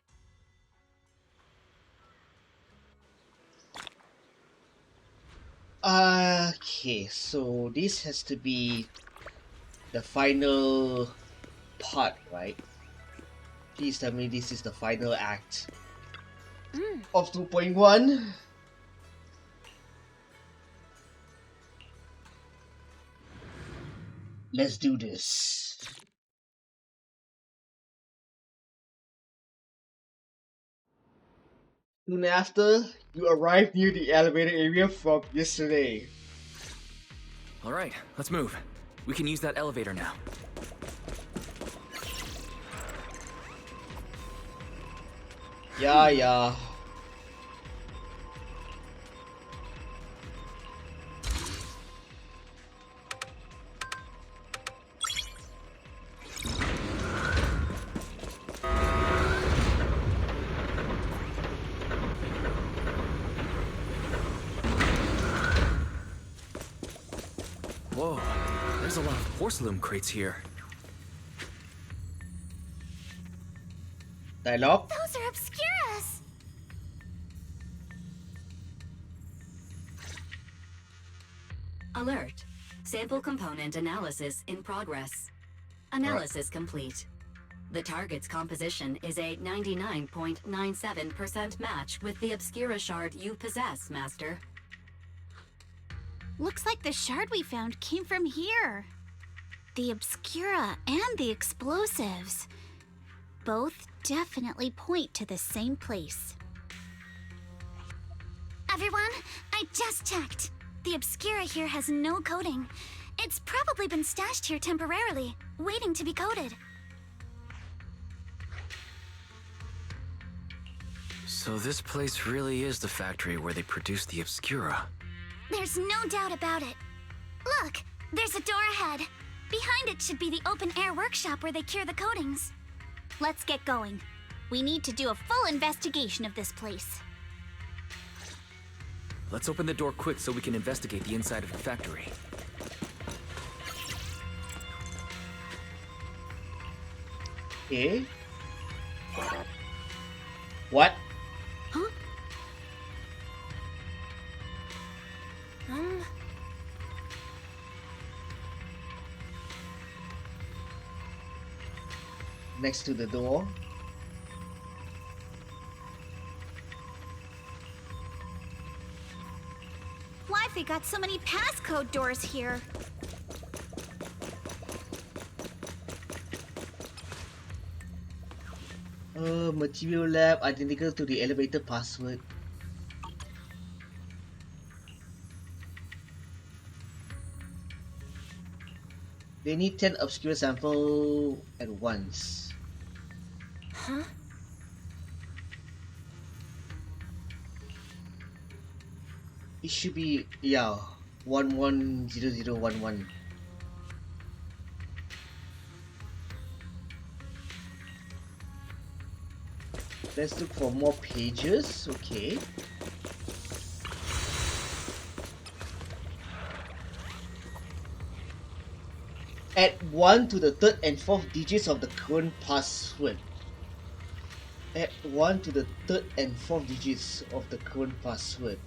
Okay, so this has to be the final part, right? Please tell me this is the final act of 2.1. Let's do this. Soon after, you arrive near the elevator area from yesterday. Alright, let's move. We can use that elevator now. Yeah. Whoa, there's a lot of porcelain crates here. Dialogue? Those are Obscuras! Alert. Sample component analysis in progress. Analysis complete. The target's composition is a 99.97% match with the Obscura shard you possess, Master. Looks like the shard we found came from here. The Obscura and the explosives. Both definitely point to the same place. Everyone, I just checked. The Obscura here has no coding. It's probably been stashed here temporarily, waiting to be coded. So this place really is the factory where they produce the Obscura. There's no doubt about it. Look, there's a door ahead. Behind it should be the open-air workshop where they cure the coatings. Let's get going. We need to do a full investigation of this place. Let's open the door quick so we can investigate the inside of the factory. Okay. What? Huh? Next to the door. Lyfe got so many passcode doors here. Material lab identical to the elevator password. They need 10 obscure sample at once. Huh? It should be, yeah, 110011. Let's look for more pages. Okay. Add 1 to the 3rd and 4th digits of the current password. Add 1 to the 3rd and 4th digits of the current password.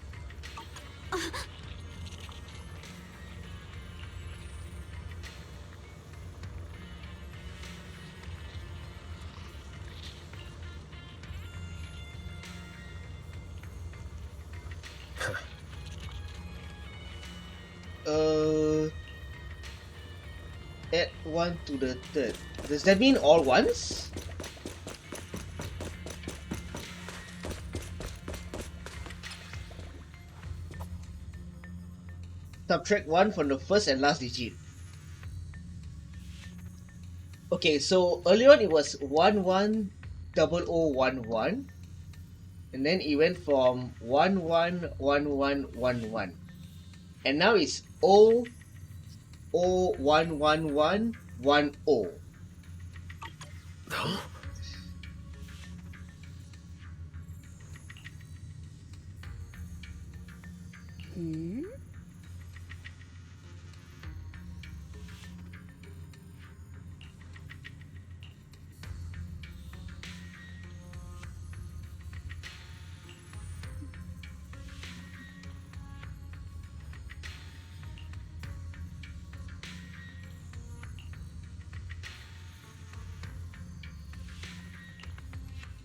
Add 1 to the 3rd. Does that mean all ones? Subtract 1 from the first and last digit. Okay, so earlier on it was 110011, and then it went from 111111, and now it's 0011110.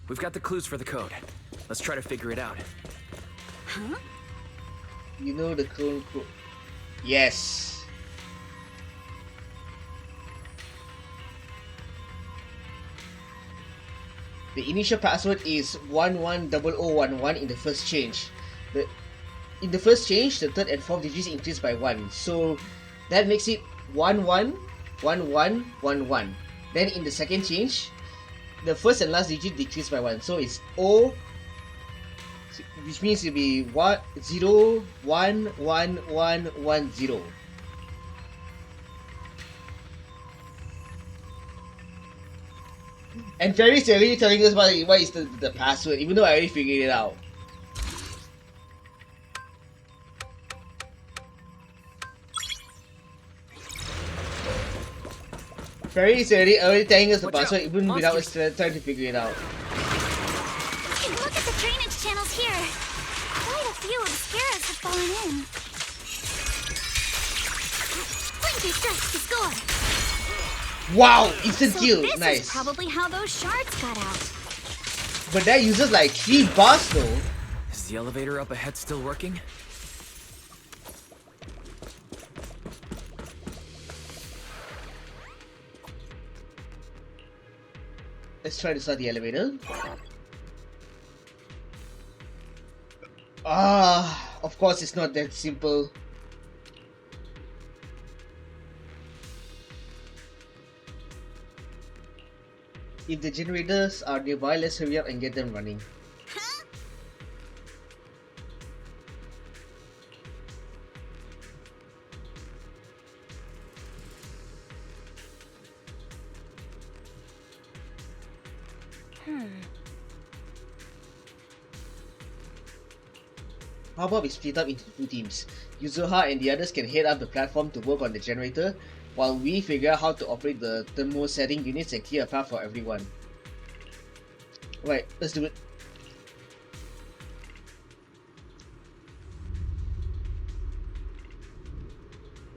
We've got the clues for the code. Let's try to figure it out. Huh? You know the code. Yes. The initial password is 110011 in the first change. In the first change, the 3rd and 4th digits increase by 1. So that makes it 111111. Then in the second change, the first and last digit decrease by 1. So it's O, which means it'll be 0111110. And Fairy's already telling us what is the password, even though I already figured it out. Fairy is already telling us the password even without us trying to figure it out. Look at the drainage channels here. Quite a few obscuras have fallen in. Blinky strikes to score. Wow! Instant kill! This Nice. is probably how those shards got out. But that uses like 3 bars though. Is the elevator up ahead still working? Let's try to start the elevator. Of course it's not that simple. If the generators are nearby, let's hurry up and get them running. How about we split up into 2 teams? Yuzuha and the others can head up the platform to work on the generator, while we figure out how to operate the thermosetting units and clear a path for everyone. Right, let's do it.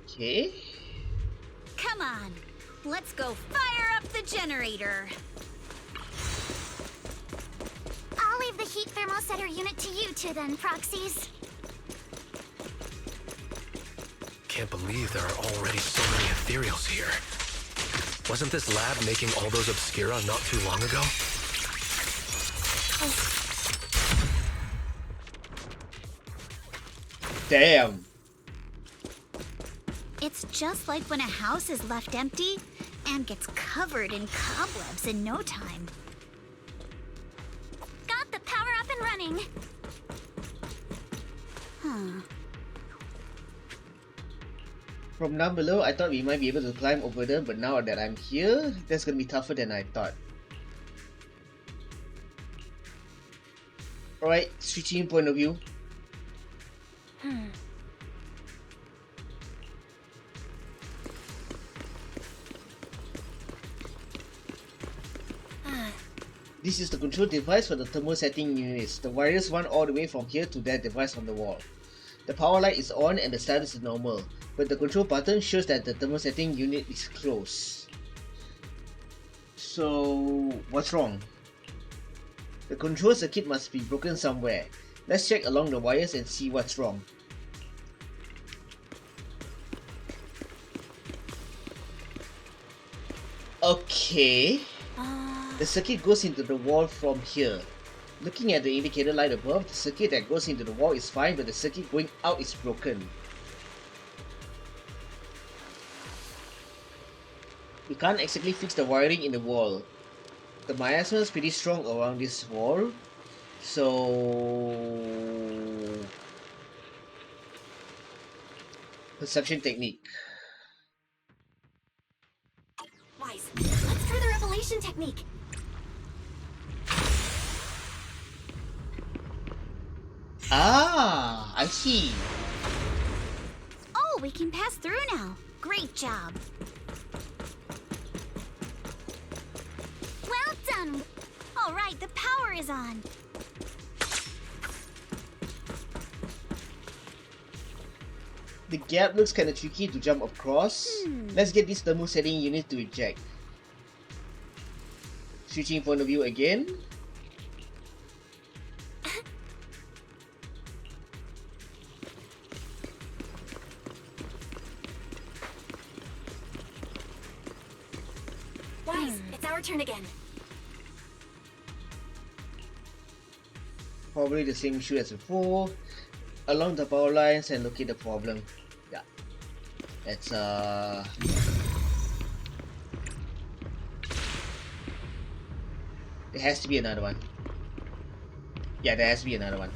Okay. Come on, let's go fire up the generator. I'll leave the heat thermosetter unit to you two then, proxies. Can't believe there are already so many ethereals here. Wasn't this lab making all those obscura not too long ago? Damn. It's just like when a house is left empty and gets covered in cobwebs in no time. Got the power up and running. Huh. From down below, I thought we might be able to climb over them, but now that I'm here, that's gonna be tougher than I thought. Alright, switching point of view. This is the control device for the thermal setting units. The wires run all the way from here to that device on the wall. The power light is on and the status is normal, but the control button shows that the thermal setting unit is closed. So, what's wrong? The control circuit must be broken somewhere. Let's check along the wires and see what's wrong. Okay. The circuit goes into the wall from here. Looking at the indicator light above, the circuit that goes into the wall is fine, but the circuit going out is broken. We can't exactly fix the wiring in the wall. The miasma is pretty strong around this wall, so... Perception technique. Wise, let's try the revelation technique. Ah, I see. Oh, we can pass through now. Great job. Well done. All right, the power is on. The gap looks kinda tricky to jump across. Let's get this thermal setting unit to eject. Switching point of view again. Wise, it's our turn again. Probably the same issue as before. Along the power lines and locate the problem. Yeah. Let's There has to be another one. Yeah, there has to be another one.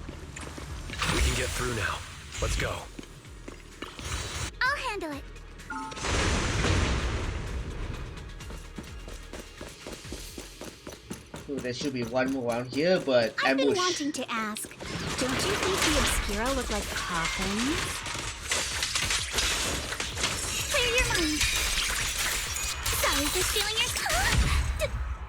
We can get through now. Let's go. I'll handle it. So there should be one more around here, but I've been ambush. wanting to ask, don't you think the Obscura look like coffins? Clear your mind. Sorry for stealing your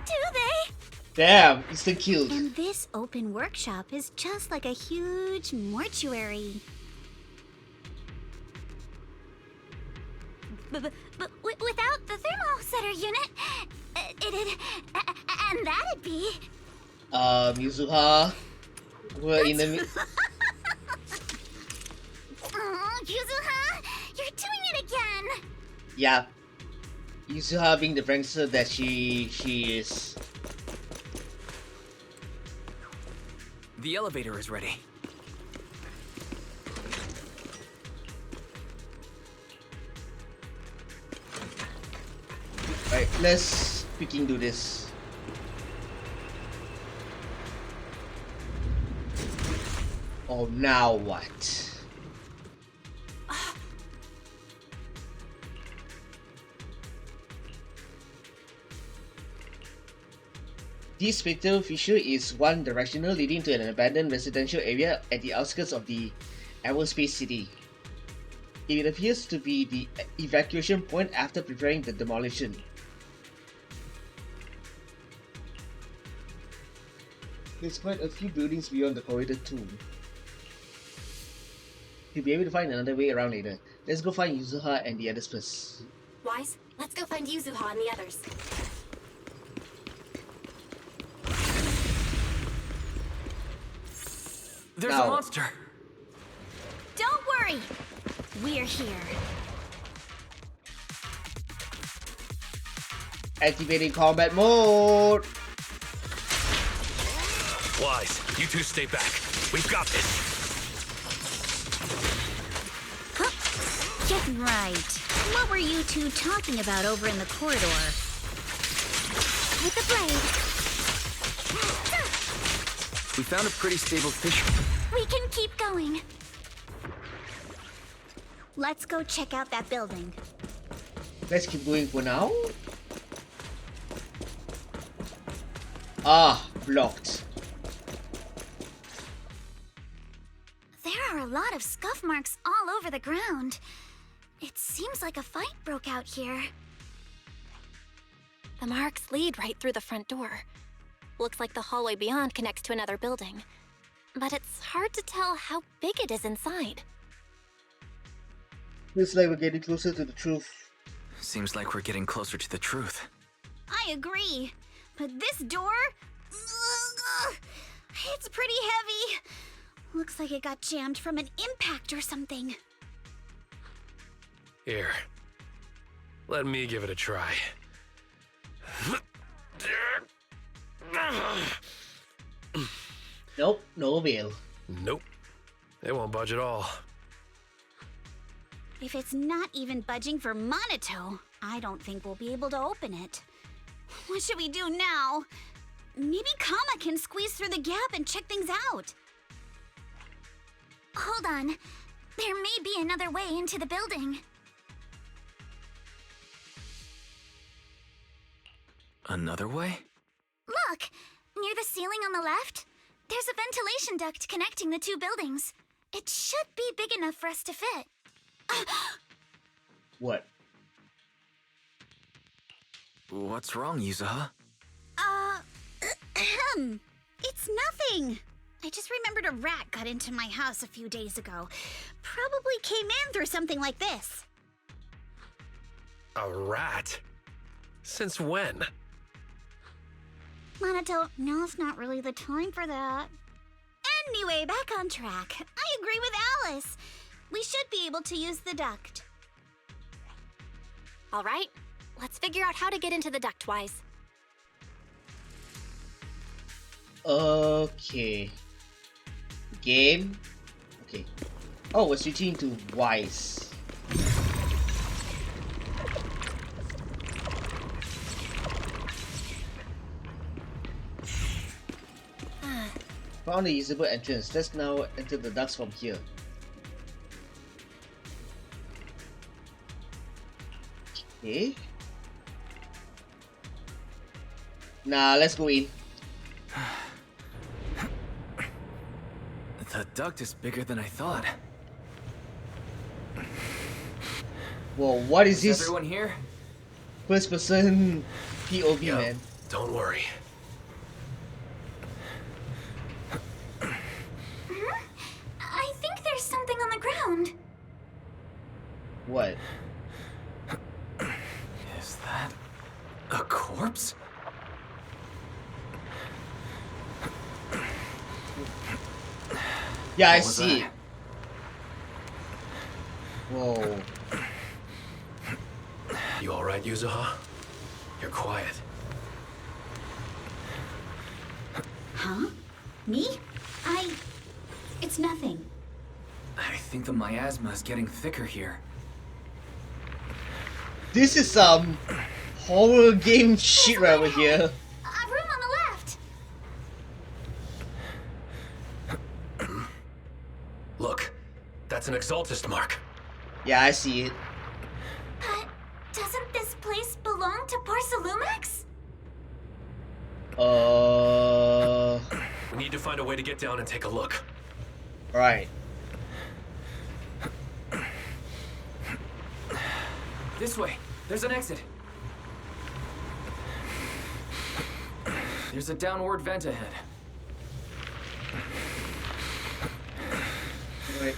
do they? Damn, instant killed. And this open workshop is just like a huge mortuary. But without the thermal setter unit, and that'd be... Yuzuha. We're in the Yuzuha, you're doing it again! Yeah. Yuzuha being the prankster that she is. The elevator is ready. Right, let's freaking do this. Oh, now what? This fatal fissure is one directional, leading to an abandoned residential area at the outskirts of the aerospace city. It appears to be the evacuation point after preparing the demolition. There's quite a few buildings beyond the corridor too. You'll be able to find another way around later. Let's go find Yuzuha and the others first. Wise, let's go find Yuzuha and the others. There's a monster. Don't worry, we're here. Activating combat mode! Wise, you two stay back. We've got this. Get Right. What were you two talking about over in the corridor? With the blade. We found a pretty stable fish. We can keep going. Let's go check out that building. Let's keep going for now. Ah, blocked. There are a lot of scuff marks all over the ground. It seems like a fight broke out here. The marks lead right through the front door. Looks like the hallway beyond connects to another building. But it's hard to tell how big it is inside. Looks like we're getting closer to the truth. Seems like we're getting closer to the truth. I agree. But this door? It's pretty heavy. Looks like it got jammed from an impact or something. Here. Let me give it a try. Nope, no avail. Nope. It won't budge at all. If it's not even budging for Monato, I don't think we'll be able to open it. What should we do now? Maybe Kama can squeeze through the gap and check things out. Hold on. There may be another way into the building. Another way? Look! Near the ceiling on the left, there's a ventilation duct connecting the two buildings. It should be big enough for us to fit. What? What's wrong, Yuzuha? It's nothing. I just remembered a rat got into my house a few days ago. Probably came in through something like this. A rat? Since when? Monato, now's not really the time for that. Anyway, back on track. I agree with Alice. We should be able to use the duct. All right, let's figure out how to get into the ductwise. Okay. Game. Okay. Oh, we're switching to Wise. Found a usable entrance. Let's now enter the ducts from here. Okay. Nah, let's go in. The duct is bigger than I thought. Whoa, what is this? Everyone here? First person POV, man. Don't worry. I think there's something on the ground. What? Is that a corpse? Yeah, I What was see. that? Whoa. You alright, Yuzuha? You're quiet. Huh? Me? It's nothing. I think the miasma is getting thicker here. This is some horror game shit right over here. A room on the left. Look, that's an Exaltist mark. Yeah, I see it. But doesn't this place belong to Porcelumex? We need to find a way to get down and take a look. Right. This way. There's an exit. There's a downward vent ahead. Right.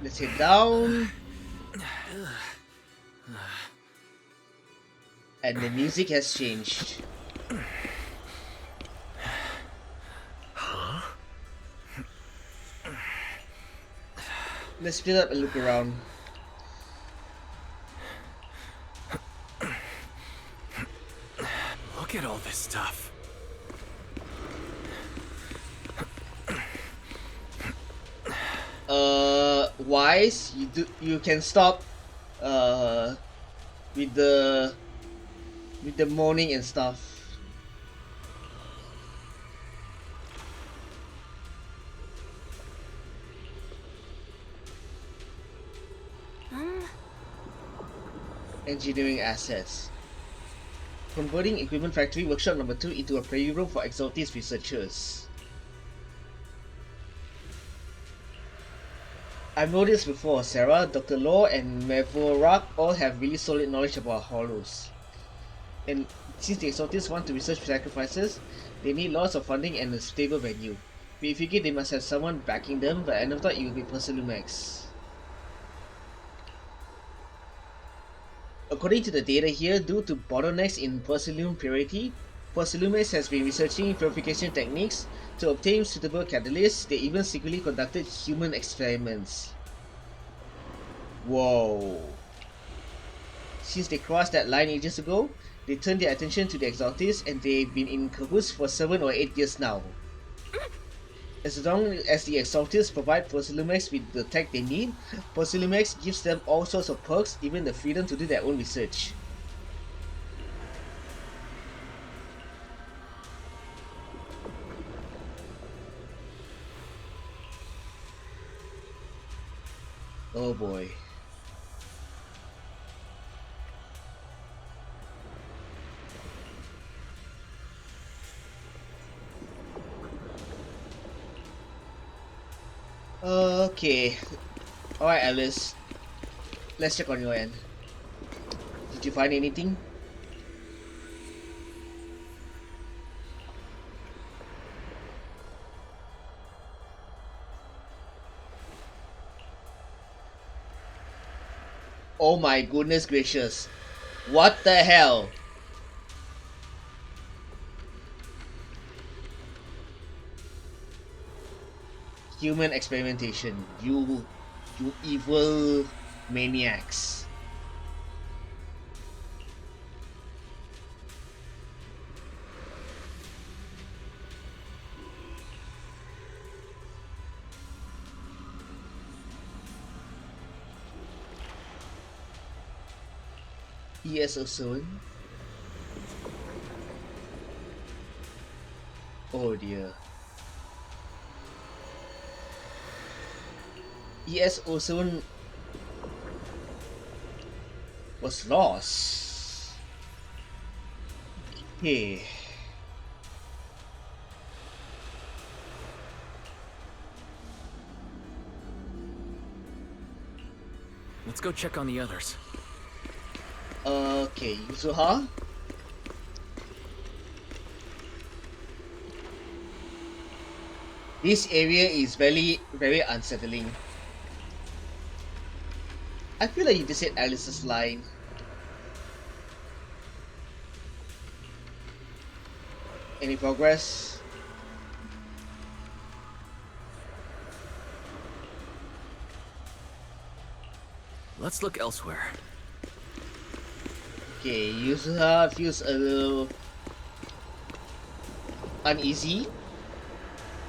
Let's head down. And the music has changed. Huh? Let's split up and look around. Look at all this stuff. wise, you can stop with the moaning and stuff. Engineering assets. Converting Equipment Factory Workshop number 2 into a playroom for Exaltis researchers. I've noticed before, Sarah, Dr. Law and Mevorak all have really solid knowledge about hollows. And since the Exaltis want to research sacrifices, they need lots of funding and a stable venue. We figured they must have someone backing them, but I never thought it would be Persilumex. According to the data here, due to bottlenecks in Persilume purity, Persilumex has been researching purification techniques to obtain suitable catalysts. They even secretly conducted human experiments. Whoa. Since they crossed that line ages ago, they turned their attention to the Exaltis and they've been in cahoots for 7 or 8 years now. As long as the Exaltis provide Persilumex with the tech they need, Persilumex gives them all sorts of perks, even the freedom to do their own research. Oh boy. Okay. Alright, Alice. Let's check on your end. Did you find anything? Oh my goodness gracious. What the hell? Human experimentation. You evil maniacs. ES07. Oh dear. ES07 was lost. Okay. Let's go check on the others. Okay, Yuzuha. This area is very unsettling. I feel like you just said Alice's line. Any progress? Let's look elsewhere. Okay, Yuzuha feels a little uneasy.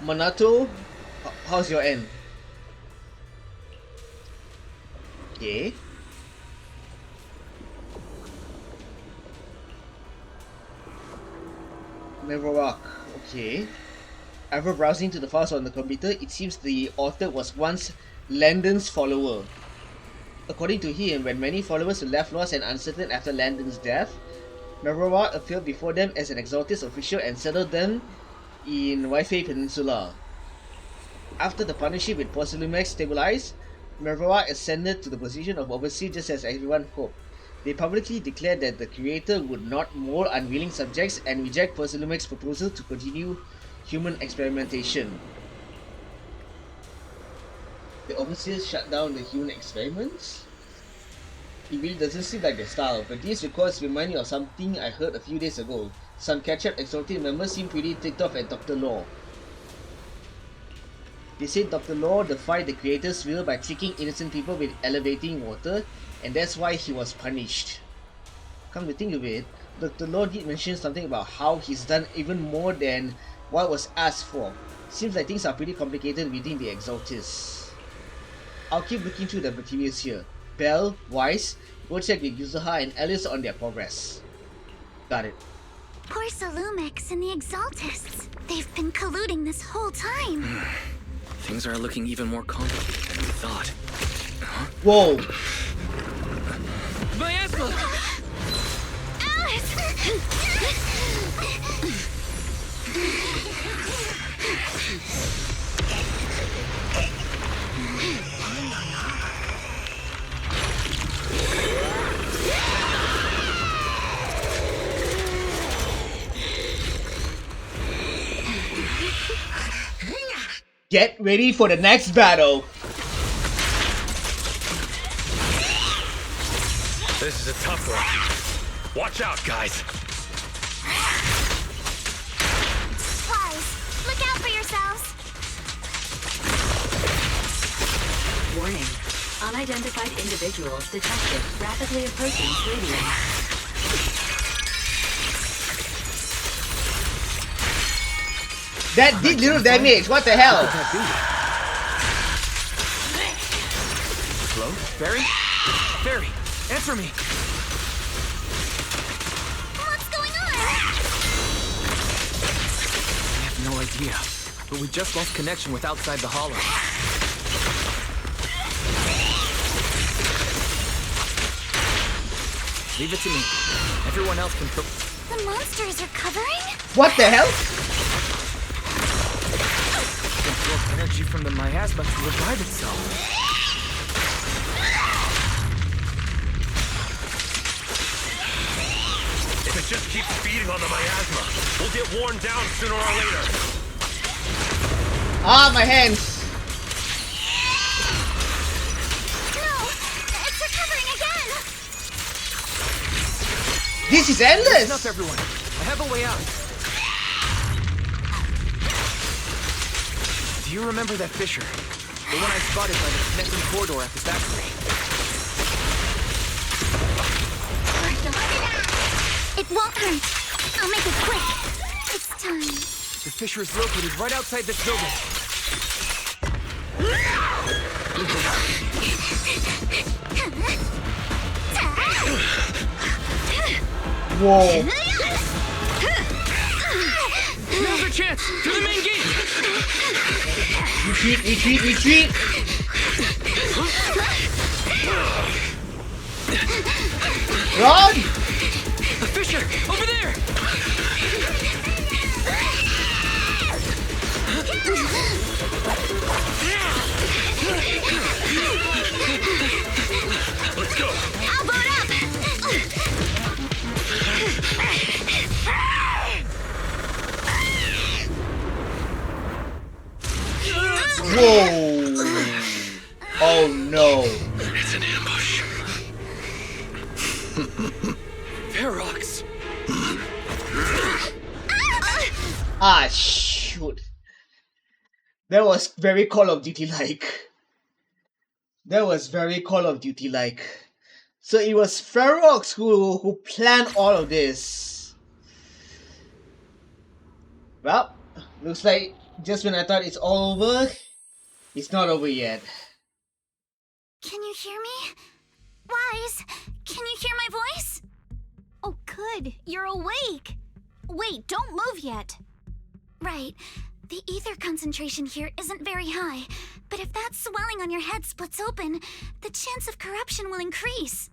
Manato, how's your end? Okay. Mevorak, okay. After browsing to the files on the computer, it seems the author was once Landon's follower. According to him, when many followers were left lost and uncertain after Landon's death, Mevorak appeared before them as an Exaltis official and settled them in Lyfe Peninsula. After the partnership with Persilumex stabilized, Mevorak ascended to the position of overseer just as everyone hoped. They publicly declared that the creator would not mold unwilling subjects and reject Persilumex's proposal to continue human experimentation. The overseers shut down the human experiments? It really doesn't seem like their style, but these records remind me of something I heard a few days ago. Some catch-up Exalted members seem pretty ticked off at Dr. Law. They say Dr. Law defied the creator's will by tricking innocent people with elevating water, and that's why he was punished. Come to think of it, Dr. Law did mention something about how he's done even more than what was asked for. Seems like things are pretty complicated within the Exaltis. I'll keep looking through the materials here. Belle, Weiss, we'll check with Yuzuha and Alice on their progress. Got it. Porcelumex and the Exaltists. They've been colluding this whole time. Things are looking even more complicated than we thought. Huh? Whoa! Miasma! Alice! Get ready for the next battle! This is a tough one. Watch out, guys. Wise, look out for yourselves! Warning. Unidentified individuals detected rapidly approaching stadium. That did little damage, what the hell? Hello? Barry? Barry, answer me! What's going on? I have no idea, but we just lost connection with outside the hollow. Leave it to me. Everyone else can... The monsters are covering? What the hell? Absorb energy from the miasma to revive itself. If it just keeps feeding on the miasma, we'll get worn down sooner or later. Ah, my hands! No! It's recovering again! This is endless! Listen up, everyone. I have a way out. Do you remember that fissure? The one I spotted by the connecting corridor at the factory. It won't hurt. I'll make it quick. It's time. The fissure is located right outside this building. Whoa. Now's our chance! To the main gate! Retreat, retreat, retreat! Run! A fissure! Over there! Let's go! I'll boot up! Whoa! Oh no! It's an ambush. Ferox! Ah, shoot. That was very Call of Duty like. That was very Call of Duty like. So it was Ferox who planned all of this. Well, looks like just when I thought it's all over, it's not over yet. Can you hear me? Wise, can you hear my voice? Oh, good. You're awake. Wait, don't move yet. Right. The ether concentration here isn't very high, but if that swelling on your head splits open, the chance of corruption will increase.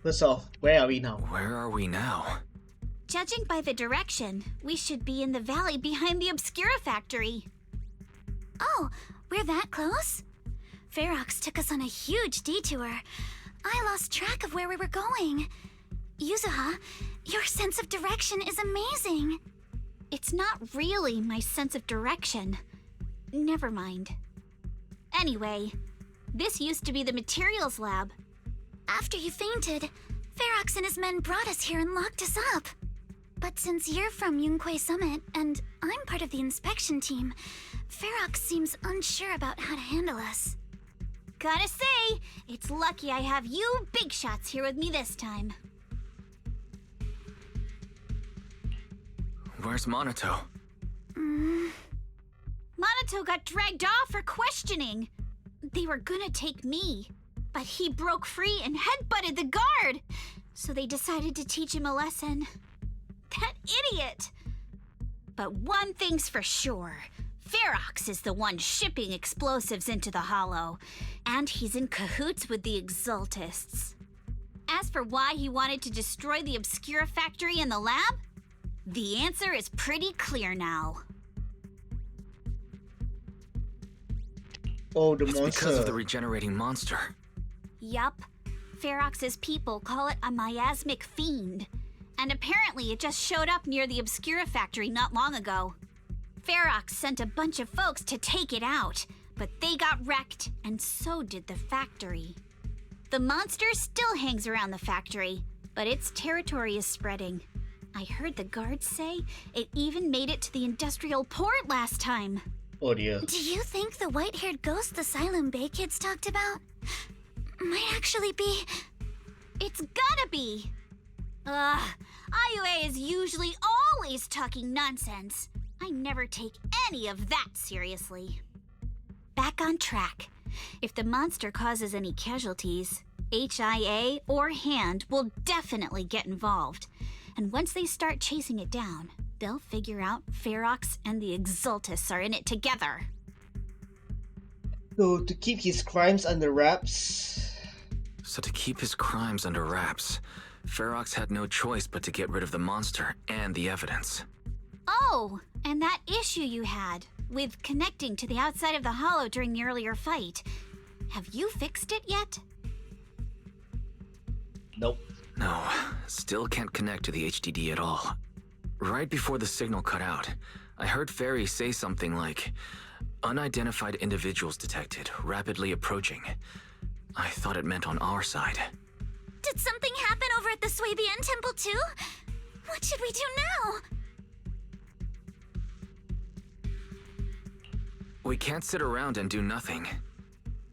First off, where are we now? Where are we now? Judging by the direction, we should be in the valley behind the Obscura factory. Oh, we're that close? Ferox took us on a huge detour. I lost track of where we were going. Yuzuha, your sense of direction is amazing. It's not really my sense of direction. Never mind. Anyway, this used to be the materials lab. After you fainted, Ferox and his men brought us here and locked us up. But since you're from Yunquei Summit and I'm part of the inspection team, Ferox seems unsure about how to handle us. Gotta say, it's lucky I have you big shots here with me this time. Where's Monato? Monato Minato got dragged off for questioning. They were gonna take me, but he broke free and headbutted the guard. So they decided to teach him a lesson. That idiot! But one thing's for sure. Ferox is the one shipping explosives into the Hollow, and he's in cahoots with the Exaltists. As for why he wanted to destroy the Obscura factory and the lab, the answer is pretty clear now. Oh, the It's monster. because of the regenerating monster. Yup. Ferox's people call it a miasmic fiend. And apparently it just showed up near the Obscura factory not long ago. Ferox sent a bunch of folks to take it out, but they got wrecked, and so did the factory. The monster still hangs around the factory, but its territory is spreading. I heard the guards say it even made it to the industrial port last time. Oh dear. Do you think the white-haired ghost the Asylum Bay kids talked about might actually be... It's gotta be! Ugh, IUA is usually always talking nonsense. I never take any of that seriously. Back on track. If the monster causes any casualties, HIA or Hand will definitely get involved. And once they start chasing it down, they'll figure out Ferox and the Exaltists are in it together. So to keep his crimes under wraps... So to keep his crimes under wraps, Ferox had no choice but to get rid of the monster and the evidence. Oh, and that issue you had with connecting to the outside of the Hollow during the earlier fight. Have you fixed it yet? Nope. No, still can't connect to the HDD at all. Right before the signal cut out, I heard Fairy say something like, "Unidentified individuals detected, rapidly approaching." I thought it meant on our side. Did something happen over at the Swabian Temple too? What should we do now? We can't sit around and do nothing.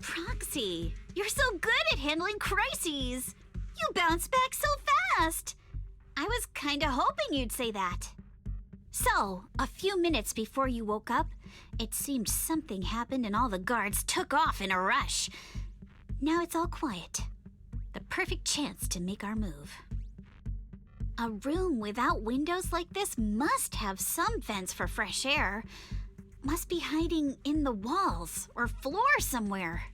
Proxy, you're so good at handling crises. You bounce back so fast. I was kinda hoping you'd say that. So, a few minutes before you woke up, it seemed something happened and all the guards took off in a rush. Now it's all quiet. The perfect chance to make our move. A room without windows like this must have some vents for fresh air. Must be hiding in the walls or floor somewhere.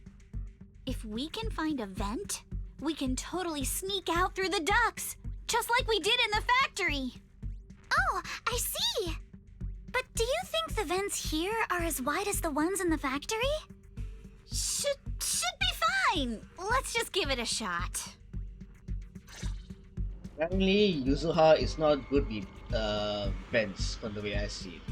If we can find a vent, we can totally sneak out through the ducts, just like we did in the factory. Oh, I see! But do you think the vents here are as wide as the ones in the factory? Should be fine. Let's just give it a shot. Apparently, Yuzuha is not good with vents from the way I see it.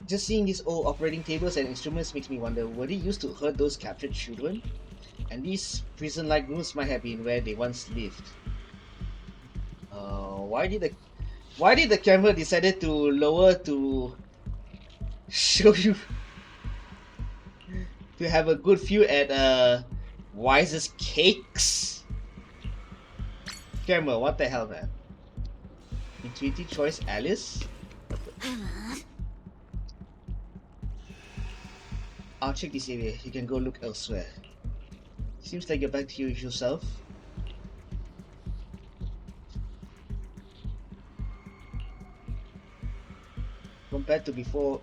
Just seeing these old operating tables and instruments makes me wonder, were they used to hurt those captured children? And these prison-like rooms might have been where they once lived. Why did the camera decided to lower to show you to have a good view at Wise's cakes? Camera, what the hell, man? Intuitive choice, Alice? I'll check this area. You can go look elsewhere. Seems like you're back to your usual self. Compared to before,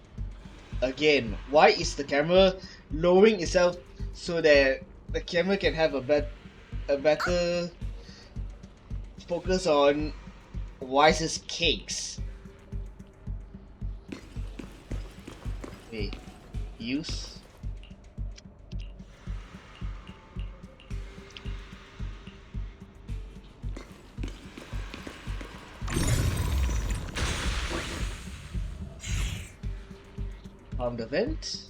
again, why is the camera lowering itself so that the camera can have a better focus on Wise's cakes? Okay, use. Found the vent.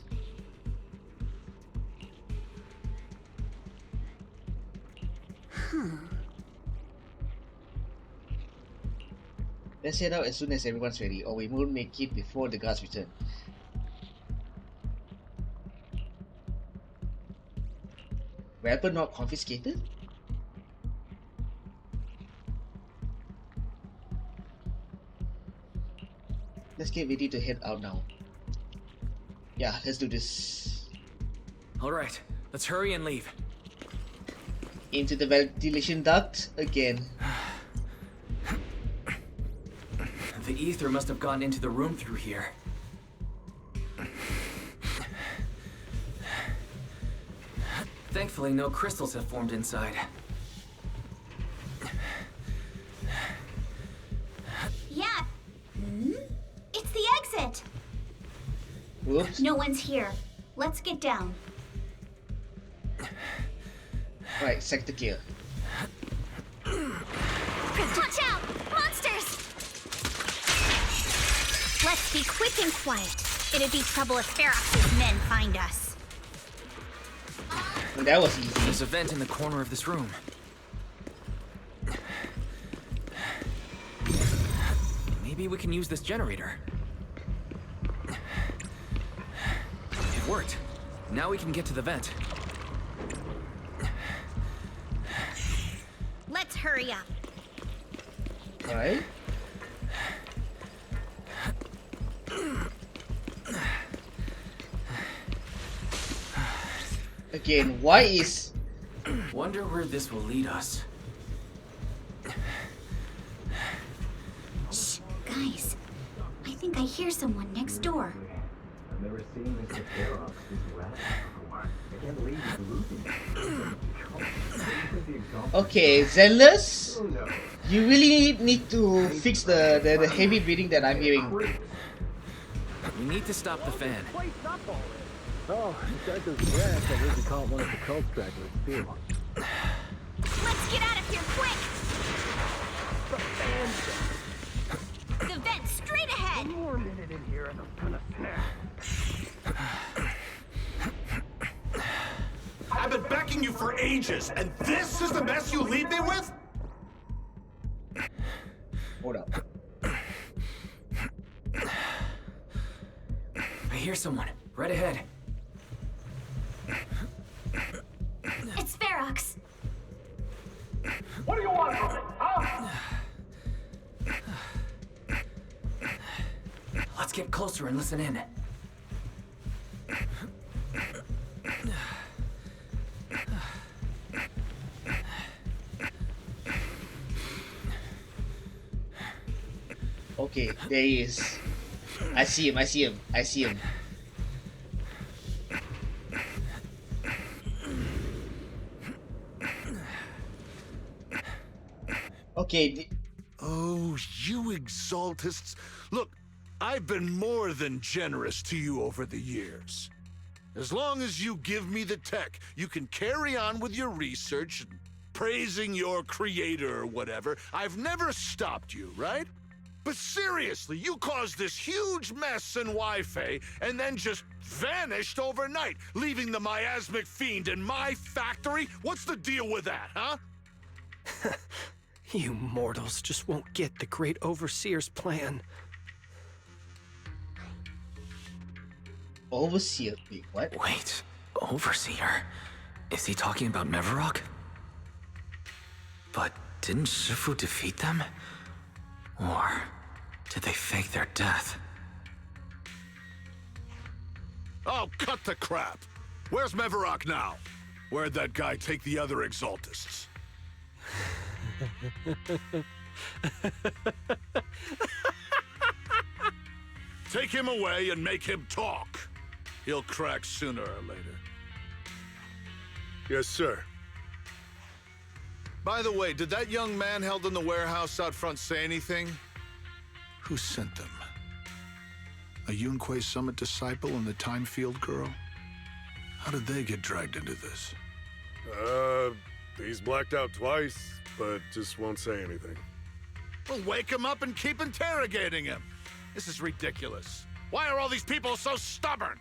Let's head out as soon as everyone's ready, or we won't make it before the guards return. Weapon not confiscated? Let's get ready to head out now. Yeah, let's do this. Alright, let's hurry and leave. Into the ventilation duct again. The ether must have gone into the room through here. Thankfully, no crystals have formed inside. Yeah. It's the exit. Whoops. No one's here. Let's get down. Right, sector gear. Watch out! Monsters! Let's be quick and quiet. It'd be trouble if Ferox's men find us. Well, that was easy. There's a vent in the corner of this room. Maybe we can use this generator. It worked. Now we can get to the vent. Let's hurry up. Alright. Again, why is... Wonder where this will lead us. Shh, guys. I think I hear someone next door. I've never seen Mr. Ferox this rapid before. I can't believe he's losing. Okay, Zenless, you really need to fix the heavy breathing that I'm hearing. We need to stop the fan. Oh, that goes grass. I heard you call it one of the cult stragglers too. Let's get out of here quick! The vent straight ahead! One more minute in here and I'm gonna snap. I've been backing you for ages, and this is the mess you leave me with? Hold up. I hear someone. Right ahead. It's Ferox. What do you want from me, huh? Let's get closer and listen in. Okay, there he is. I see him, I see him, I see him. Okay. Oh, you exaltists. Look, I've been more than generous to you over the years. As long as you give me the tech, you can carry on with your research and praising your creator or whatever. I've never stopped you, right? But seriously, you caused this huge mess in Lyfe and then just vanished overnight, leaving the miasmic fiend in my factory? What's the deal with that, huh? You mortals just won't get the great overseer's plan. Overseer? Wait, what? Wait, overseer? Is he talking about Mevarok? But didn't Shifu defeat them? Or did they fake their death? Oh, cut the crap! Where's Mevarok now? Where'd that guy take the other exaltists? Take him away and make him talk. He'll crack sooner or later. Yes, sir. By the way, did that young man held in the warehouse out front say anything? Who sent them? A Yunque Summit disciple and the Time Field girl? How did they get dragged into this? He's blacked out twice, but just won't say anything. Well, wake him up and keep interrogating him. This is ridiculous. Why are all these people so stubborn?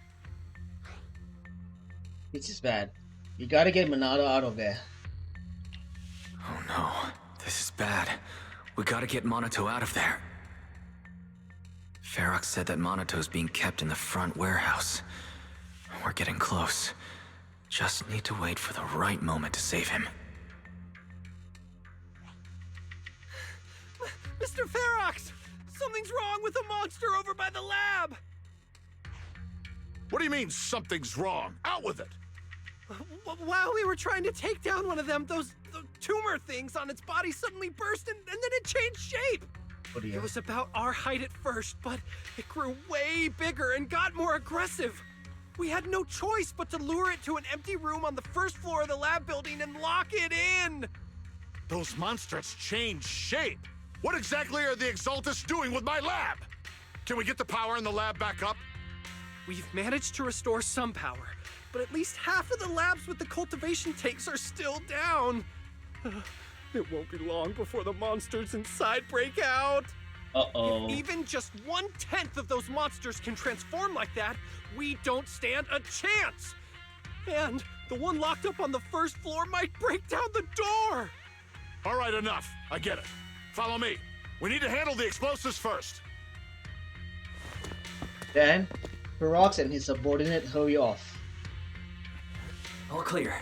This is bad. You gotta get Monado out of there. Oh no, this is bad. We gotta get Monato out of there. Ferox said that Monato's being kept in the front warehouse. We're getting close. Just need to wait for the right moment to save him. Mr. Ferox! Something's wrong with the monster over by the lab! What do you mean, something's wrong? Out with it! While we were trying to take down one of them, those tumor things on its body suddenly burst and then it changed shape! Oh dear. It was about our height at first, but it grew way bigger and got more aggressive. We had no choice but to lure it to an empty room on the first floor of the lab building and lock it in! Those monsters changed shape! What exactly are the Exaltists doing with my lab? Can we get the power in the lab back up? We've managed to restore some power, but at least half of the labs with the cultivation tanks are still down. It won't be long before the monsters inside break out. Uh-oh. If even just 1/10 of those monsters can transform like that, we don't stand a chance. And the one locked up on the first floor might break down the door. All right, enough. I get it. Follow me. We need to handle the explosives first. Then, Ferox and his subordinate hurry off. All clear.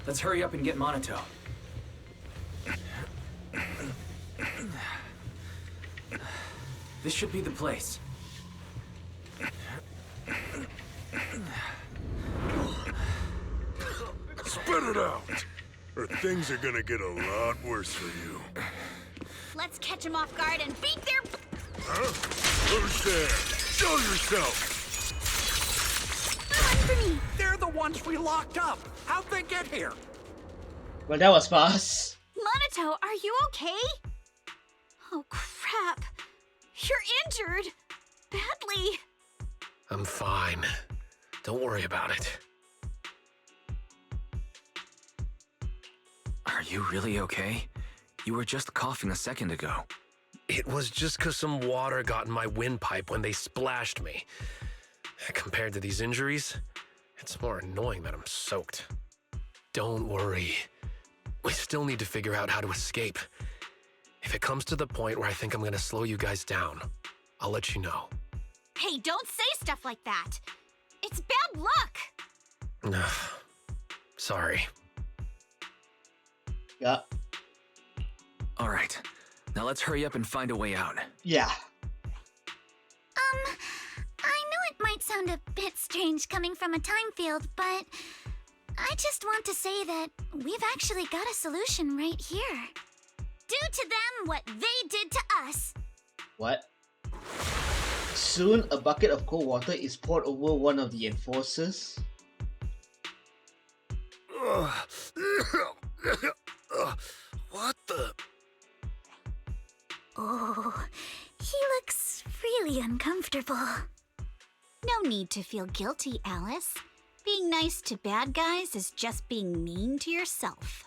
Let's hurry up and get Monato. This should be the place. Spit it out, or things are gonna get a lot worse for you. Let's catch them off guard and beat their... Huh? Who's there? Show yourself! Run for me! They're the ones we locked up. How'd they get here? Well, that was fast. Monato, are you okay? Oh, crap. You're injured. Badly. I'm fine. Don't worry about it. Are you really okay? You were just coughing a second ago. It was just 'cause some water got in my windpipe when they splashed me. Compared to these injuries, it's more annoying that I'm soaked. Don't worry. We still need to figure out how to escape. If it comes to the point where I think I'm gonna slow you guys down, I'll let you know. Hey, don't say stuff like that. It's bad luck. Sorry. Yeah. All right. Now let's hurry up and find a way out. Yeah. I know it might sound a bit strange coming from a time field, but I just want to say that we've actually got a solution right here. Do to them what they did to us. What? Soon, a bucket of cold water is poured over one of the enforcers. What the? Oh, he looks really uncomfortable. No need to feel guilty, Alice. Being nice to bad guys is just being mean to yourself.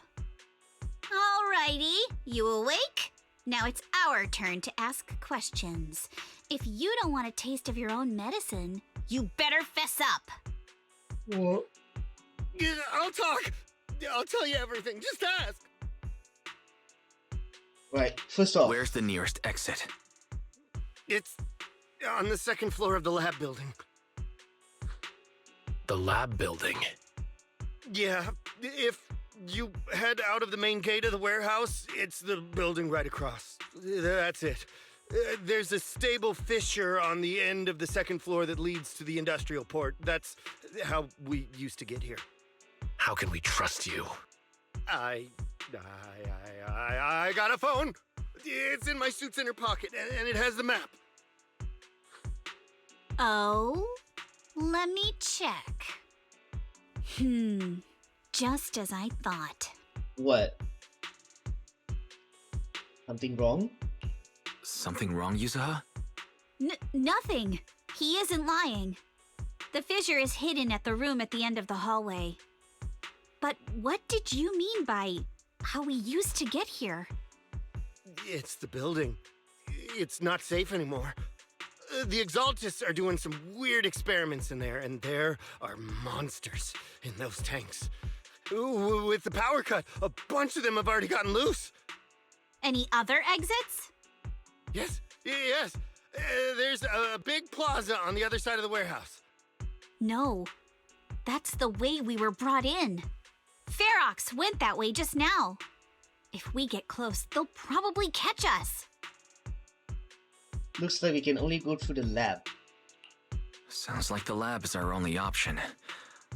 Alrighty, you awake? Now it's our turn to ask questions. If you don't want a taste of your own medicine, you better fess up. What? Yeah, I'll talk. I'll tell you everything. Just ask. Right, first off. Where's the nearest exit? It's on the second floor of the lab building. The lab building? Yeah, if you head out of the main gate of the warehouse, it's the building right across. That's it. There's a stable fissure on the end of the second floor that leads to the industrial port. That's how we used to get here. How can we trust you? I got a phone. It's in my suit's inner pocket, and it has the map. Oh? Let me check. Just as I thought. What? Something wrong? Something wrong, Yuzuha? Nothing. He isn't lying. The fissure is hidden at the room at the end of the hallway. But what did you mean by how we used to get here? It's the building. It's not safe anymore. The Exaltists are doing some weird experiments in there, and there are monsters in those tanks. Ooh, with the power cut, a bunch of them have already gotten loose. Any other exits? Yes. There's a big plaza on the other side of the warehouse. No, that's the way we were brought in. Ferox went that way just now. If we get close, they'll probably catch us. Looks like we can only go through the lab. Sounds like the lab is our only option.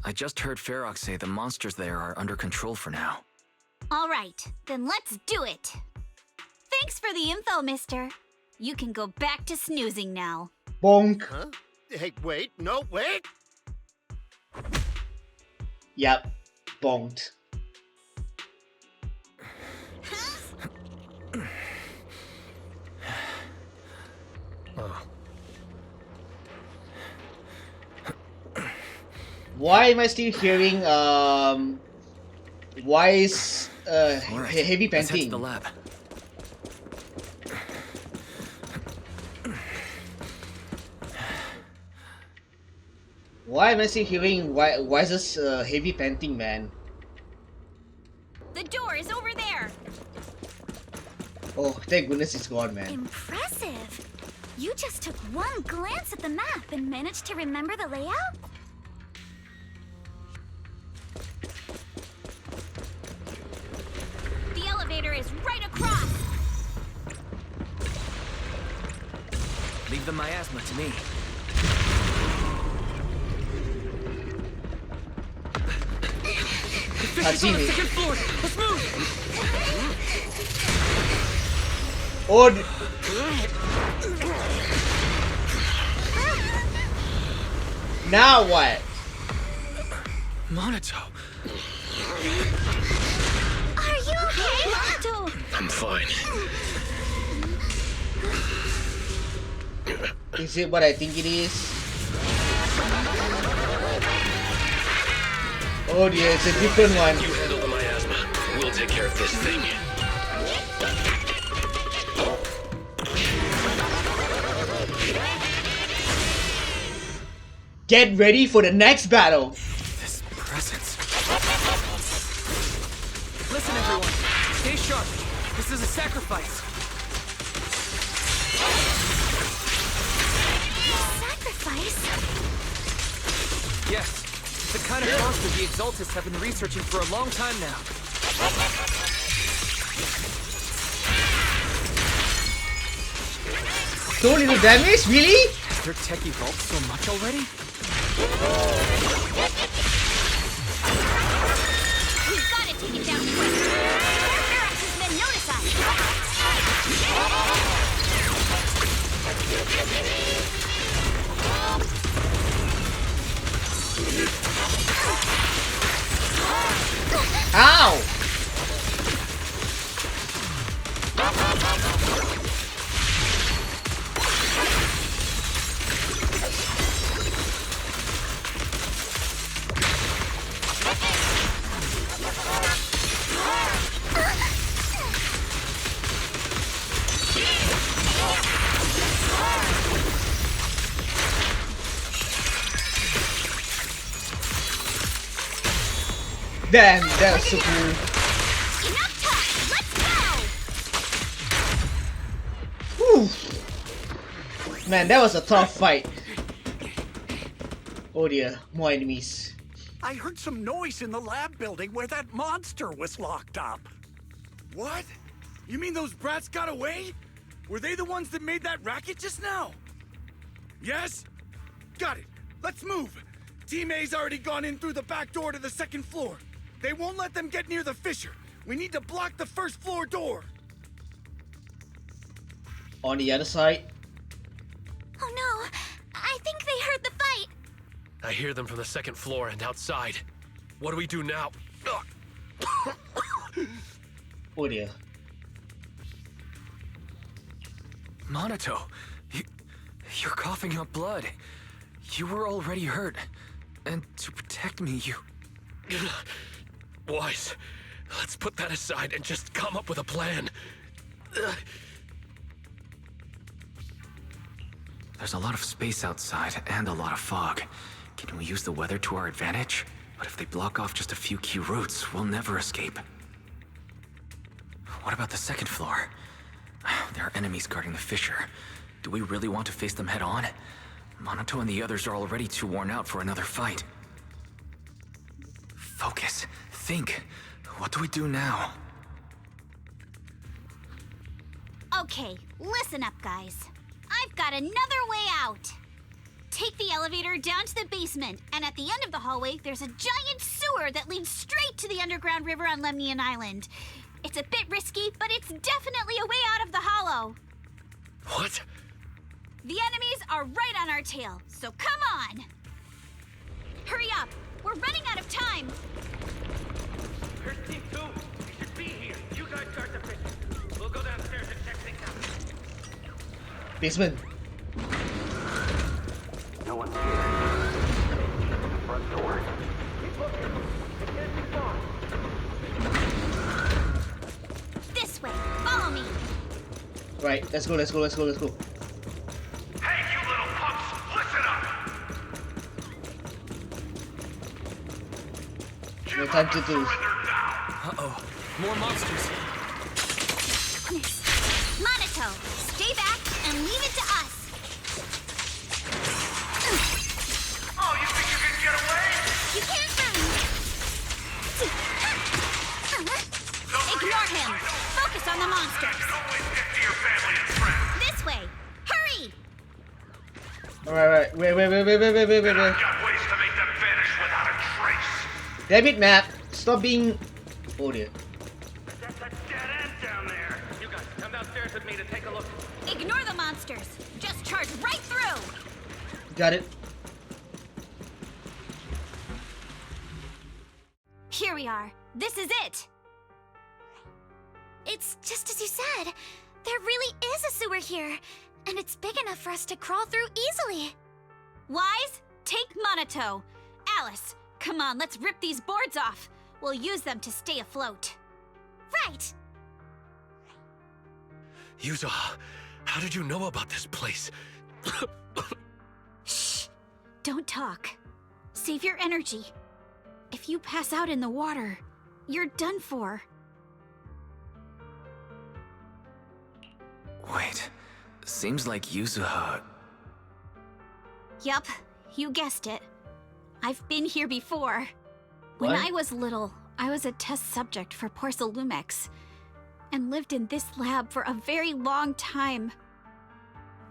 I just heard Ferox say the monsters there are under control for now. All right, then let's do it. Thanks for the info, mister. You can go back to snoozing now. Bonk. Huh? Hey, wait, no, wait! Yep, bonked. Why am I still hearing why is Right, heavy let's head to panting? the lab. Why am I still hearing why is this heavy panting, man? The door is over there. Oh, thank goodness it's gone, man. Impressive! You just took one glance at the map and managed to remember the layout? The elevator is right across. Leave the miasma to me. I've seen it. Second floor. Let's move. Oh. Now what? Monato. Are you okay, Monato? I'm fine. Is it what I think it is? Oh dear, it's a different one. You handle the miasma. We'll take care of this thing. Get ready for the next battle. This presence. Listen, everyone. Stay sharp. This is a sacrifice. Sacrifice? Yes. It's the kind of monster the Exaltists have been researching for a long time now. So little damage? Really? Has their tech evolved so much already? We've got to take it down quick. Ferox's men notice us. Ow! Damn, that was so cool. Enough talk. Let's go. Whew. Man, that was a tough fight. Oh dear, more enemies. I heard some noise in the lab building where that monster was locked up. What? You mean those brats got away? Were they the ones that made that racket just now? Yes? Got it. Let's move. Team A's already gone in through the back door to the second floor. They won't let them get near the fissure. We need to block the first floor door. On the other side. Oh no, I think they heard the fight. I hear them from the second floor and outside. What do we do now? Oh dear. Monato, you're coughing up blood. You were already hurt. And to protect me, you... Wise, let's put that aside and just come up with a plan. There's a lot of space outside and a lot of fog. Can we use the weather to our advantage? But if they block off just a few key routes, we'll never escape. What about the second floor? There are enemies guarding the fissure. Do we really want to face them head on? Monato and the others are already too worn out for another fight. Focus. Think. What do we do now? Okay, listen up, guys. I've got another way out. Take the elevator down to the basement, and at the end of the hallway, there's a giant sewer that leads straight to the underground river on Lemnian Island. It's a bit risky, but it's definitely a way out of the hollow. What? The enemies are right on our tail, so come on! Hurry up! We're running out of time! Here's Team 2. We should be here. You guys guard the basement. We'll go downstairs and check things out. Basement. No one's here. Front door. Keep looking. It can't be far. This way. Follow me. Right, let's go, let's go, let's go, let's go. Hey, you little punks! Listen up! No time to do. Uh-oh. More monsters. Monato, stay back and leave it to us. Oh, you think you can get away? You can't run. Ignore him. Focus on the monsters. You can always get to your family and friends. This way. Hurry. Alright, wait. I've got ways to make them vanish without a trace. Damn it, map. Stop being... Oh dear. That's a dead end down there. You guys, come downstairs with me to take a look. Ignore the monsters. Just charge right through. Got it. Here we are. This is it. It's just as you said. There really is a sewer here, and it's big enough for us to crawl through easily. Wise, take Monato. Alice, come on, let's rip these boards off. We'll use them to stay afloat. Right. Yuzuha, how did you know about this place? Shh. Don't talk. Save your energy. If you pass out in the water, you're done for. Wait. Seems like Yuzuha... Yup, you guessed it. I've been here before. When What? I was little, I was a test subject for Porcelumex, and lived in this lab for a very long time.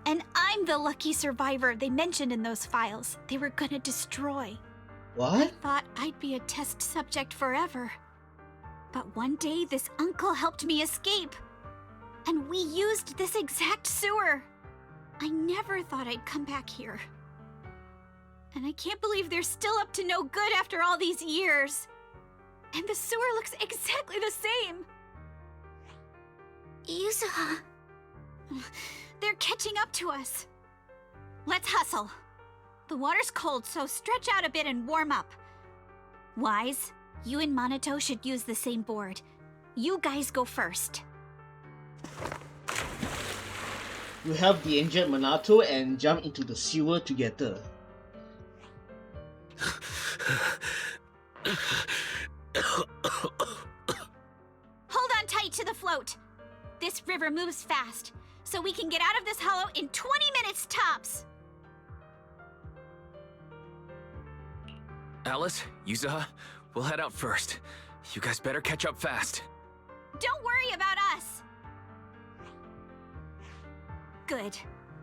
And I'm the lucky survivor they mentioned in those files they were gonna destroy. What? Thought I'd be a test subject forever. But one day, this uncle helped me escape. And we used this exact sewer. I never thought I'd come back here. And I can't believe they're still up to no good after all these years. And the sewer looks exactly the same. Yuzuha. They're catching up to us. Let's hustle. The water's cold, so stretch out a bit and warm up. Wise, you and Monato should use the same board. You guys go first. We help the injured Monato and jump into the sewer together. Hold on tight to the float. This river moves fast, so we can get out of this hollow in 20 minutes tops. Alice, Yuzuha, we'll head out first. You guys better catch up fast. Don't worry about us. Good.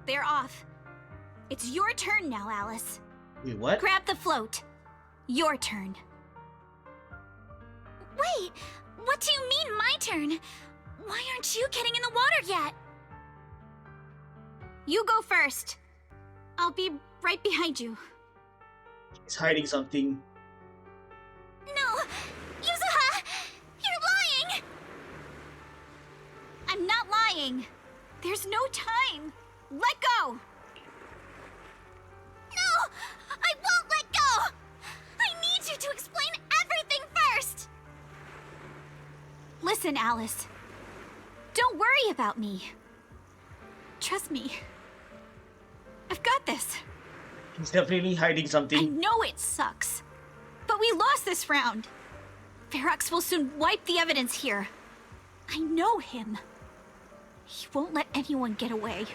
They're off. It's your turn now, Alice. Wait, what? Grab the float. Your turn. Wait, what do you mean my turn? Why aren't you getting in the water yet? You go first. I'll be right behind you. He's hiding something. No! Yuzuha! You're lying! I'm not lying. There's no time. Let go! No! I won't let go! I need you to explain everything first! Listen, Alice. Don't worry about me. Trust me. I've got this. He's definitely hiding I something. know it sucks. But we lost this round. Ferox will soon wipe the evidence here. I know him. He won't let anyone get away.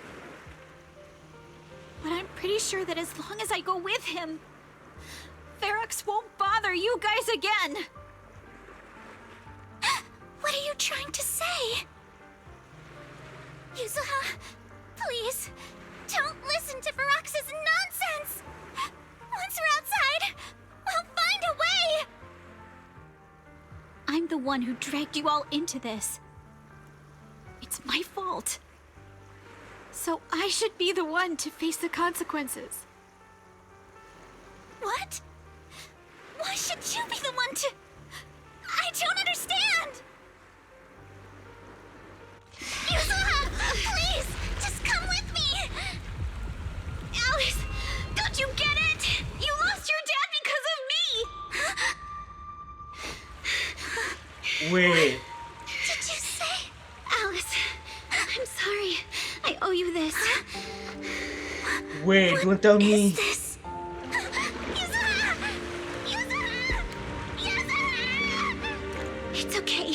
But I'm pretty sure that as long as I go with him, Ferox won't bother you guys again. What are you trying to say? Yuzuha, please, Don't listen to Ferox's nonsense! Once we're outside, we'll find a way! I'm the one who dragged you all into this. It's my fault. So I should be the one to face the consequences. What? Why should you be the one to... I don't understand! Yuzuha! Please! Just come with me! Alice! Don't you get it? You lost your dad because of me! Wait. Did you say? Alice, I'm sorry. I owe you this. Wait, don't tell me. What is this? Yuzuha! Yuzuha! Yuzuha! It's okay.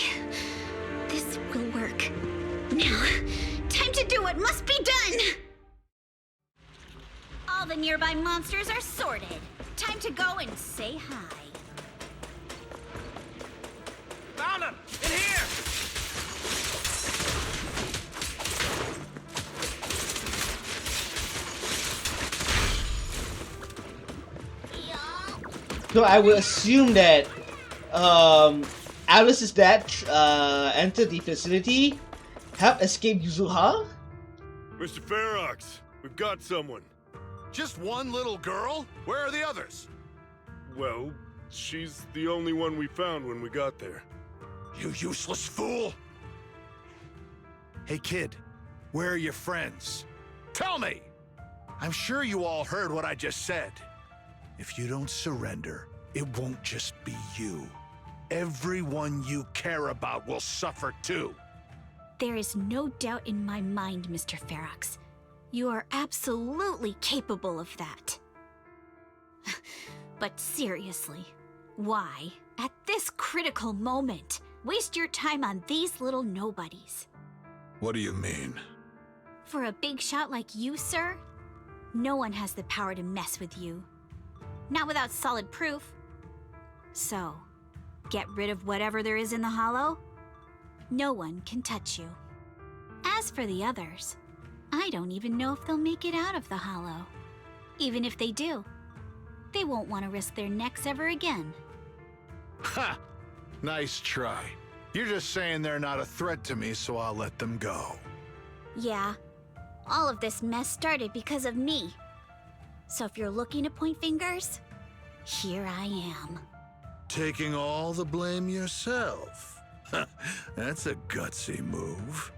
This will work. Now, time to do what must be done! All the nearby monsters are sorted. Time to go and say hi. Found him! In here! So I would assume that Alice's dad entered the facility, helped escape Yuzuha. Mr. Ferox, we've got someone. Just one little girl? Where are the others? Well, she's the only one we found when we got there. You useless fool! Hey kid, where are your friends? Tell me! I'm sure you all heard what I just said. If you don't surrender, it won't just be you. Everyone you care about will suffer too. There is no doubt in my mind, Mr. Ferox. You are absolutely capable of that. But seriously, why, at this critical moment, waste your time on these little nobodies? What do you mean? For a big shot like you, sir, no one has the power to mess with you. Not without solid proof. So, get rid of whatever there is in the hollow. No one can touch you. As for the others, I don't even know if they'll make it out of the hollow. Even if they do, they won't want to risk their necks ever again. Ha! Nice try. You're just saying they're not a threat to me, so I'll let them go. Yeah, all of this mess started because of me. So if you're looking to point fingers, here I am. Taking all the blame yourself. That's a gutsy move.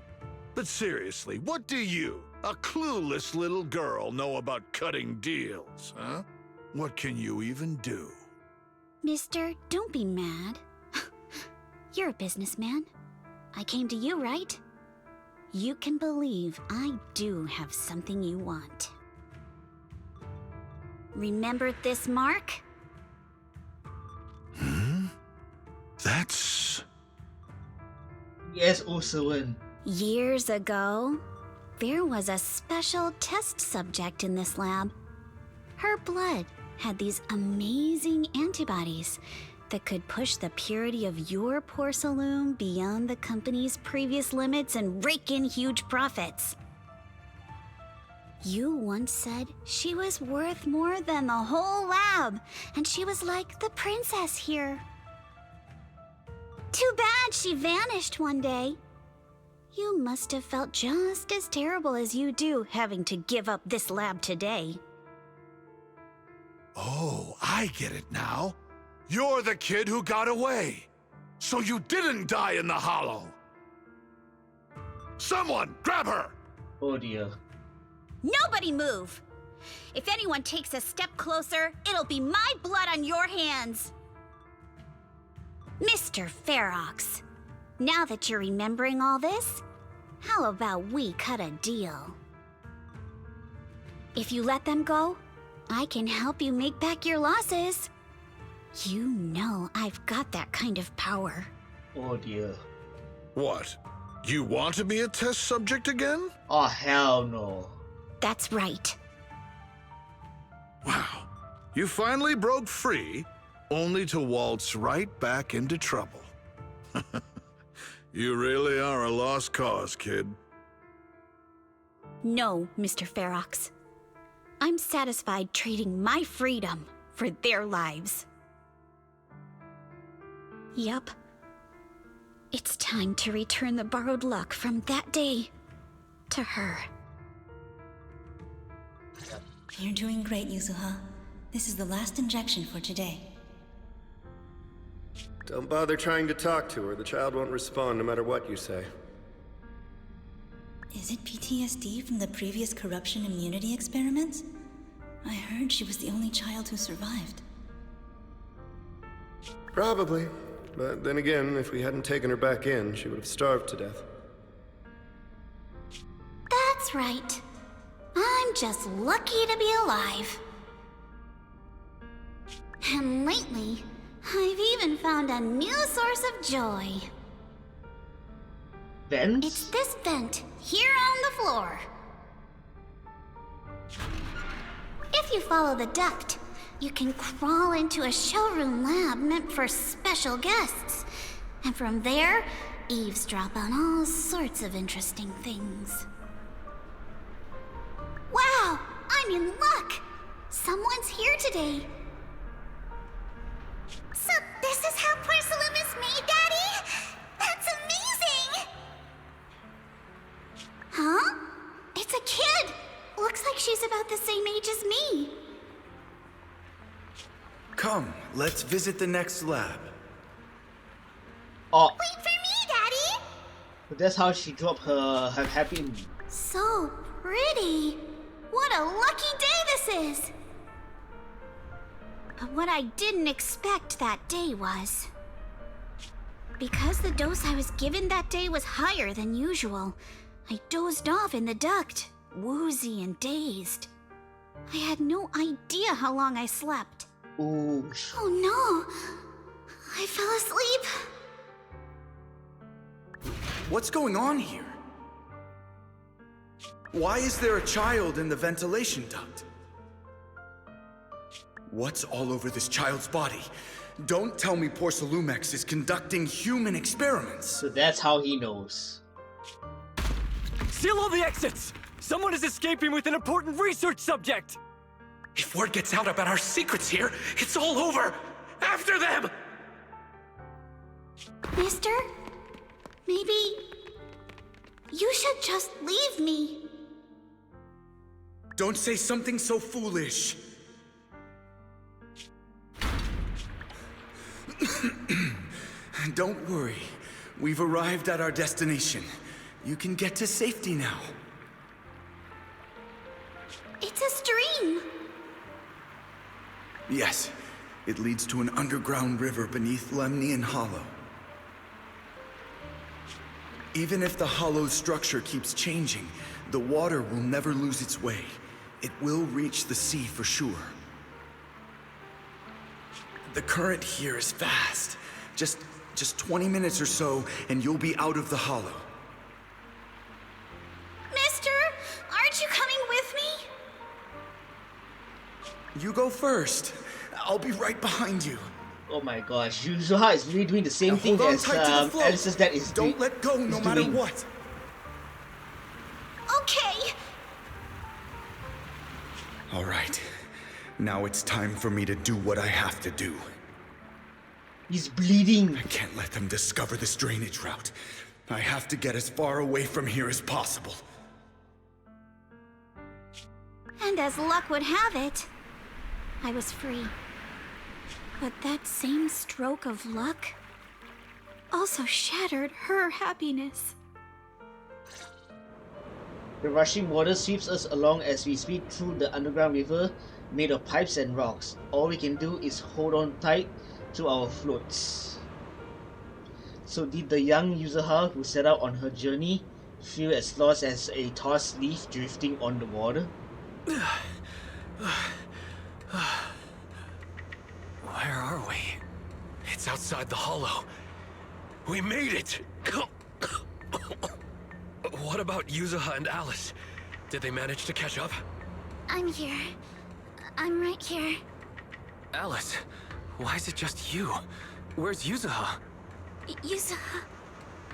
But seriously, what do you, a clueless little girl, know about cutting deals, huh? What can you even do? Mister, don't be mad. You're a businessman. I came to you, right? You can believe I do have something you want. Remember this mark? That's... Yes, Ursula. Years ago, there was a special test subject in this lab. Her blood had these amazing antibodies that could push the purity of your porcelain beyond the company's previous limits and rake in huge profits. You once said she was worth more than the whole lab, and she was like the princess here. Too bad she vanished one day. You must have felt just as terrible as you do having to give up this lab today. Oh, I get it now. You're the kid who got away. So you didn't die in the hollow. Someone, grab her! Oh dear. Nobody move! If anyone takes a step closer, it'll be my blood on your hands! Mr. Ferox, now that you're remembering all this, how about we cut a deal? If you let them go, I can help you make back your losses. You know I've got that kind of power. Oh dear. What? You want to be a test subject again? Oh hell no. That's right. Wow. You finally broke free, only to waltz right back into trouble. You really are a lost cause, kid. No, Mr. Ferox. I'm satisfied trading my freedom for their lives. Yup. It's time to return the borrowed luck from that day to her. You're doing great, Yuzuha. This is the last injection for today. Don't bother trying to talk to her. The child won't respond no matter what you say. Is it PTSD from the previous corruption immunity experiments? I heard she was the only child who survived. Probably. But then again, if we hadn't taken her back in, she would have starved to death. That's right. I'm just lucky to be alive. And lately, I've even found a new source of joy. Vents? It's this vent here on the floor. If you follow the duct, you can crawl into a showroom lab meant for special guests. And from there, eavesdrop on all sorts of interesting things. Wow, I'm in luck! Someone's here today. So this is how porcelain is made, Daddy? That's amazing! Huh? It's a kid! Looks like she's about the same age as me. Come, let's visit the next lab. Oh, Wait for me, Daddy! that's how she dropped her happy. So pretty. What a lucky day this is! But what I didn't expect that day was... because the dose I was given that day was higher than usual, I dozed off in the duct, woozy and dazed. I had no idea how long I slept. Ooh. Oh no! I fell asleep. What's going on here? Why is there a child in the ventilation duct? What's all over this child's body? Don't tell me Porcelumex is conducting human experiments. So that's how he knows. Seal all the exits! Someone is escaping with an important research subject! If word gets out about our secrets here, it's all over! After them! Mister? Maybe... you should just leave me. Don't say something so foolish. Don't worry. We've arrived at our destination. You can get to safety now. It's a stream. Yes, it leads to an underground river beneath Lemnian Hollow. Even if the hollow's structure keeps changing, the water will never lose its way. It will reach the sea for sure. The current here is fast. Just 20 minutes or so, and you'll be out of the hollow. Mister, aren't you coming with me? You go first. I'll be right behind you. Oh my gosh, Yuzuha is really doing the same thing as Alice's dad is doing. Don't let go no matter what. Okay. All right. Now it's time for me to do what I have to do. He's bleeding. I can't let them discover this drainage route. I have to get as far away from here as possible. And as luck would have it, I was free. But that same stroke of luck also shattered her happiness. The rushing water sweeps us along as we speed through the underground river made of pipes and rocks. All we can do is hold on tight to our floats. So did the young Yuzuha who set out on her journey feel as lost as a tossed leaf drifting on the water? Where are we? It's outside the hollow. We made it! What about Yuzuha and Alice? Did they manage to catch up? I'm here. I'm right here. Alice, why is it just you? Where's Yuzuha? Yuzuha...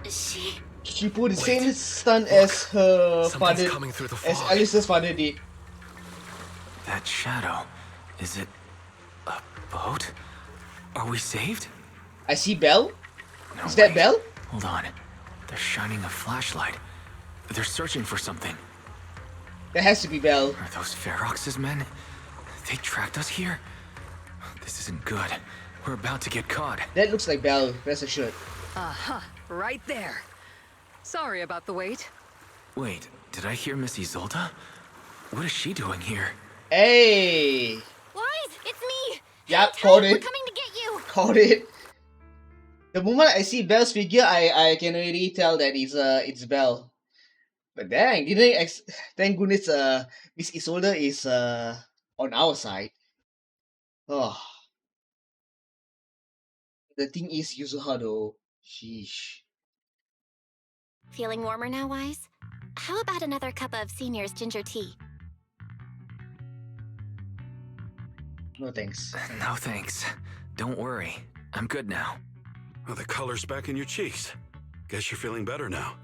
She pulled the same stunt as her father, coming through the as fog. Alice's father did. That shadow, is it a boat? Are we saved? I see Belle. No, Is that wait. Belle? Hold on. They're shining a flashlight. They're searching for something. That has to be Belle. Are those Ferox's men? They tracked us here? This isn't good. We're about to get caught. That looks like Belle, rest assured. Aha, right there. Sorry about the wait. Wait, did I hear Miss Isolde? What is she doing here? Hey! Wise, it's me! Yep, Hey, called We're it. coming to get you! Called it. The moment I see Belle's figure, I can already tell that it's Belle. But dang, thank goodness Miss Isolde is on our side. Oh. The thing is Yuzuha though. Sheesh. Feeling warmer now, Wise? How about another cup of Senior's ginger tea? No thanks. No thanks. Don't worry. I'm good now. Well, the color's back in your cheeks. Guess you're feeling better now.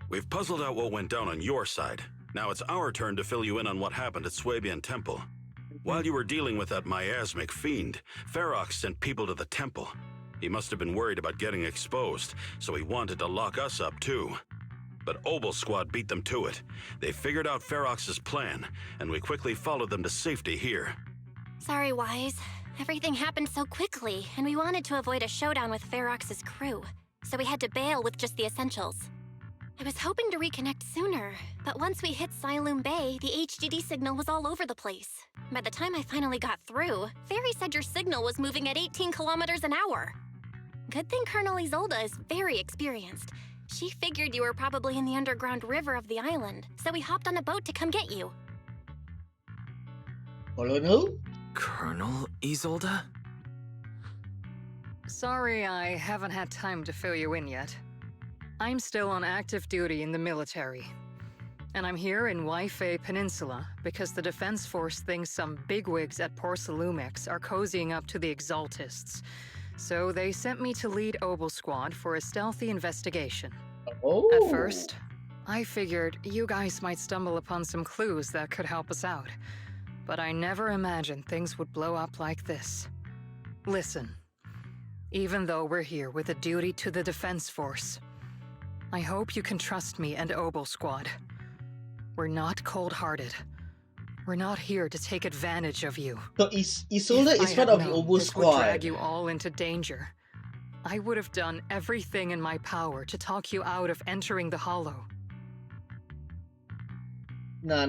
We've puzzled out what went down on your side. Now it's our turn to fill you in on what happened at Swabian Temple. While you were dealing with that miasmic fiend, Ferox sent people to the temple. He must have been worried about getting exposed, so he wanted to lock us up too. But Obel Squad beat them to it. They figured out Ferox's plan, and we quickly followed them to safety here. Sorry, Wise. Everything happened so quickly, and we wanted to avoid a showdown with Ferox's crew, so we had to bail with just the essentials. I was hoping to reconnect sooner, but once we hit Siloam Bay, the HDD signal was all over the place. By the time I finally got through, Fairy said your signal was moving at 18 kilometers an hour. Good thing Colonel Isolde is very experienced. She figured you were probably in the underground river of the island, so we hopped on a boat to come get you. Colonel? Colonel Isolde? Sorry I haven't had time to fill you in yet. I'm still on active duty in the military. And I'm here in Lyfe Peninsula because the Defense Force thinks some bigwigs at Porcelumex are cozying up to the Exaltists. So they sent me to lead Obel Squad for a stealthy investigation. Oh. At first, I figured you guys might stumble upon some clues that could help us out. But I never imagined things would blow up like this. Listen, even though we're here with a duty to the Defense Force, I hope you can trust me and Obel Squad. We're not cold-hearted. We're not here to take advantage of you. So Isolde is part of the Obel This would drag Squad. you all into danger. I would have done everything in my power to talk you out of entering the Hollow. No,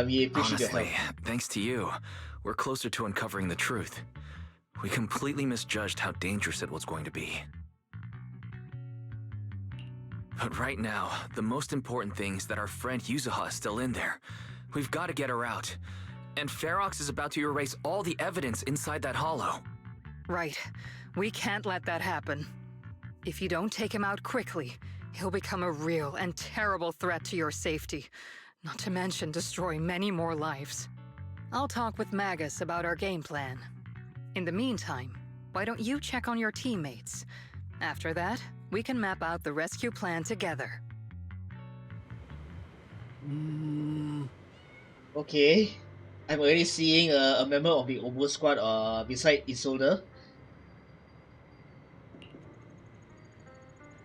we appreciate your Honestly, help. thanks to you, we're closer to uncovering the truth. We completely misjudged how dangerous it was going to be. But right now, the most important thing is that our friend Yuzuha is still in there. We've got to get her out. And Ferox is about to erase all the evidence inside that hollow. Right. We can't let that happen. If you don't take him out quickly, he'll become a real and terrible threat to your safety. Not to mention destroy many more lives. I'll talk with Magus about our game plan. In the meantime, why don't you check on your teammates? After that, we can map out the rescue plan together. Okay. I'm already seeing a member of the Obel Squad beside Isolde.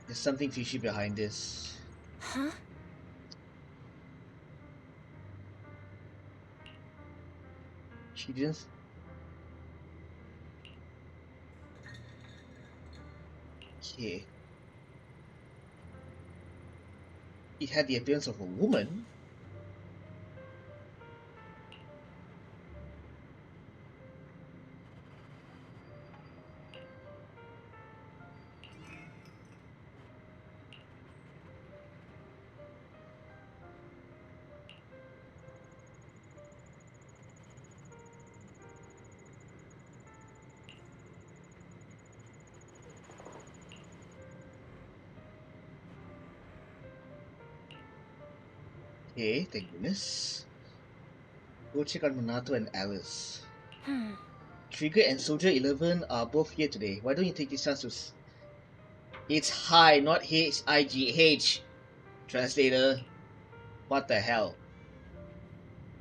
There's something fishy behind this. Huh? She didn't... Okay. It had the appearance of a woman. Okay, thank goodness. Go check on Minato and Alice. Trigger and Soldier 11 are both here today. Why don't you take this chance to It's high, not H-I-G-H. Translator. What the hell?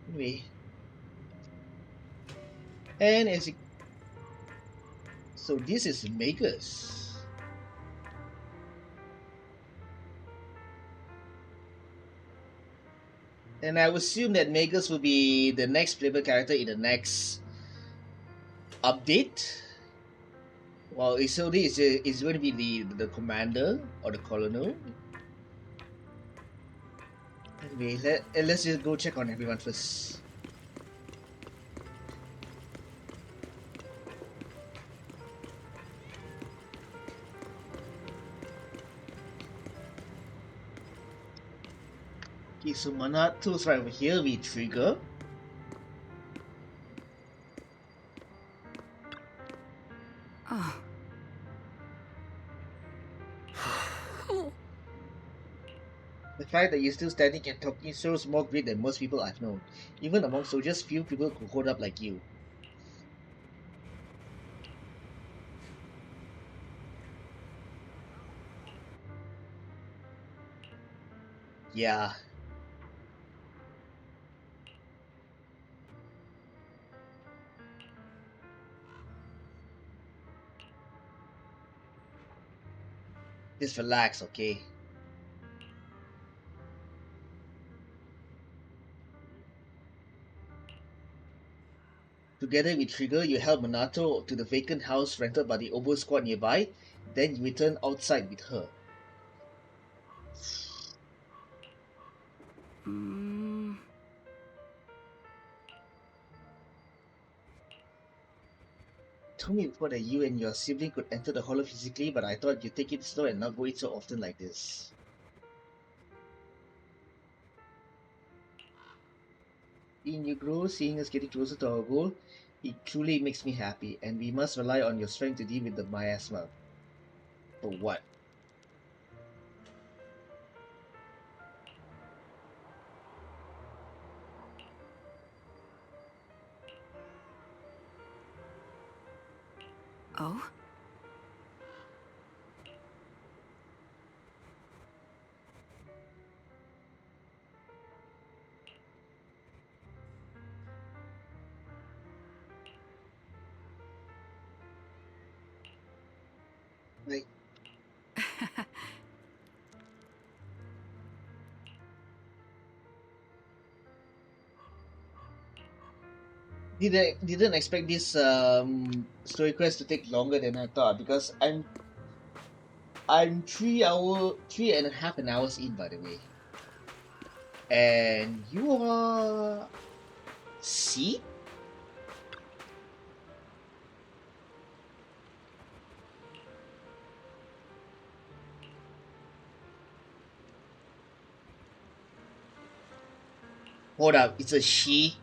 Anyway. And as it... So this is Magus. And I would assume that Magus will be the next playable character in the next update. Well, so this is going to be the commander or the colonel. Anyway, let's just go check on everyone first. Okay, so Manato's right over here. We trigger. Oh. The fact that you're still standing and talking shows more grit than most people I've known. Even among soldiers, few people could hold up like you. Yeah. Just relax, okay? Together with Trigger, you help Minato to the vacant house rented by the Obo squad nearby, then you return outside with her. Told me before that you and your sibling could enter the hollow physically, but I thought you'd take it slow and not go in so often like this. In you grow, seeing us getting closer to our goal, it truly makes me happy, and we must rely on your strength to deal with the miasma. For what? Oh? Like... Didn't expect this story quest to take longer than I thought, because I'm 3.5 hours in, by the way. And you are... See? Hold up, it's a she?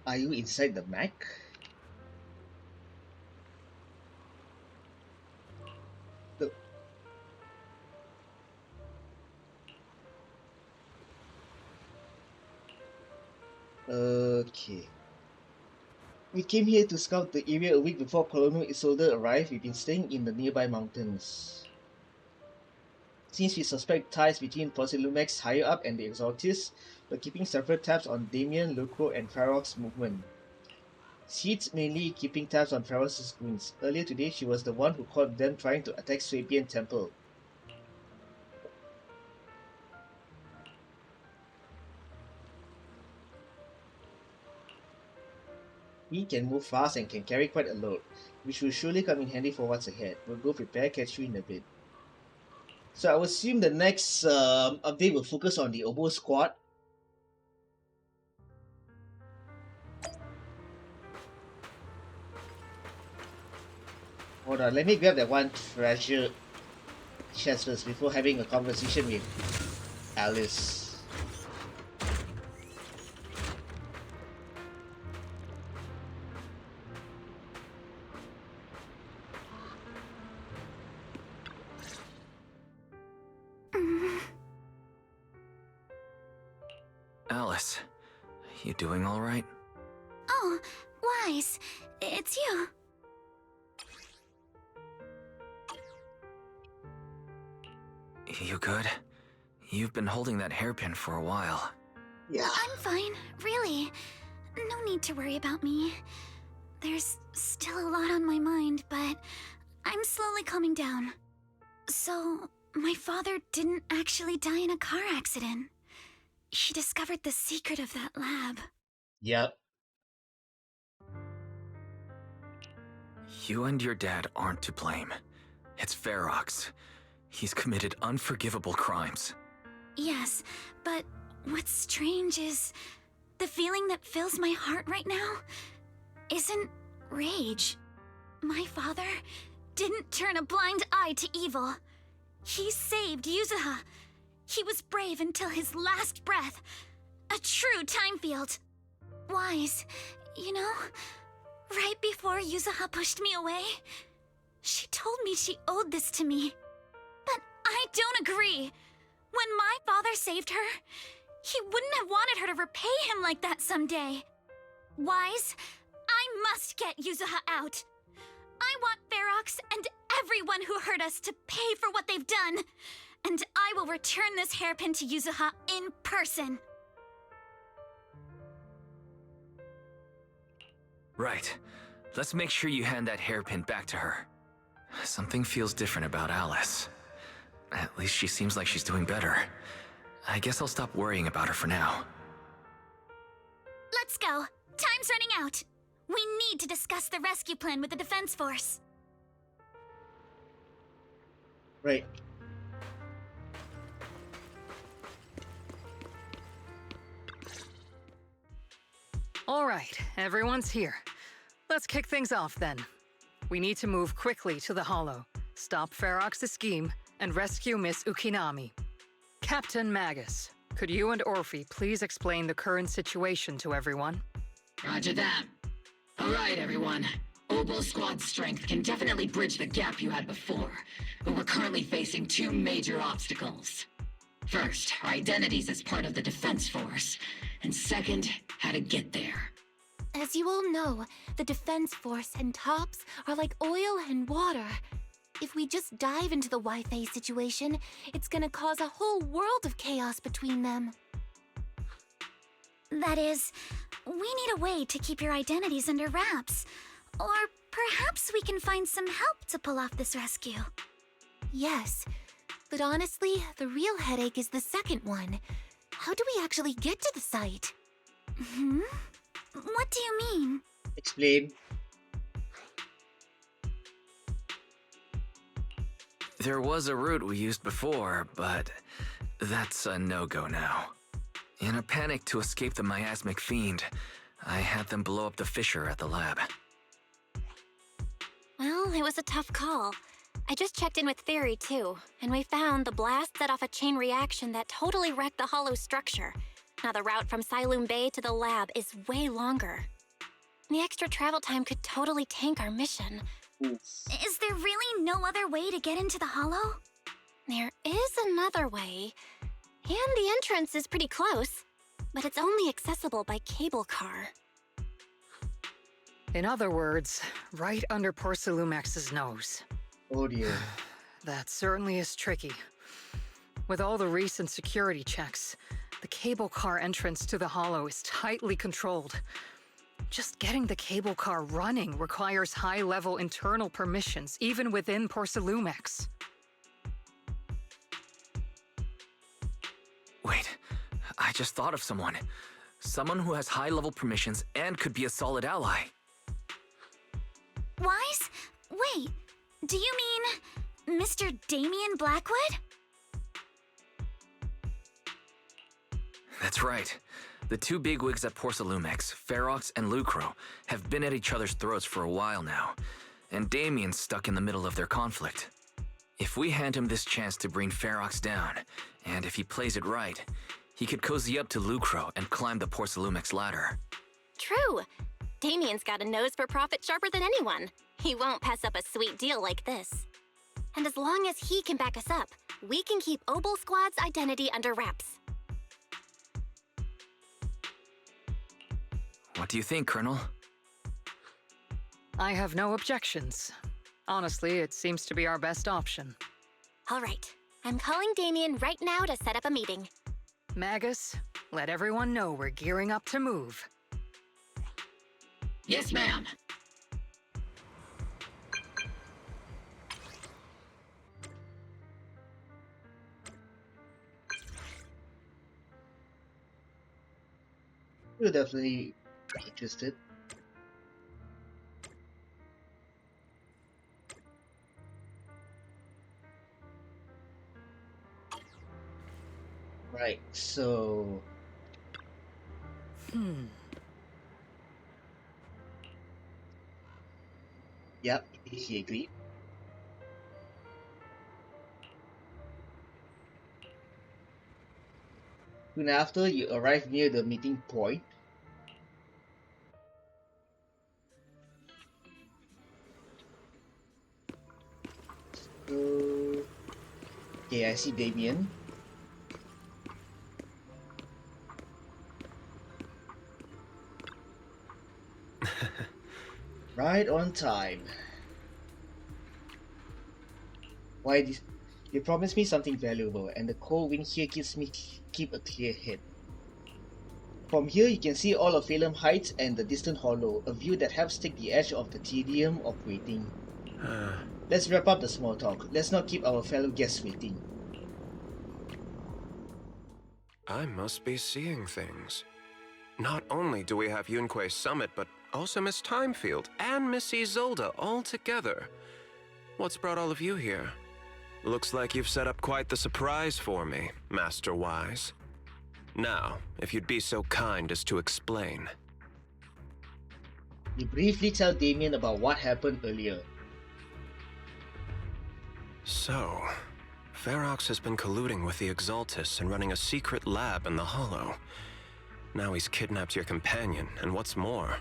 Are you inside the mech? Okay. We came here to scout the area a week before Colonel Isolde arrived. We've been staying in the nearby mountains. Since we suspect ties between Posilumex higher up and the Exaltis, we're keeping several tabs on Damien, Lucro, and Farok's movement. She's mainly keeping tabs on Farok's goons. Earlier today, she was the one who caught them trying to attack Swabian Temple. He can move fast and can carry quite a load, which will surely come in handy for what's ahead. We'll go prepare, catch you in a bit. So I would assume the next update will focus on the Obo squad. Hold on, let me grab that one treasure chest first before having a conversation with Alice. Alice, you doing all right? Oh, Wise, it's you. You good? You've been holding that hairpin for a while. Yeah. I'm fine, really. No need to worry about me. There's still a lot on my mind, but I'm slowly calming down. So, my father didn't actually die in a car accident. He discovered the secret of that lab. Yep. You and your dad aren't to blame. It's Ferox. He's committed unforgivable crimes. Yes, but what's strange is the feeling that fills my heart right now isn't rage. My father didn't turn a blind eye to evil. He saved Yuzuha. He was brave until his last breath. A true time field. Wise, you know, right before Yuzuha pushed me away, she told me she owed this to me. But I don't agree. When my father saved her, he wouldn't have wanted her to repay him like that someday. Wise, I must get Yuzuha out. I want Ferox and everyone who hurt us to pay for what they've done. And I will return this hairpin to Yuzuha in person. Right. Let's make sure you hand that hairpin back to her. Something feels different about Alice. At least she seems like she's doing better. I guess I'll stop worrying about her for now. Let's go. Time's running out. We need to discuss the rescue plan with the Defense Force. Right. All right, everyone's here. Let's kick things off then. We need to move quickly to the Hollow, stop Ferox's scheme, and rescue Miss Ukinami. Captain Magus, could you and Orphe please explain the current situation to everyone? Roger that. All right, everyone. Obel Squad's strength can definitely bridge the gap you had before, but we're currently facing two major obstacles. First, our identities as part of the Defense Force, and second, how to get there. As you all know, the Defense Force and TOPS are like oil and water. If we just dive into the Wi-Fi situation, it's gonna cause a whole world of chaos between them. That is, we need a way to keep your identities under wraps. Or perhaps we can find some help to pull off this rescue. Yes, but honestly, the real headache is the second one. How do we actually get to the site? Hmm? What do you mean? Explain. There was a route we used before, but that's a no-go now. In a panic to escape the miasmic fiend, I had them blow up the fissure at the lab. Well, it was a tough call. I just checked in with Theory too, and we found the blast set off a chain reaction that totally wrecked the hollow structure. Now the route from Siloom Bay to the lab is way longer. The extra travel time could totally tank our mission. Is there really no other way to get into the Hollow? There is another way, and the entrance is pretty close, but it's only accessible by cable car. In other words, right under Porcelumex's nose. Oh dear. That certainly is tricky. With all the recent security checks, the cable car entrance to the Hollow is tightly controlled. Just getting the cable car running requires high-level internal permissions, even within Porcelumex. Wait, I just thought of someone. Someone who has high-level permissions and could be a solid ally. Wise? Wait, do you mean Mr. Damien Blackwood? That's right. The two bigwigs at Porcelumex, Ferox and Lucro, have been at each other's throats for a while now. and Damien's stuck in the middle of their conflict. If we hand him this chance to bring Ferox down, and if he plays it right, he could cozy up to Lucro and climb the Porcelumex ladder. True. Damien's got a nose for profit sharper than anyone. He won't pass up a sweet deal like this. And as long as he can back us up, we can keep Obel Squad's identity under wraps. What do you think, Colonel? I have no objections. Honestly, it seems to be our best option. All right. I'm calling Damien right now to set up a meeting. Magus, let everyone know we're gearing up to move. Yes, ma'am. You're definitely interested. Right, so... Yep, he agreed. Soon after, you arrive near the meeting point. Okay, I see Damien. Right on time. Why this? You promised me something valuable, and the cold wind here keeps me keep a clear head. From here, you can see all of Phaethon Heights and the distant hollow, a view that helps take the edge off the tedium of waiting. Let's wrap up the small talk. Let's not keep our fellow guests waiting. I must be seeing things. Not only do we have Yunque's summit, but also Miss Timefield and Miss Isolde all together. What's brought all of you here? Looks like you've set up quite the surprise for me, Master Wise. Now, if you'd be so kind as to explain. You briefly tell Damien about what happened earlier. So, Ferox has been colluding with the Exaltus and running a secret lab in the Hollow. Now he's kidnapped your companion, and what's more,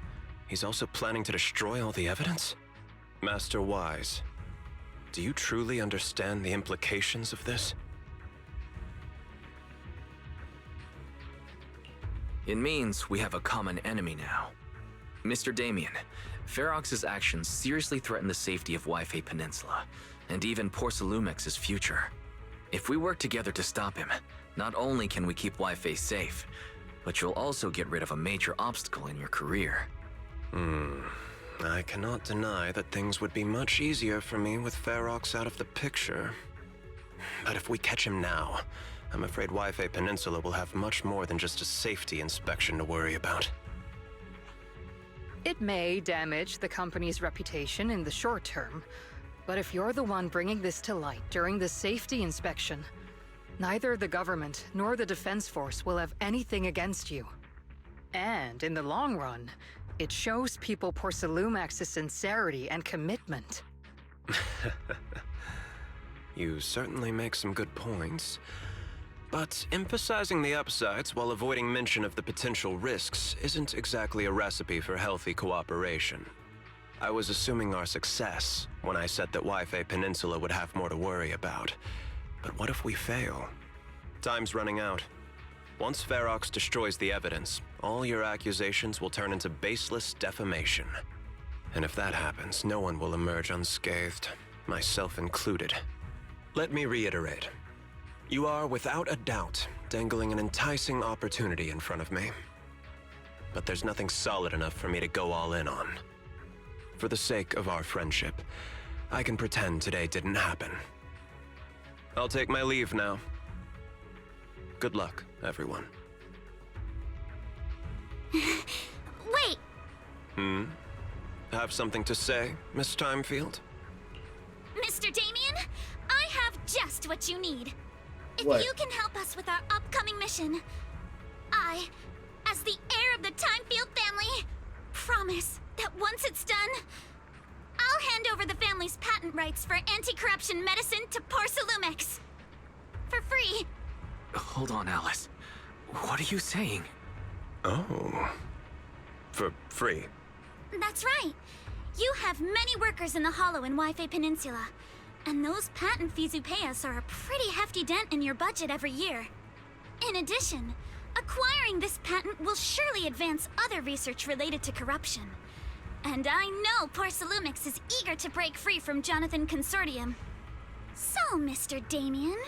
he's also planning to destroy all the evidence? Master Wise, do you truly understand the implications of this? It means we have a common enemy now. Mr. Damien, Ferox's actions seriously threaten the safety of Lyfe Peninsula, and even Porcelumex's future. If we work together to stop him, not only can we keep Lyfe safe, but you'll also get rid of a major obstacle in your career. I cannot deny that things would be much easier for me with Ferox out of the picture. But if we catch him now, I'm afraid Lyfe Peninsula will have much more than just a safety inspection to worry about. It may damage the company's reputation in the short term, but if you're the one bringing this to light during the safety inspection, neither the government nor the Defense Force will have anything against you. And in the long run, it shows people Porcelumex's sincerity and commitment. You certainly make some good points. But emphasizing the upsides while avoiding mention of the potential risks isn't exactly a recipe for healthy cooperation. I was assuming our success when I said that Lyfe Peninsula would have more to worry about. But what if we fail? Time's running out. Once Ferox destroys the evidence, all your accusations will turn into baseless defamation. And if that happens, no one will emerge unscathed, myself included. Let me reiterate. You are, without a doubt, dangling an enticing opportunity in front of me. But there's nothing solid enough for me to go all in on. For the sake of our friendship, I can pretend today didn't happen. I'll take my leave now. Good luck, everyone. Wait! Have something to say, Miss Timefield? Mr. Damien, I have just what you need. If What? you can help us with our upcoming mission, I, as the heir of the Timefield family, promise that once it's done, I'll hand over the family's patent rights for anti-corruption medicine to Porcelumex. For free. Hold on, Alice. What are you saying? Oh. For free? That's right. You have many workers in the Hollow in Lyfe Peninsula. And those patent fees you pay us are a pretty hefty dent in your budget every year. In addition, acquiring this patent will surely advance other research related to corruption. And I know Porcelumex is eager to break free from Jonathan Consortium. So, Mr. Damien,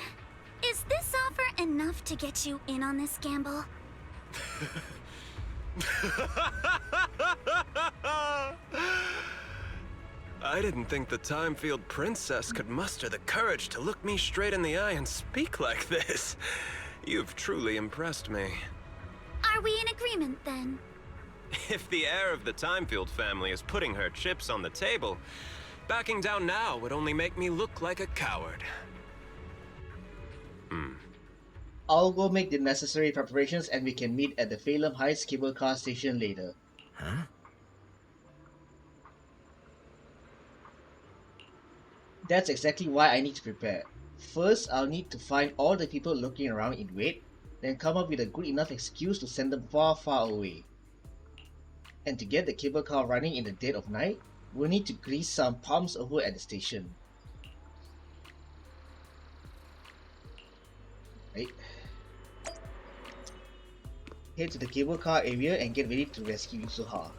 is this offer enough to get you in on this gamble? I didn't think the Timefield Princess could muster the courage to look me straight in the eye and speak like this. You've truly impressed me. Are we in agreement, then? If the heir of the Timefield family is putting her chips on the table, backing down now would only make me look like a coward. I'll go make the necessary preparations and we can meet at the Phaethon Heights cable car station later. Huh? That's exactly why I need to prepare. First, I'll need to find all the people looking around in wait, then come up with a good enough excuse to send them far, far away. And to get the cable car running in the dead of night, we'll need to grease some pumps over at the station. Right. Head to the cable car area and get ready to rescue Yuzuha.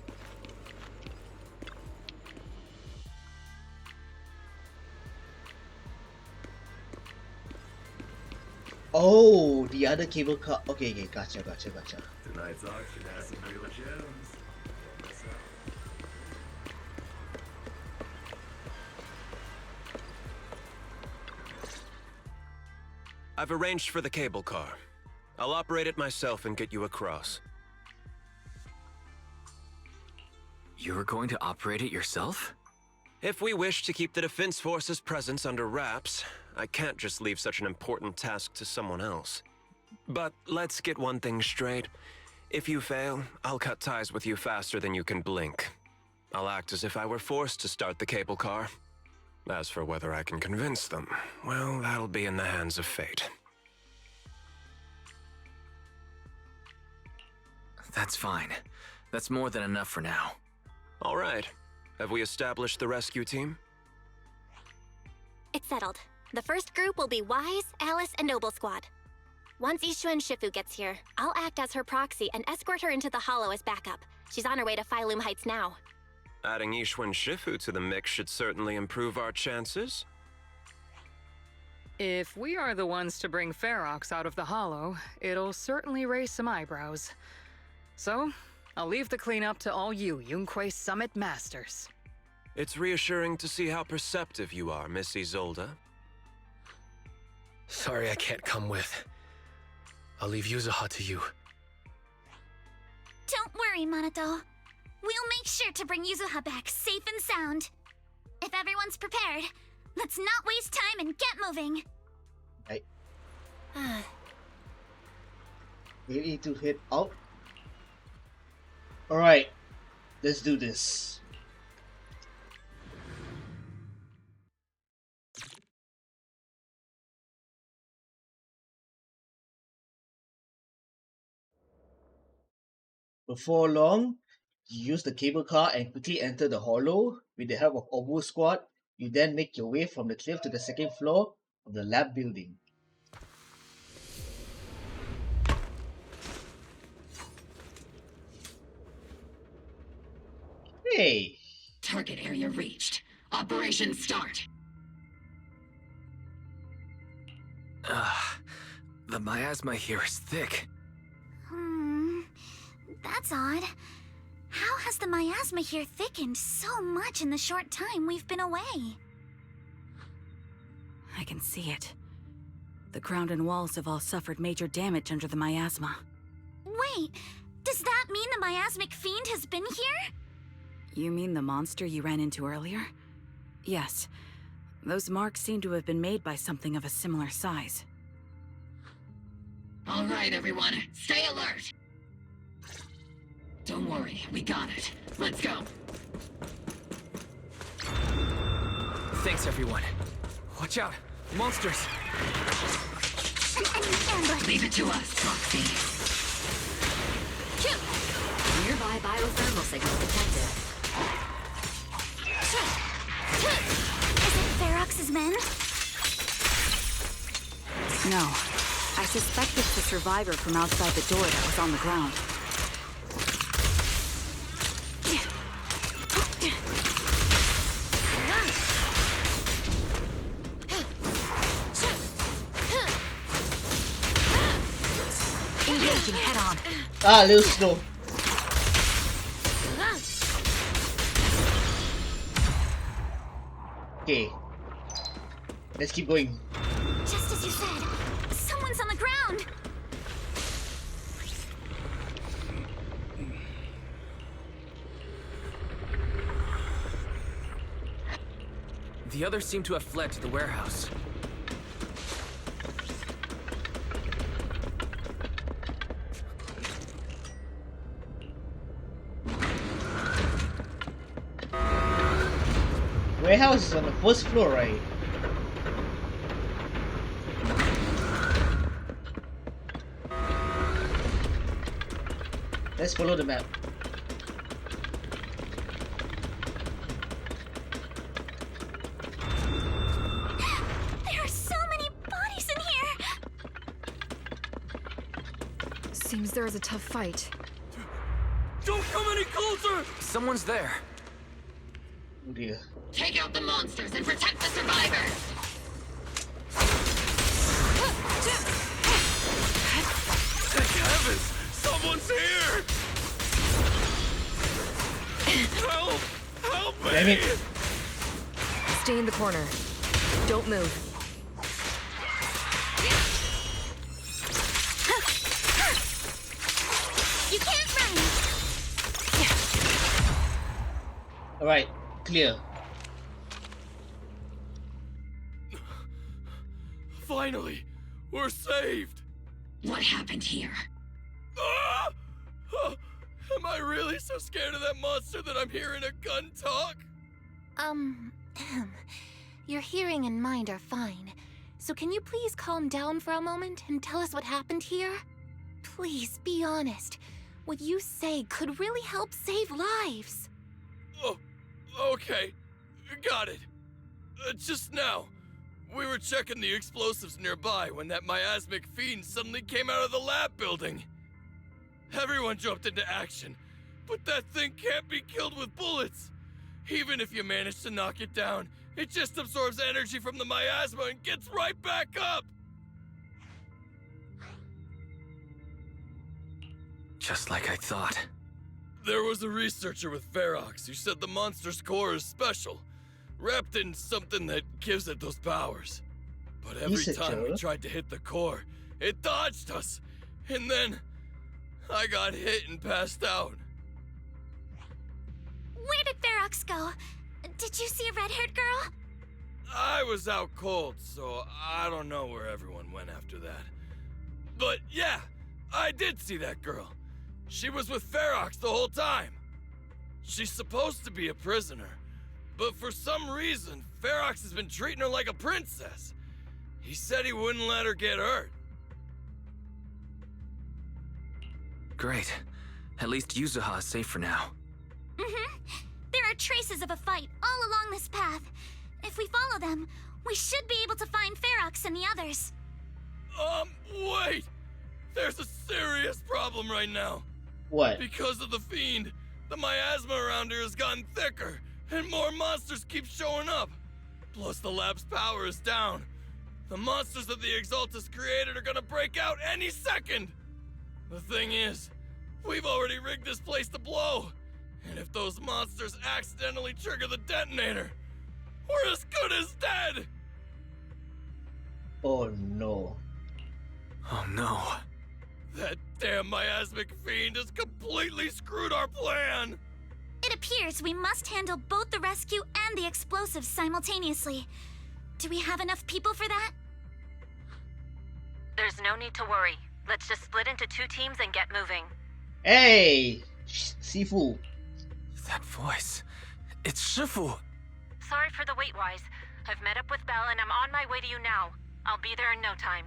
Oh, the other cable car. Okay, gotcha. Tonight's auction has some real gems. What's up? I've arranged for the cable car. I'll operate it myself and get you across. You're going to operate it yourself? If we wish to keep the Defense Force's presence under wraps, I can't just leave such an important task to someone else. But let's get one thing straight. If you fail, I'll cut ties with you faster than you can blink. I'll act as if I were forced to start the cable car. As for whether I can convince them, well, that'll be in the hands of fate. That's fine. That's more than enough for now. All right. Have we established the rescue team? It's settled. The first group will be Wise, Alice, and Noble Squad. Once Ishuen Shifu gets here, I'll act as her proxy and escort her into the Hollow as backup. She's on her way to Phylum Heights now. Adding Ishuen Shifu to the mix should certainly improve our chances. If we are the ones to bring Ferox out of the Hollow, it'll certainly raise some eyebrows. So, I'll leave the cleanup to all you Yunque Summit Masters. It's reassuring to see how perceptive you are, Miss Isolde. Sorry I can't come with. I'll leave Yuzuha to you. Don't worry, Minato. We'll make sure to bring Yuzuha back safe and sound. If everyone's prepared, let's not waste time and get moving. Right. Ready to head out? Alright, let's do this. Before long, you use the cable car and quickly enter the hollow. With the help of Obu Squad, you then make your way from the cliff to the second floor of the lab building. Hey! Target area reached. Operation start. The miasma here is thick. That's odd. How has the miasma here thickened so much in the short time we've been away? I can see it. The ground and walls have all suffered major damage under the miasma. Wait, does that mean the miasmic fiend has been here? You mean the monster you ran into earlier? Yes. Those marks seem to have been made by something of a similar size. All right, everyone, stay alert! Don't worry, we got it. Let's go. Thanks, everyone. Watch out. Monsters. Leave it to us, Proxy. Nearby biothermal signal detected. Is it Ferox's men? No. I suspect it's the survivor from outside the door that was on the ground. Engaging head on. Ah, a little slow. Okay. Let's keep going. Just as you said, someone's on the ground. The others seem to have fled to the warehouse. Warehouse is on the first floor, right? Let's follow the map. There are so many bodies in here. Seems there is a tough fight. Don't come any closer! Someone's there. Oh dear. Take out the monsters and protect the survivor! Thank heavens! Someone's here! Help! Help me! Damn it. Stay in the corner. Don't move. You can't run. Alright, clear. Finally! We're saved! What happened here? Ah! Am I really so scared of that monster that I'm hearing a gun talk? Your hearing and mind are fine. So can you please calm down for a moment and tell us what happened here? Please, be honest. What you say could really help save lives. Oh, okay. Got it. Just now, we were checking the explosives nearby when that miasmic fiend suddenly came out of the lab building. Everyone jumped into action, but that thing can't be killed with bullets. Even if you manage to knock it down, it just absorbs energy from the miasma and gets right back up. Just like I thought. There was a researcher with Ferox who said the monster's core is special, wrapped in something that gives it those powers. But every time we tried to hit the core, it dodged us, and then I got hit and passed out. Where did Ferox go? Did you see a red-haired girl? I was out cold, so I don't know where everyone went after that. But yeah, I did see that girl. She was with Ferox the whole time. She's supposed to be a prisoner, but for some reason, Ferox has been treating her like a princess. He said he wouldn't let her get hurt. Great. At least Yuzuha is safe for now. There are traces of a fight all along this path. If we follow them, we should be able to find Ferox and the others. Wait! There's a serious problem right now. What? Because of the fiend, the miasma around here has gotten thicker, and more monsters keep showing up. Plus the lab's power is down. The monsters that the Exaltus created are gonna break out any second. The thing is, we've already rigged this place to blow. And if those monsters accidentally trigger the detonator, we're as good as dead! Oh no. Oh no. That damn miasmic fiend has completely screwed our plan! It appears we must handle both the rescue and the explosives simultaneously. Do we have enough people for that? There's no need to worry. Let's just split into 2 teams and get moving. Hey! Sifu. That voice. It's Shifu. Sorry for the wait, Wise. I've met up with Belle and I'm on my way to you now. I'll be there in no time.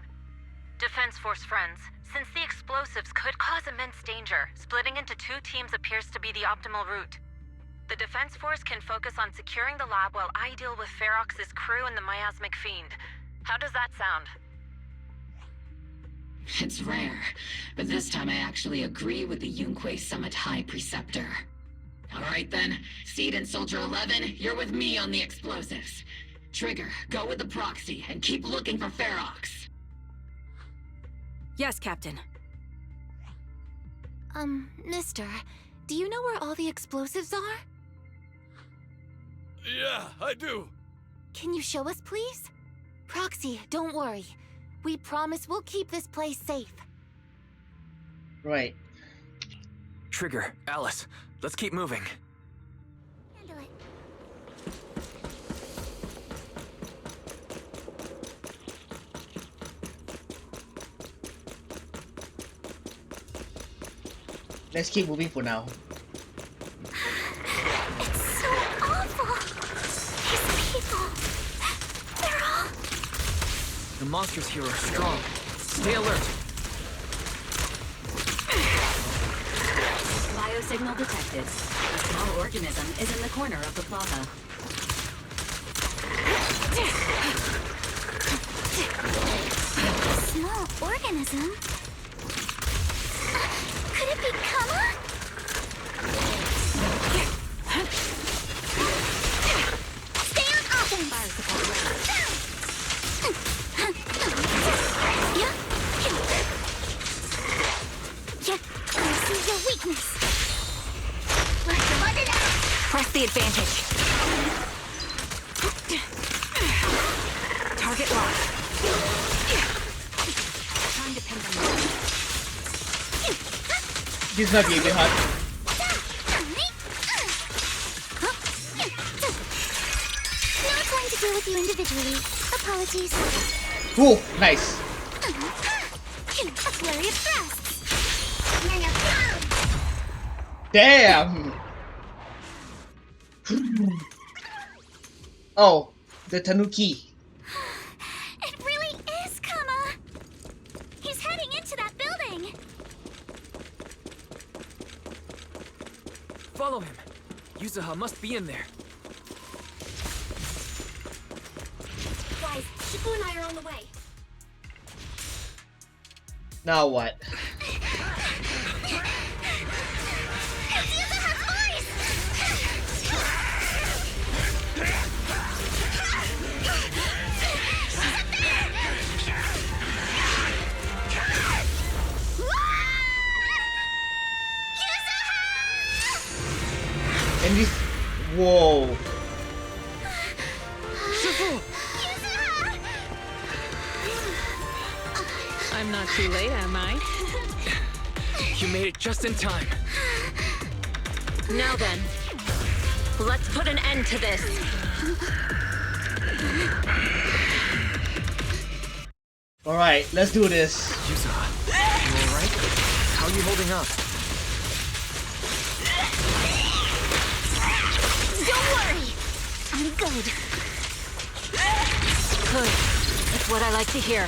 Defense Force friends, since the explosives could cause immense danger, splitting into 2 teams appears to be the optimal route. The Defense Force can focus on securing the lab while I deal with Ferox's crew and the miasmic fiend. How does that sound? It's rare, but this time I actually agree with the Yunque Summit High Preceptor. Alright then, Seed and Soldier 11, you're with me on the explosives. Trigger, go with the proxy and keep looking for Ferox. Yes, Captain. Mister, do you know where all the explosives are? Yeah, I do. Can you show us, please? Proxy, don't worry. We promise we'll keep this place safe. Right. Trigger, Alice, let's keep moving. Handle it. Let's keep moving for now. It's so awful. These people. They're all... The monsters here are strong. Stay alert. Biosignal detected. A small organism is in the corner of the plaza. A small organism? Could it be Kama? Stay on offense! Yeah, I see your weakness. Let it out! Press the advantage. Target locked. Time to pin them down. This might be a bit hard. Not going to deal with you individually. Apologies. Cool, nice. A flurry of thrusts. Damn! Oh, the Tanuki. It really is Kama. He's heading into that building. Follow him. Yuzuha must be in there. Guys, Shifu and I are on the way. Now what? And this... Whoa. I'm not too late, am I? You made it just in time. Now then, let's put an end to this. Alright, let's do this. Yuzuha, you alright? How are you holding up? Don't worry. I'm good. Good. That's what I like to hear.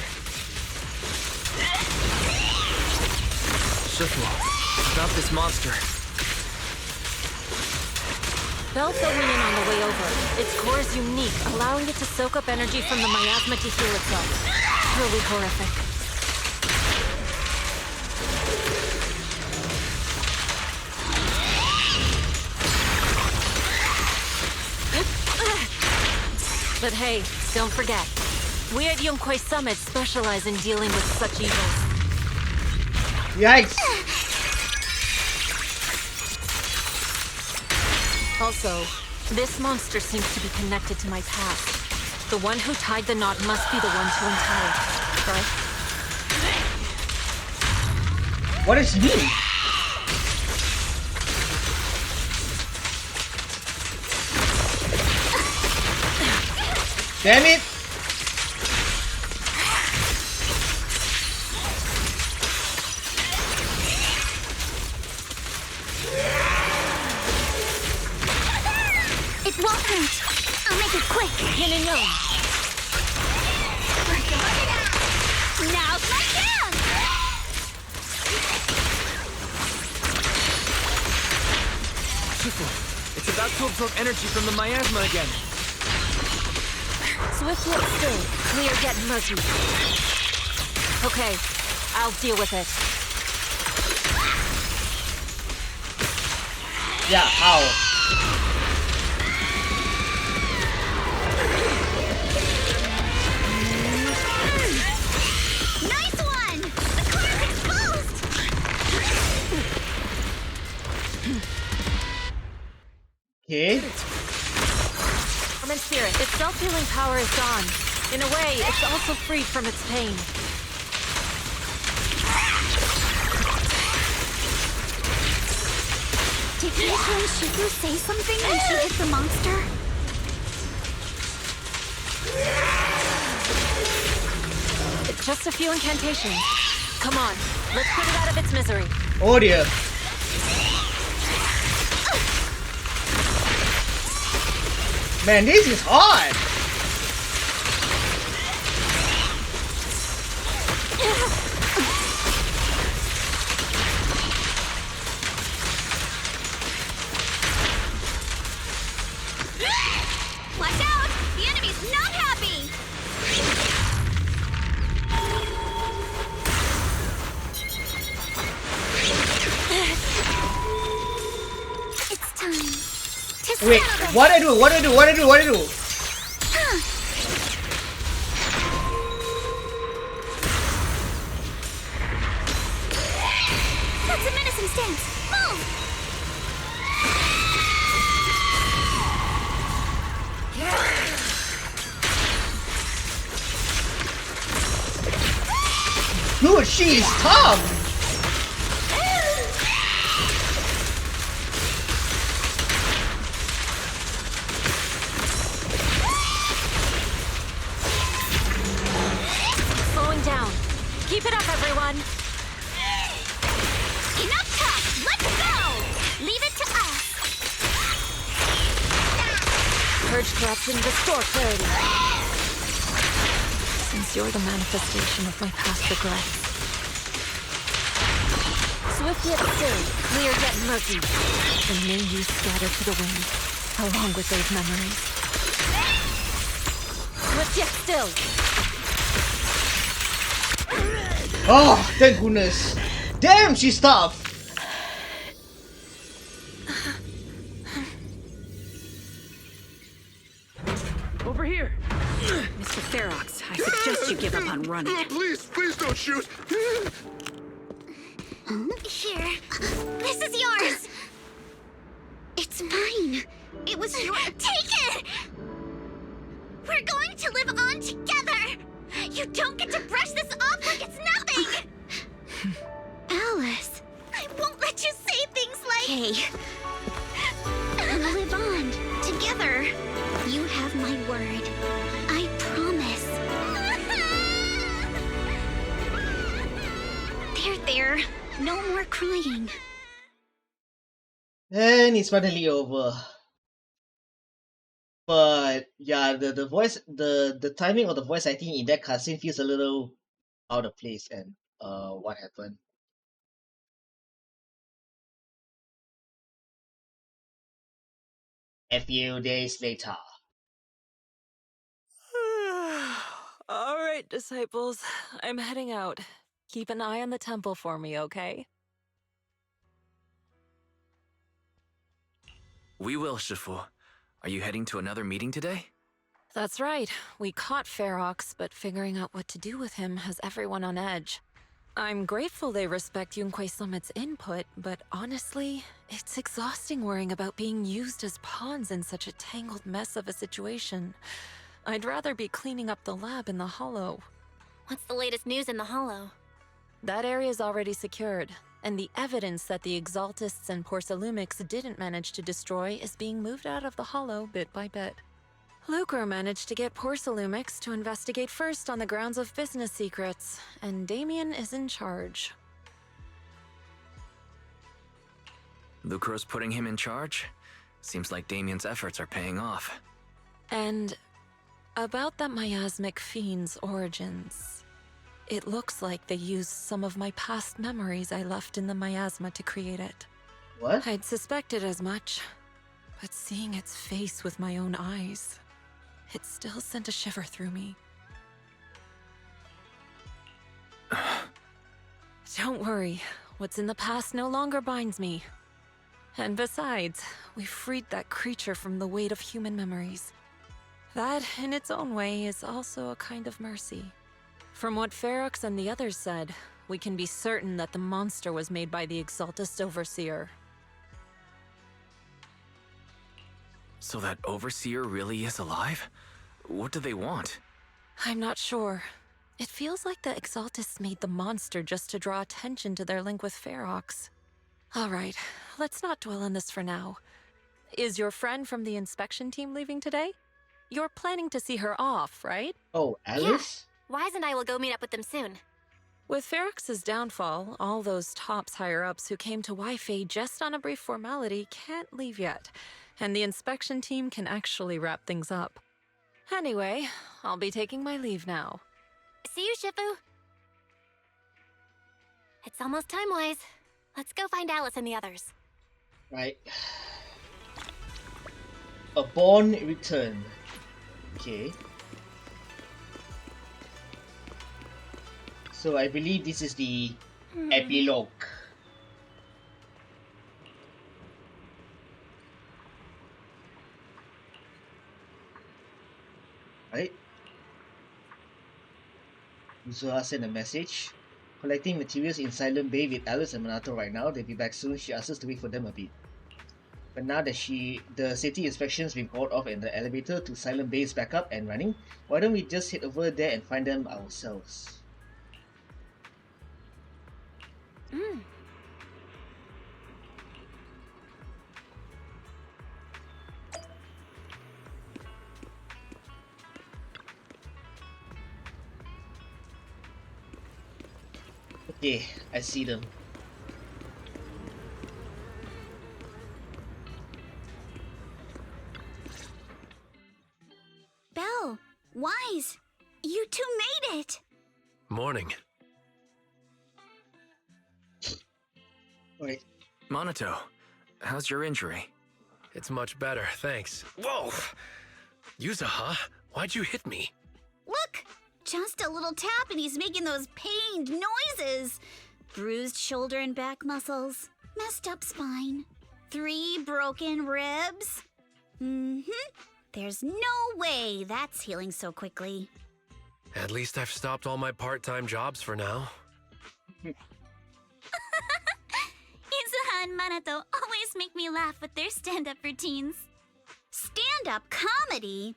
Shifu, about this monster. Belle filled me in on the way over. Its core is unique, allowing it to soak up energy from the miasma to heal itself. Truly horrific. But hey, don't forget, we at Yunque Summit specialize in dealing with such evils. Yikes! Also, this monster seems to be connected to my past. The one who tied the knot must be the one to untie it, right? What does he mean? Damn it! It won't hurt. I'll make it quick. In and known. Now's my chance! It's about to absorb energy from the miasma again. Swift yet still, clear yet murky. Okay, I'll deal with it. Yeah, how? Nice one! The car is exposed! Okay. From its spirit, its self-healing power is gone. In a way, it's also freed from its pain. Did you hear Shifu say something when she hit the monster? It's just a few incantations. Come on, let's put it out of its misery. Oh dear. Man, this is hard. Watch out! The enemy's not happy! It's time to Wait, celebrate. what I do? What I do? What I do? What I do? That's a menacing stance. Move! Dude, she is tough. Slowing down. Keep it up, everyone. Enough talk! Let's go! Leave it to us! Purge corruption, restore clarity. Since you're the manifestation of my past regrets. Swift yet still, clear yet murky. And may you scatter to the wind, along with those memories. Swift yet still. Oh, thank goodness. Damn, she's tough. Over here. Mr. Ferox, I suggest you give up on running. Please, please don't shoot. Here. This is yours! It's mine. It was your— Take it! We're going to live on together! You don't get to brush this off like it's nothing! Alice, I won't let you say things like— Hey. We'll live on, together. You have my word. I promise. There. No more crying. And it's finally over. But yeah, the voice, the timing of the voice acting in that cutscene feels a little out of place. And what happened? A few days later. All right, disciples. I'm heading out. Keep an eye on the temple for me, okay? We will, Shifu. Are you heading to another meeting today? That's right. We caught Ferox, but figuring out what to do with him has everyone on edge. I'm grateful they respect Yunque Summit's input, but honestly, it's exhausting worrying about being used as pawns in such a tangled mess of a situation. I'd rather be cleaning up the lab in the Hollow. What's the latest news in the Hollow? That area's already secured, and the evidence that the Exaltists and Porcelumics didn't manage to destroy is being moved out of the Hollow bit by bit. Lucro managed to get Porcelumics to investigate first on the grounds of business secrets, and Damien is in charge. Lucro's putting him in charge? Seems like Damien's efforts are paying off. And about that miasmic fiend's origins. It looks like they used some of my past memories I left in the miasma to create it. What? I'd suspected as much, but seeing its face with my own eyes, it still sent a shiver through me. Don't worry, what's in the past no longer binds me. And besides, we freed that creature from the weight of human memories. That, in its own way, is also a kind of mercy. From what Ferox and the others said, we can be certain that the monster was made by the Exaltist Overseer. So that Overseer really is alive? What do they want? I'm not sure. It feels like the Exaltists made the monster just to draw attention to their link with Ferox. Alright, let's not dwell on this for now. Is your friend from the inspection team leaving today? You're planning to see her off, right? Oh, Alice? Yeah. Wise and I will go meet up with them soon. With Ferox's downfall, all those tops higher-ups who came to Lyfe just on a brief formality can't leave yet, and the inspection team can actually wrap things up. Anyway, I'll be taking my leave now. See you, Shifu. It's almost time, Wise. Let's go find Alice and the others. Right. A Born Return. Okay. So I believe this is the epilogue. Right? Yuzuha sent a message. Collecting materials in Silent Bay with Alice and Minato right now. They'll be back soon. She asks us to wait for them a bit. But now that the safety inspection's been called off and the elevator to Silent Bay is back up and running, why don't we just head over there and find them ourselves? Okay, I see them. Belle, Wise, you two made it! Morning. Wait. Minato, how's your injury? It's much better, thanks. Whoa! Yuzuha, why'd you hit me? Look! Just a little tap and he's making those pained noises. Bruised shoulder and back muscles. Messed up spine. 3 broken ribs. There's no way that's healing so quickly. At least I've stopped all my part-time jobs for now. Yuzuha and Minato always make me laugh with their stand-up routines. Stand-up comedy?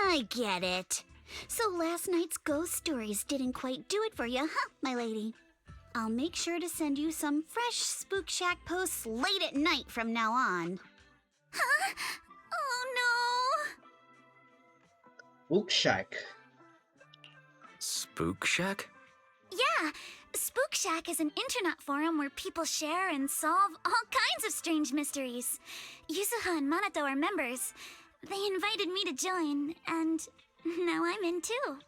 I get it. So last night's ghost stories didn't quite do it for you, huh, my lady? I'll make sure to send you some fresh Spook Shack posts late at night from now on. Huh? Oh no! Spook Shack. Spook Shack? Yeah, Spook Shack is an internet forum where people share and solve all kinds of strange mysteries. Yuzuha and Minato are members. They invited me to join, and now I'm in too.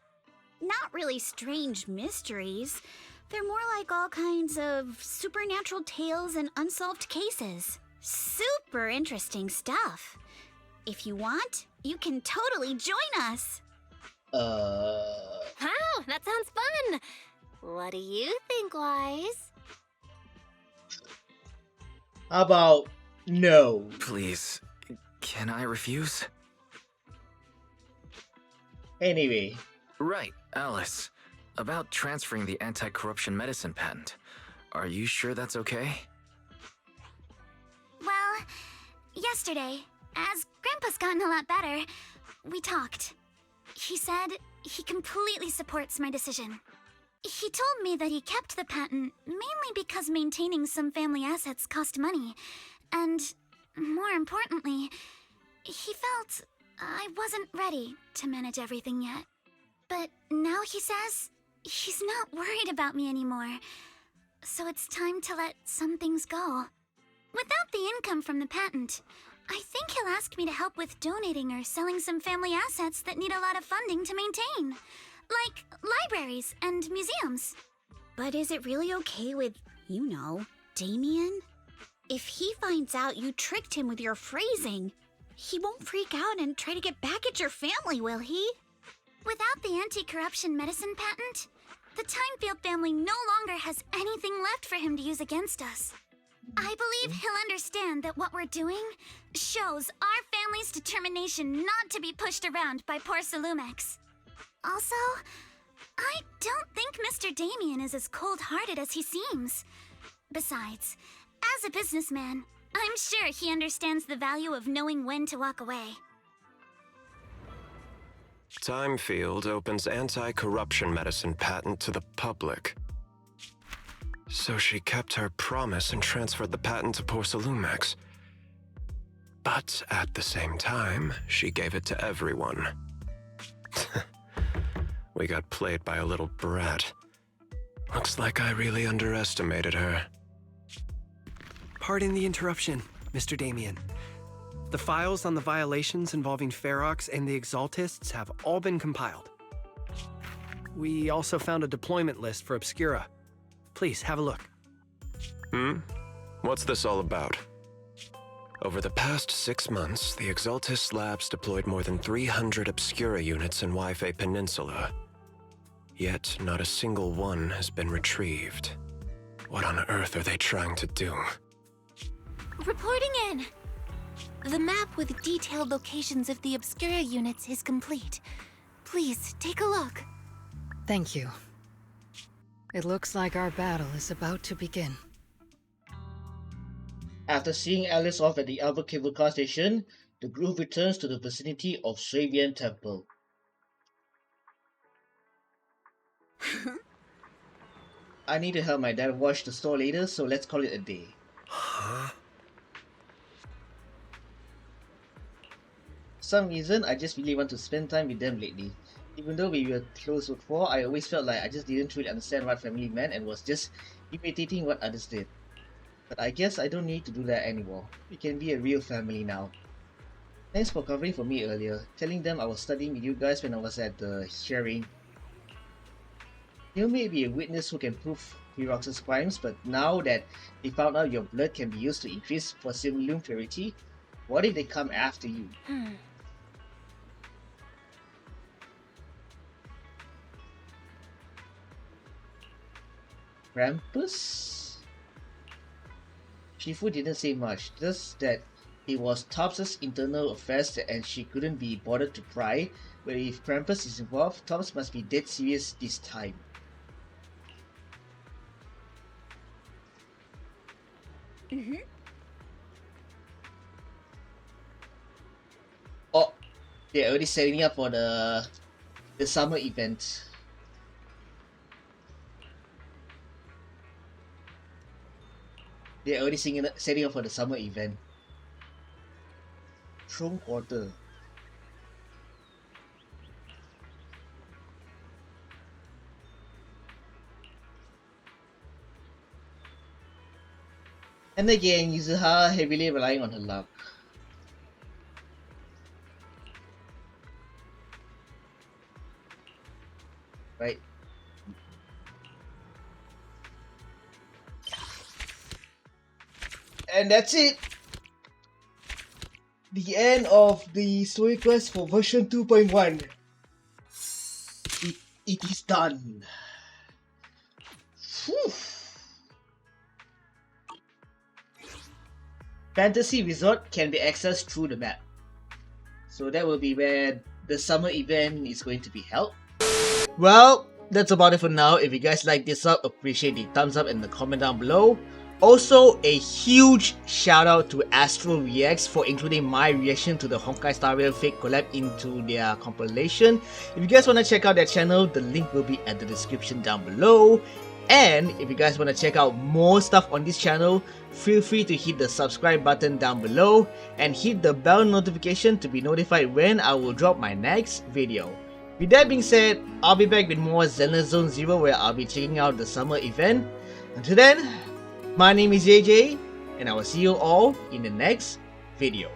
Not really strange mysteries. They're more like all kinds of supernatural tales and unsolved cases. Super interesting stuff. If you want, you can totally join us. Wow, that sounds fun! What do you think, Wise? How about no? Please, can I refuse? Anyway. Right, Alice. About transferring the anti-corruption medicine patent. Are you sure that's okay? Well, yesterday, as Grandpa's gotten a lot better, we talked. He said he completely supports my decision. He told me that he kept the patent mainly because maintaining some family assets cost money, and more importantly, he felt I wasn't ready to manage everything yet. But now he says he's not worried about me anymore, so it's time to let some things go. Without the income from the patent, I think he'll ask me to help with donating or selling some family assets that need a lot of funding to maintain. Like libraries and museums. But is it really okay with, you know, Damien? If he finds out you tricked him with your phrasing, he won't freak out and try to get back at your family, will he? Without the anti-corruption medicine patent, the Timefield family no longer has anything left for him to use against us. I believe he'll understand that what we're doing shows our family's determination not to be pushed around by poor Salumex. Also, I don't think Mr. Damien is as cold-hearted as he seems. Besides, as a businessman, I'm sure he understands the value of knowing when to walk away. Timefield opens anti-corruption medicine patent to the public. So she kept her promise and transferred the patent to poor Salumex. But at the same time, she gave it to everyone. We got played by a little brat. Looks like I really underestimated her. Pardon the interruption, Mr. Damien. The files on the violations involving Ferox and the Exaltists have all been compiled. We also found a deployment list for Obscura. Please, have a look. What's this all about? Over the past 6 months, the Exaltist Labs deployed more than 300 Obscura units in Lyfe Peninsula. Yet, not a single one has been retrieved. What on earth are they trying to do? Reporting in. The map with detailed locations of the Obscura units is complete. Please, take a look. Thank you. It looks like our battle is about to begin. After seeing Alice off at the Alpha Cable Car Station, the group returns to the vicinity of Swavian Temple. I need to help my dad wash the store later, so let's call it a day. Huh? For some reason, I just really want to spend time with them lately. Even though we were close before, I always felt like I just didn't truly understand what family meant and was just imitating what others did. But I guess I don't need to do that anymore. We can be a real family now. Thanks for covering for me earlier, telling them I was studying with you guys when I was at the hearing. You may be a witness who can prove Ferox's crimes, but now that they found out your blood can be used to increase Porcelain purity, what if they come after you? Krampus? Shifu didn't say much, just that it was Tops's internal affairs and she couldn't be bothered to pry, but if Krampus is involved, Tops must be dead serious this time. Oh, they're already setting up for the summer event. They're already setting up for the summer event. Throne Quarter. And again, Yuzuha heavily relying on her luck. Right. And that's it! The end of the story quest for version 2.1. It is done. Whew. Fantasy Resort can be accessed through the map. So that will be where the summer event is going to be held. Well, that's about it for now. If you guys like this up, appreciate the thumbs up and the comment down below. Also, a huge shout out to Astro Reacts for including my reaction to the Honkai Star Rail fake collab into their compilation. If you guys want to check out their channel, the link will be at the description down below. And if you guys want to check out more stuff on this channel, feel free to hit the subscribe button down below and hit the bell notification to be notified when I will drop my next video. With that being said, I'll be back with more Zenless Zone Zero where I'll be checking out the summer event. Until then, my name is JJ, and and I will see you all in the next video.